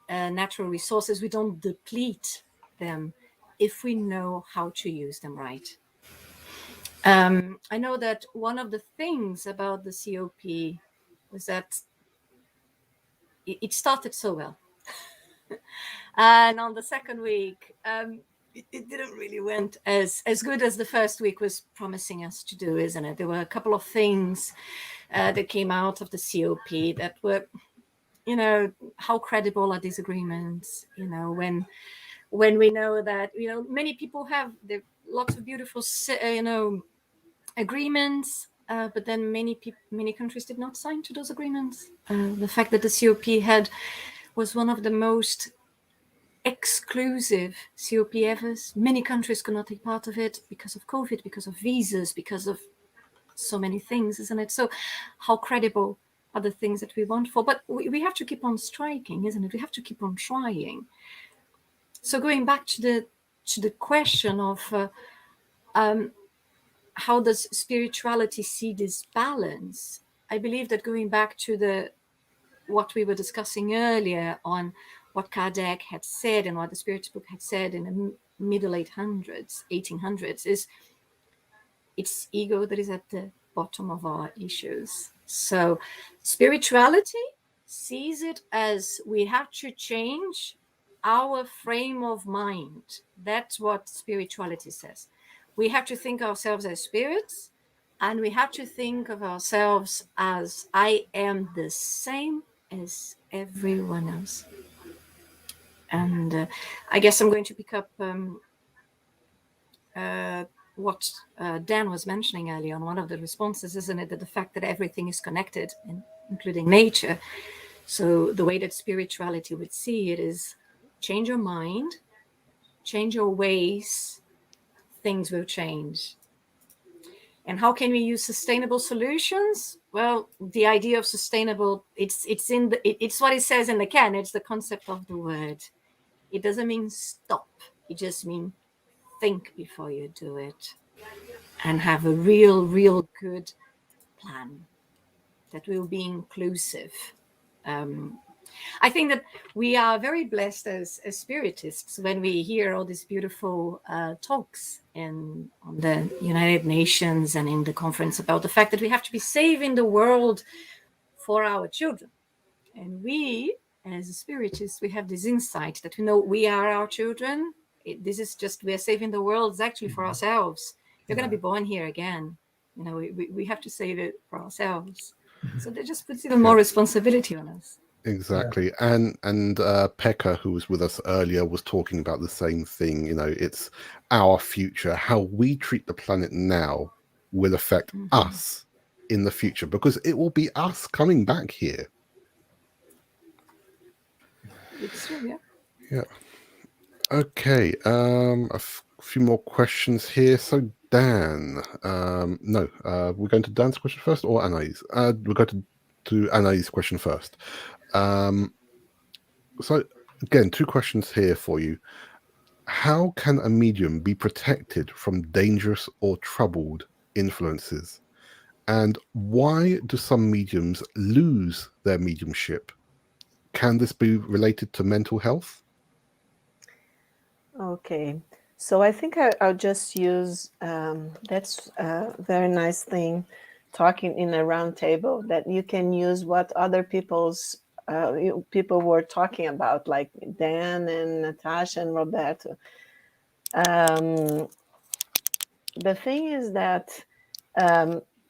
natural resources. We don't deplete them if we know how to use them right. I know that one of the things about the COP was that it started so well. And on the second week, it didn't really went as good as the first week was promising us to do, isn't it? There were a couple of things that came out of the COP that were, how credible are these agreements? When we know that, many people have lots of beautiful, agreements, but then many countries did not sign to those agreements. The fact that the COP was one of the most exclusive COP ever. Many countries could not take part of it because of COVID, because of visas, because of so many things, isn't it? So how credible are the things that we want for? But we have to keep on striking, isn't it? We have to keep on trying. So going back to to the question of how does spirituality see this balance, I believe that going back to what we were discussing earlier on what Kardec had said and what the Spirit book had said in the middle 1800s, is it's ego that is at the bottom of our issues. So spirituality sees it as we have to change our frame of mind. That's what spirituality says. We have to think ourselves as spirits, and we have to think of ourselves as I am the same as everyone else. And I guess I'm going to pick up what Dan was mentioning earlier on one of the responses, isn't it? That the fact that everything is connected, including nature. So the way that spirituality would see it is change your mind, change your ways, things will change. And how can we use sustainable solutions? Well, the idea of sustainable, it's what it says in the can. It's the concept of the word. It doesn't mean stop. It just means think before you do it, and have a real good plan that will be inclusive. I think that we are very blessed as spiritists when we hear all these beautiful talks on the United Nations and in the conference about the fact that we have to be saving the world for our children. And we, as spiritists, we have this insight that we know we are our children. This is just, we are saving the world. It's actually for ourselves. You're going to be born here again. You know, we have to save it for ourselves. So that just puts even more responsibility on us. Exactly. And Pekka, who was with us earlier, was talking about the same thing. You know, it's our future. How we treat the planet now will affect us in the future, because it will be us coming back here. It's true, yeah. Yeah. Okay. A few more questions here. So Dan, we're going to Dan's question first, or Anahy's? We're going to Anahy's question first. So again, two questions here for you. How can a medium be protected from dangerous or troubled influences? And why do some mediums lose their mediumship? Can this be related to mental health? Okay, so I think I'll just use, that's a very nice thing, talking in a round table, that you can use what other people were talking about, like Dan and Natasha and Roberto. The thing is that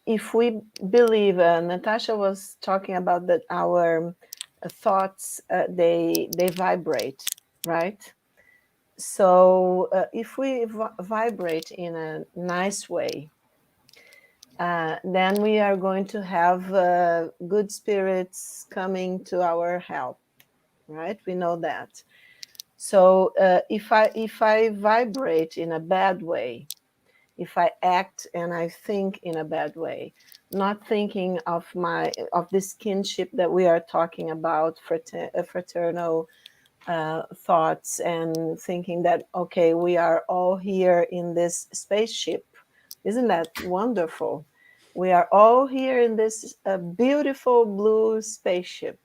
if we believe, Natasha was talking about that our thoughts, they vibrate, right? So if we vibrate in a nice way, then we are going to have good spirits coming to our help, right? We know that. So if I vibrate in a bad way, if I act and I think in a bad way, not thinking of this kinship that we are talking about, fraternal thoughts, and thinking that, okay, we are all here in this spaceship. Isn't that wonderful? We are all here in this beautiful blue spaceship,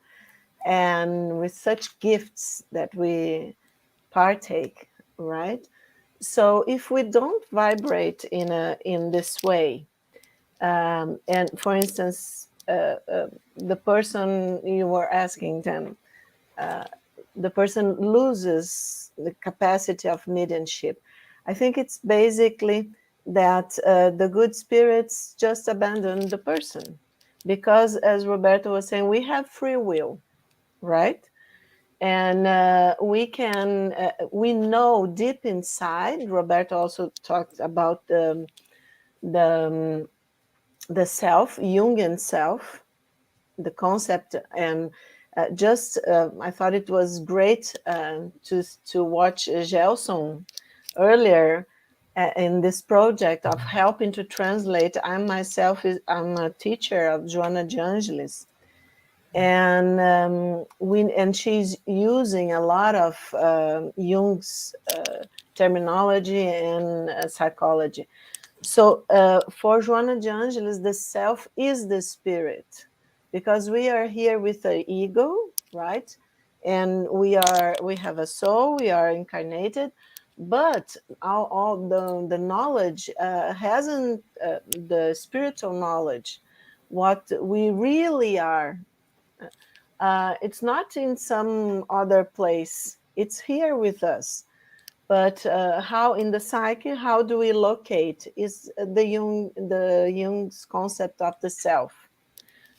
and with such gifts that we partake, right? So if we don't vibrate in this way, and for instance, the person you were asking them, the person loses the capacity of mediumship. I think it's basically that the good spirits just abandon the person, because, as Roberto was saying, we have free will, right? And we know deep inside. Roberto also talked about the self, Jungian self, the concept, and I thought it was great to watch Gelson earlier in this project of helping to translate. I'm a teacher of Joana de Angelis, And she's using a lot of Jung's terminology and psychology. So for Joana de Angelis, the self is the spirit, because we are here with the ego, right? And we have a soul, we are incarnated, but all the knowledge hasn't the spiritual knowledge, what we really are. It's not in some other place. It's here with us. But how in the psyche, how do we locate is the Jung's concept of the self.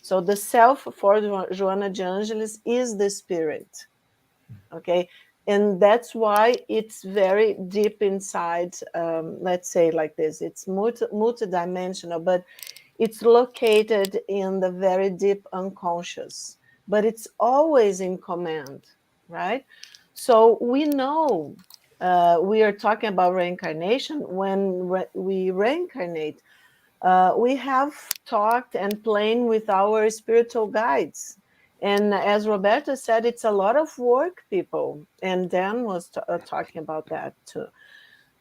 So the self for Joana de Angelis is the spirit. Okay. And that's why it's very deep inside, let's say like this, it's multidimensional, but it's located in the very deep unconscious, but it's always in command, right? So we know we are talking about reincarnation. When we reincarnate, we have talked and played with our spiritual guides. And as Roberto said, it's a lot of work, people. And Dan was talking about that too.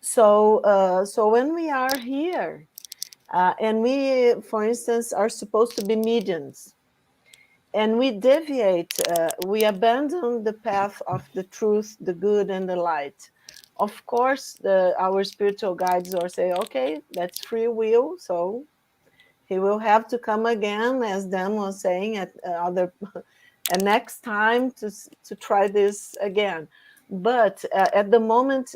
So, so when we are here, and we, for instance, are supposed to be mediums, and we deviate, we abandon the path of the truth, the good, and the light. Of course, our spiritual guides are say, okay, that's free will, so he will have to come again, as Dan was saying, at next time to try this again. But at the moment,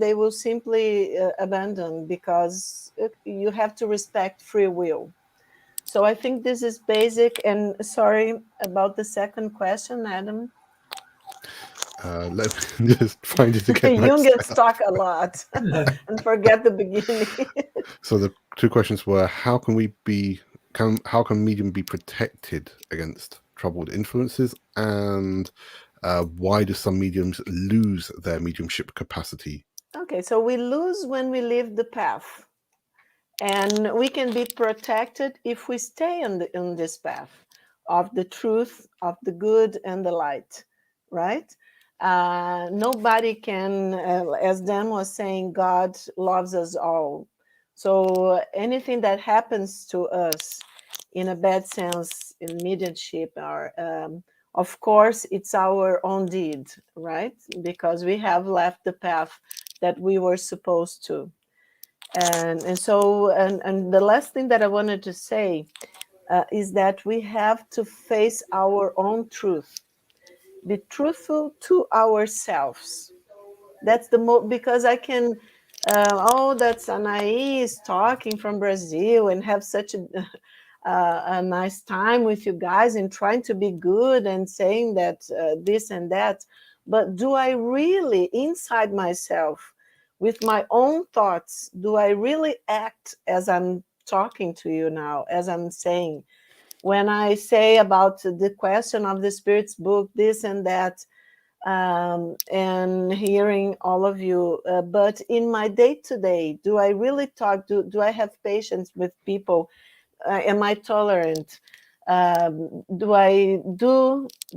they will simply abandon, because you have to respect free will. So I think this is basic. And sorry about the second question, Adam. Let me just find it again. Jung gets talk a lot and forget the beginning. So the two questions were: how can medium be protected against troubled influences, and why do some mediums lose their mediumship capacity? Okay, so we lose when we leave the path, and we can be protected if we stay on this path of the truth, of the good and the light, right? Nobody can, as Dan was saying, God loves us all. So anything that happens to us in a bad sense, in mediumship, or of course, it's our own deed, right? Because we have left the path that we were supposed to. And so, and the last thing that I wanted to say is that we have to face our own truth. Be truthful to ourselves. That's the because I can, that's Anahy is talking from Brazil and have such a nice time with you guys and trying to be good and saying that this and that. But do I really, inside myself, with my own thoughts, do I really act as I'm talking to you now, as I'm saying? When I say about the question of the Spirit's book, this and that, and hearing all of you, but in my day-to-day, do I really talk? Do I have patience with people? Am I tolerant? Do I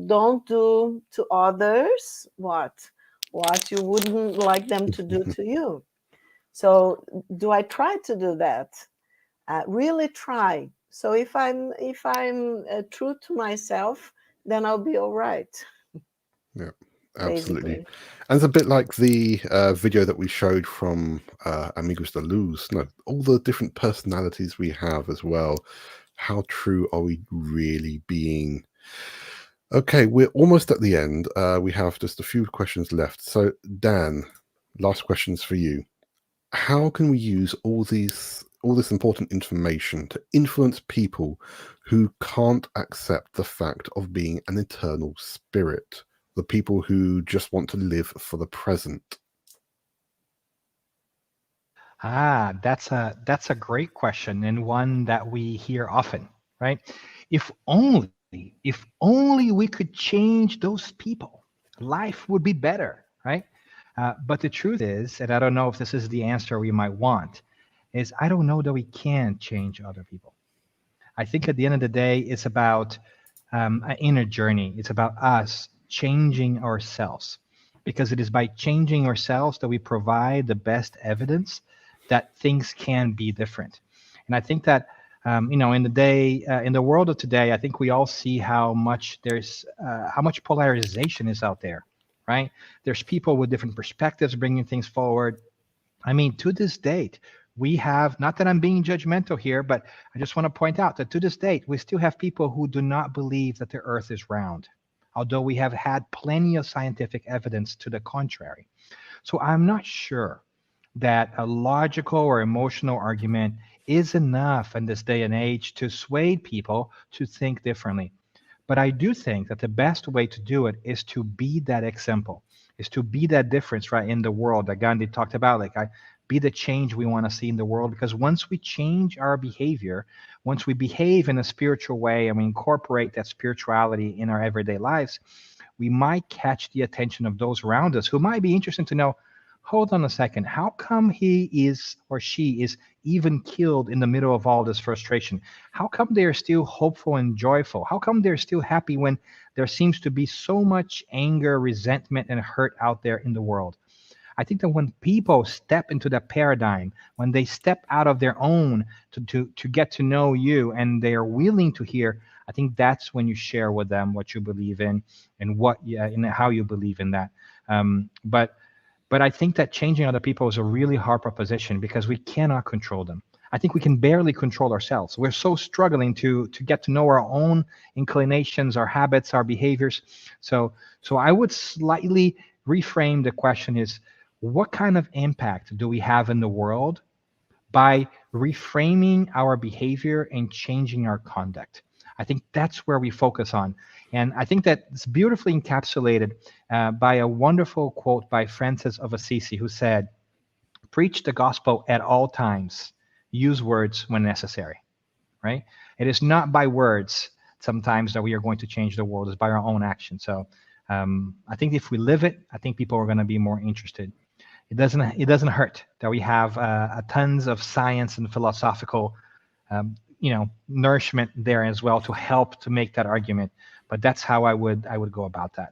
don't do to others what you wouldn't like them to do to you? So do I try to do that? Really try. So if I'm true to myself, then I'll be all right. Yeah, absolutely. Basically. And it's a bit like the video that we showed from Amigos de Luz. No, all the different personalities we have as well. How true are we really being? Okay, we're almost at the end. We have just a few questions left. So Dan, last questions for you. How can we use all this important information to influence people who can't accept the fact of being an eternal spirit? The people who just want to live for the present? That's a great question, and one that we hear often, right? If only we could change those people, life would be better, right? But the truth is, and I don't know if this is the answer we might want, is I don't know that we can change other people. I think at the end of the day, it's about an inner journey. It's about us changing ourselves, because it is by changing ourselves that we provide the best evidence that things can be different. And I think that in the world of today, I think we all see how much polarization is out there, right? There's people with different perspectives bringing things forward. I mean, to this date, we have, not that I'm being judgmental here, but I just want to point out that to this date, we still have people who do not believe that the earth is round, although we have had plenty of scientific evidence to the contrary. So I'm not sure that a logical or emotional argument is enough in this day and age to sway people to think differently. But I do think that the best way to do it is to be that example, is to be that difference, right, in the world that Gandhi talked about. Like, be the change we want to see in the world. Because once we change our behavior, once we behave in a spiritual way and we incorporate that spirituality in our everyday lives, we might catch the attention of those around us who might be interested to know, hold on a second, how come he is or she is even killed in the middle of all this frustration? How come they're still hopeful and joyful? How come they're still happy when there seems to be so much anger, resentment, and hurt out there in the world? I think that when people step into that paradigm, when they step out of their own to get to know you, and they are willing to hear, I think that's when you share with them what you believe in and how you believe in that. But I think that changing other people is a really hard proposition because we cannot control them. I think we can barely control ourselves. We're so struggling to get to know our own inclinations, our habits, our behaviors. So I would slightly reframe the question is, what kind of impact do we have in the world by reframing our behavior and changing our conduct? I think that's where we focus on. And I think that it's beautifully encapsulated by a wonderful quote by Francis of Assisi, who said, preach the gospel at all times, use words when necessary, right? It is not by words sometimes that we are going to change the world, it's by our own action. So I think if we live it, I think people are going to be more interested. It doesn't hurt that we have tons of science and philosophical nourishment there as well to help to make that argument. But that's how I would go about that.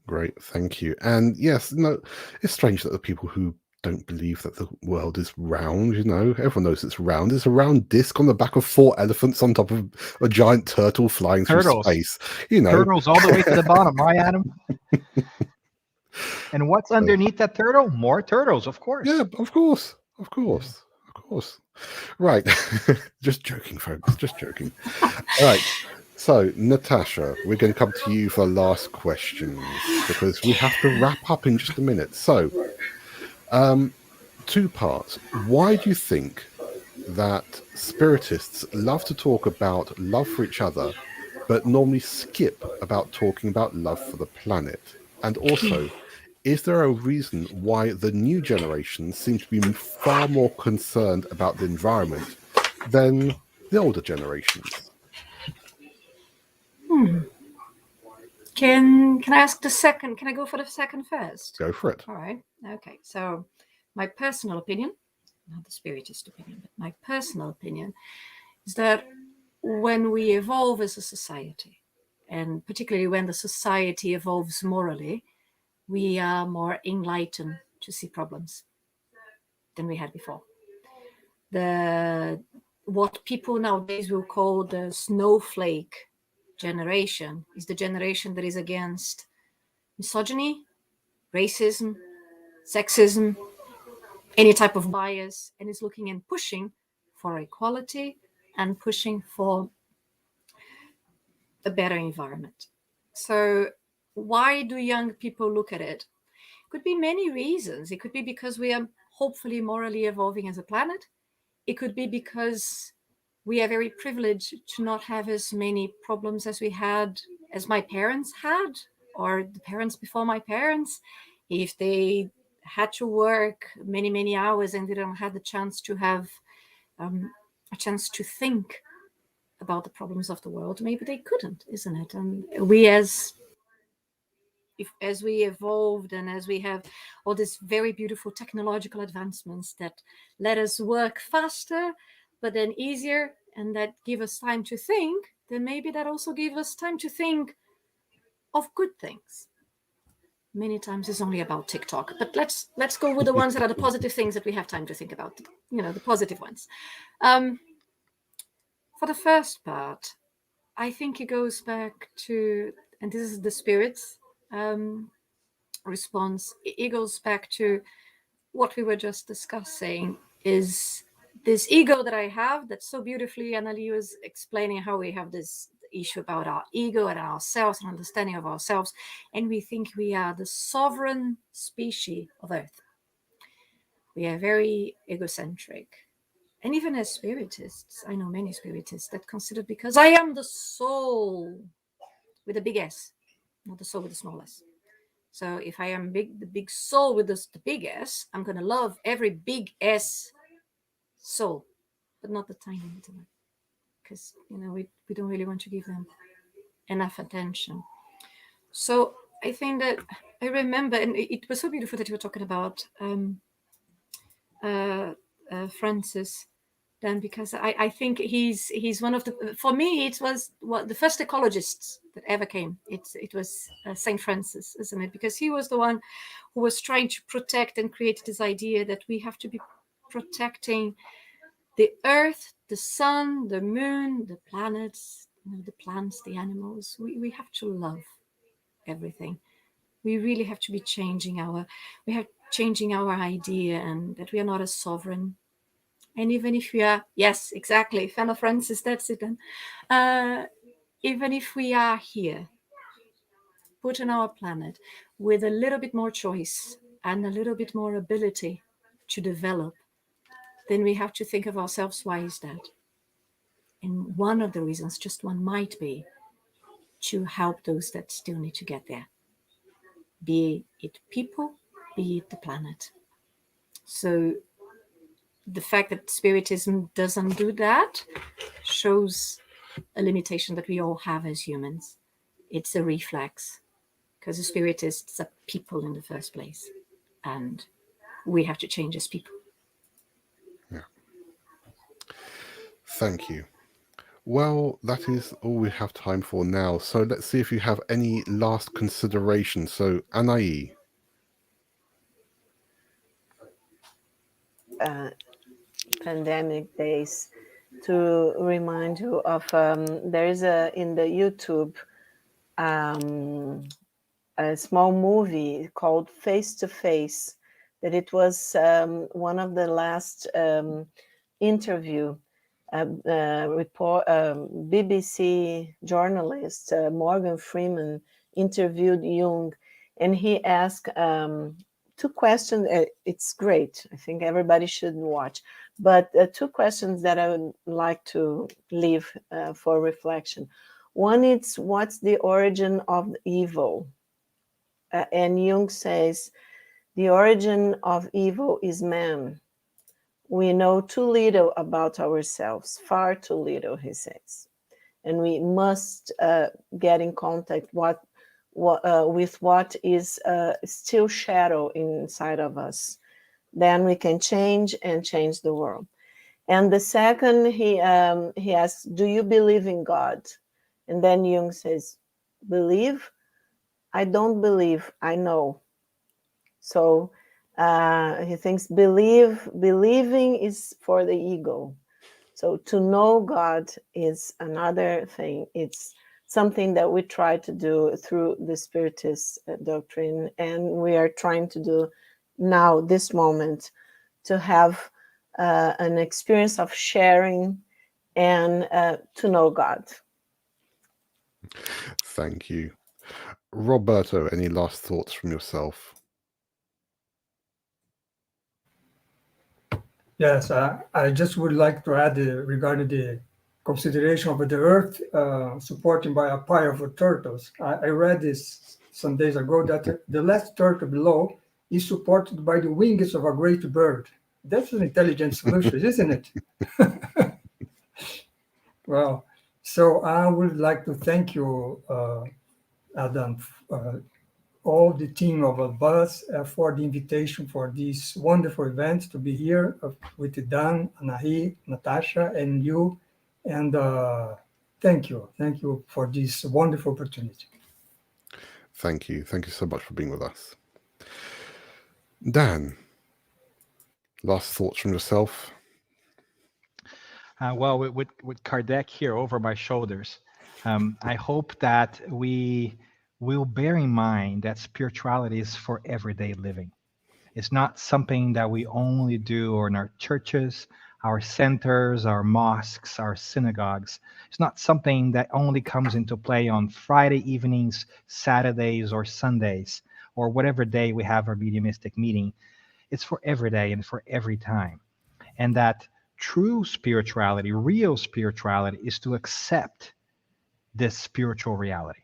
Great, thank you. And yes, no, it's strange that the people who don't believe that the world is round, everyone knows it's round. It's a round disc on the back of 4 elephants on top of a giant turtle flying through space. Turtles all the way to the bottom, right, Adam? And what's underneath that turtle? More turtles, of course. Yeah, of course. Right. Just joking, folks. Just joking. All right. So, Natasha, we're going to come to you for last questions because we have to wrap up in just a minute. So, 2 parts. Why do you think that Spiritists love to talk about love for each other, but normally skip about talking about love for the planet? And also, is there a reason why the new generation seems to be far more concerned about the environment than the older generations? Can I ask the second? Can I go for the second first? Go for it. All right. Okay. So my personal opinion, not the Spiritist opinion, but my personal opinion is that when we evolve as a society, and particularly when the society evolves morally, we are more enlightened to see problems than we had before. What people nowadays will call the snowflake generation is the generation that is against misogyny, racism, sexism, any type of bias, and is looking and pushing for equality and pushing for a better environment. So why do young people look at it? Could be many reasons. It could be because we are hopefully morally evolving as a planet. It could be because we are very privileged to not have as many problems as my parents had, or the parents before my parents. If they had to work many, many hours and they don't have the chance to have a chance to think about the problems of the world, maybe they couldn't, isn't it? And we as we evolved and as we have all these very beautiful technological advancements that let us work faster, but then easier, and that give us time to think, then maybe that also gives us time to think of good things. Many times it's only about TikTok, but let's go with the ones that are the positive things that we have time to think about, the positive ones. For the first part, I think it goes back to, and this is the spirit's response, it goes back to what we were just discussing, is this ego that I have, that so beautifully Anahy was explaining how we have this issue about our ego and ourselves and understanding of ourselves, and we think we are the sovereign species of Earth. We are very egocentric. And even as spiritists, I know many spiritists that consider, because I am the soul with a big S, not the soul with a small s. So if I am the big soul with the big S, I'm going to love every big S soul, but not the tiny little one, because we don't really want to give them enough attention. So I think that I remember, and it was so beautiful that you were talking about Francis, then, because I think he's one of the, for me it was the first ecologists that ever came. It was Saint Francis, isn't it? Because he was the one who was trying to protect and create this idea that we have to be protecting the earth, the sun, the moon, the planets, the plants, the animals. We have to love everything. We really have to be changing our idea, and that we are not a sovereign. And even if we are, yes, exactly, fellow Francis, that's it. And even if we are here, put on our planet with a little bit more choice and a little bit more ability to develop, then we have to think of ourselves, why is that? And one of the reasons, just one, might be to help those that still need to get there. Be it people, be it the planet. So the fact that Spiritism doesn't do that shows a limitation that we all have as humans. It's a reflex, because the Spiritists are people in the first place, and we have to change as people. Yeah. Thank you. Well, that is all we have time for now. So let's see if you have any last considerations. So, Anahy. Pandemic days, to remind you of there is in the YouTube a small movie called Face to Face, that it was one of the last interview BBC journalist Morgan Freeman interviewed Jung, and he asked two questions. It's great. I think everybody should watch. But two questions that I would like to leave for reflection. One is, what's the origin of evil? And Jung says, the origin of evil is man. We know too little about ourselves, far too little, he says. And we must get in contact with what is still shadow inside of us. Then we can change the world. And the second, he asks, do you believe in God? And then Jung says, believe? I don't believe, I know. So he thinks believing is for the ego. So to know God is another thing. It's something that we try to do through the Spiritist doctrine, and we are trying to do now, this moment, to have an experience of sharing and to know God. Thank you. Roberto, any last thoughts from yourself? Yes, I just would like to add regarding the consideration of the Earth supported by a pile of turtles. I read this some days ago, that the last turtle below is supported by the wings of a great bird. That's an intelligent solution, isn't it? Well, so I would like to thank you, Adam, all the team of us for the invitation for this wonderful event, to be here with Dan, Anahy, Natasha, and you, and Thank you. Thank you for this wonderful opportunity. Thank you. Thank you so much for being with us. Dan, last thoughts from yourself? Well, with Kardec here over my shoulders, I hope that we will bear in mind that spirituality is for everyday living. It's not something that we only do in our churches, our centers, our mosques, our synagogues. It's not something that only comes into play on Friday evenings, Saturdays, or Sundays, or whatever day we have our mediumistic meeting. It's for every day and for every time. And that true spirituality, real spirituality, is to accept this spiritual reality.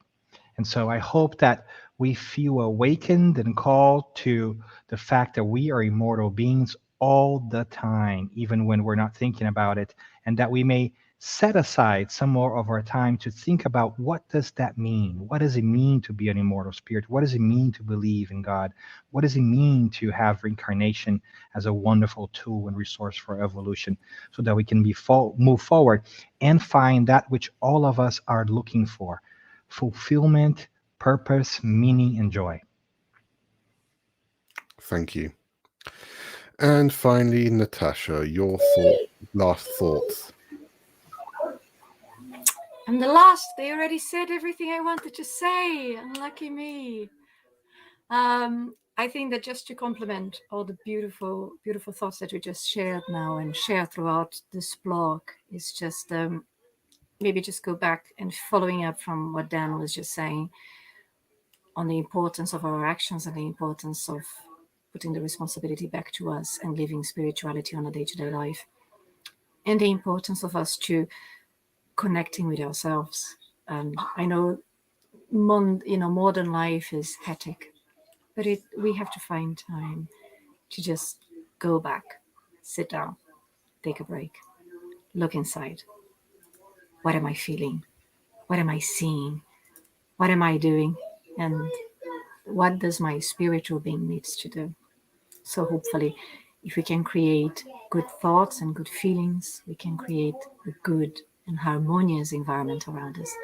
And so I hope that we feel awakened and called to the fact that we are immortal beings all the time, even when we're not thinking about it, and that we may set aside some more of our time to think about what does that mean? What does it mean to be an immortal spirit? What does it mean to believe in God? What does it mean to have reincarnation as a wonderful tool and resource for evolution, so that we can move forward and find that which all of us are looking for: fulfillment, purpose, meaning, and joy. Thank you. And finally, Natasha, your last thoughts. I'm the last. They already said everything I wanted to say. Unlucky me. I think that just to complement all the beautiful, beautiful thoughts that we just shared now and share throughout this blog is just maybe just go back and following up from what Dan was just saying on the importance of our actions and the importance of putting the responsibility back to us and living spirituality on a day-to-day life, and the importance of us to connecting with ourselves. I know, modern life is hectic, but we have to find time to just go back, sit down, take a break, look inside. What am I feeling? What am I seeing? What am I doing? And what does my spiritual being needs to do? So hopefully, if we can create good thoughts and good feelings, we can create a good and harmonious environment around us.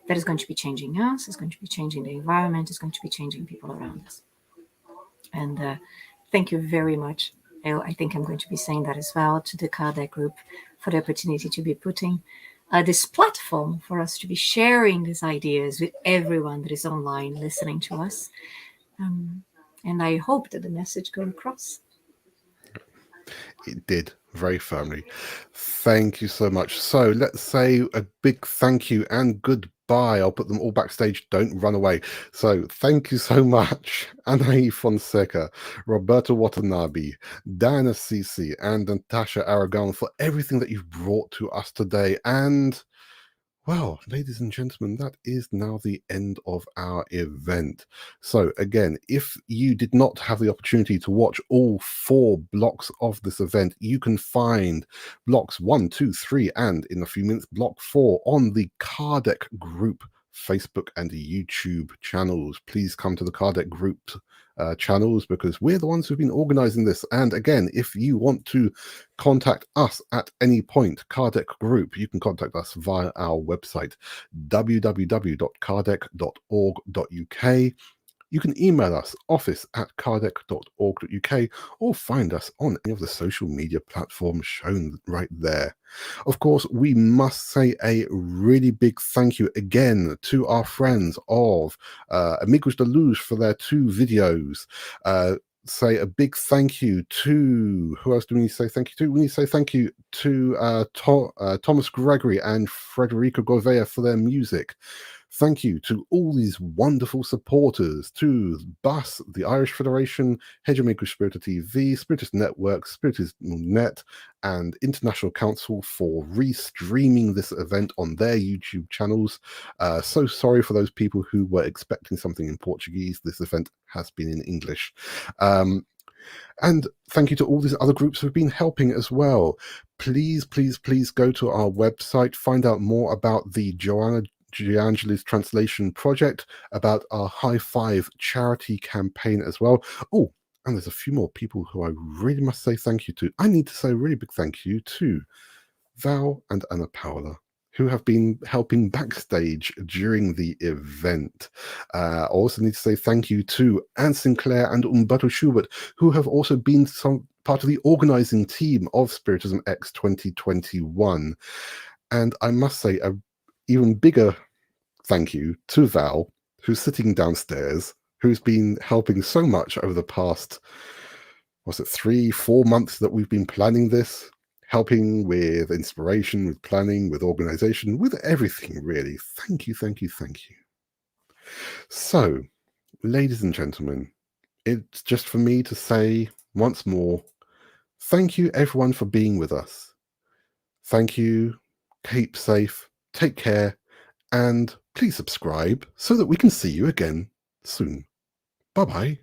That is going to be changing us, it's going to be changing the environment, it's going to be changing people around us. And thank you very much. I think I'm going to be saying that as well, to the Kardec Group for the opportunity to be putting this platform for us to be sharing these ideas with everyone that is online listening to us. And I hope that the message goes across. It did, very firmly. Thank you so much. So let's say a big thank you and goodbye. I'll put them all backstage. Don't run away. So thank you so much, Anahy Fonseca, Roberto Watanabe, Dan Assisi, and Natasha Aragão, for everything that you've brought to us today. And well, ladies and gentlemen, that is now the end of our event. So again, if you did not have the opportunity to watch all 4 blocks of this event, you can find blocks 1, 2, 3, and in a few minutes, block 4 on the Kardec Group Facebook and YouTube channels. Please come to the Kardec Group channels, because we're the ones who've been organizing this. And again, if you want to contact us at any point, Kardec Group, you can contact us via our website, www.kardec.org.uk. You can email us, office@kardec.org.uk, or find us on any of the social media platforms shown right there. Of course, we must say a really big thank you again to our friends of Amigo de Luz for their 2 videos. Say a big thank you to, who else do we need to say thank you to? We need to say thank you to Thomas Gregory and Frederico Gouveia for their music. Thank you to all these wonderful supporters, to BUS, the Irish Federation, Hegemonical Spirit TV, Spiritist Network, EspiritismoNet, and International Council for restreaming this event on their YouTube channels. So sorry for those people who were expecting something in Portuguese. This event has been in English. And thank you to all these other groups who've been helping as well. Please, please, please go to our website, find out more about the Joanna Giangeli's translation project, about our High Five charity campaign as well. Oh, and there's a few more people who I really must say thank you to. I need to say a really big thank you to Val and Anna Paula. who have been helping backstage during the event. I also need to say thank you to Anne Sinclair and Umberto Schubert, who have also been part of the organizing team of SPiritismx 2021. And I must say a even bigger thank you to Val, who's sitting downstairs, who's been helping so much over the past, 3-4 months that we've been planning this, helping with inspiration, with planning, with organization, with everything, really. Thank you, thank you, thank you. So, ladies and gentlemen, it's just for me to say once more, thank you everyone for being with us. Thank you, keep safe, take care, and please subscribe so that we can see you again soon. Bye-bye.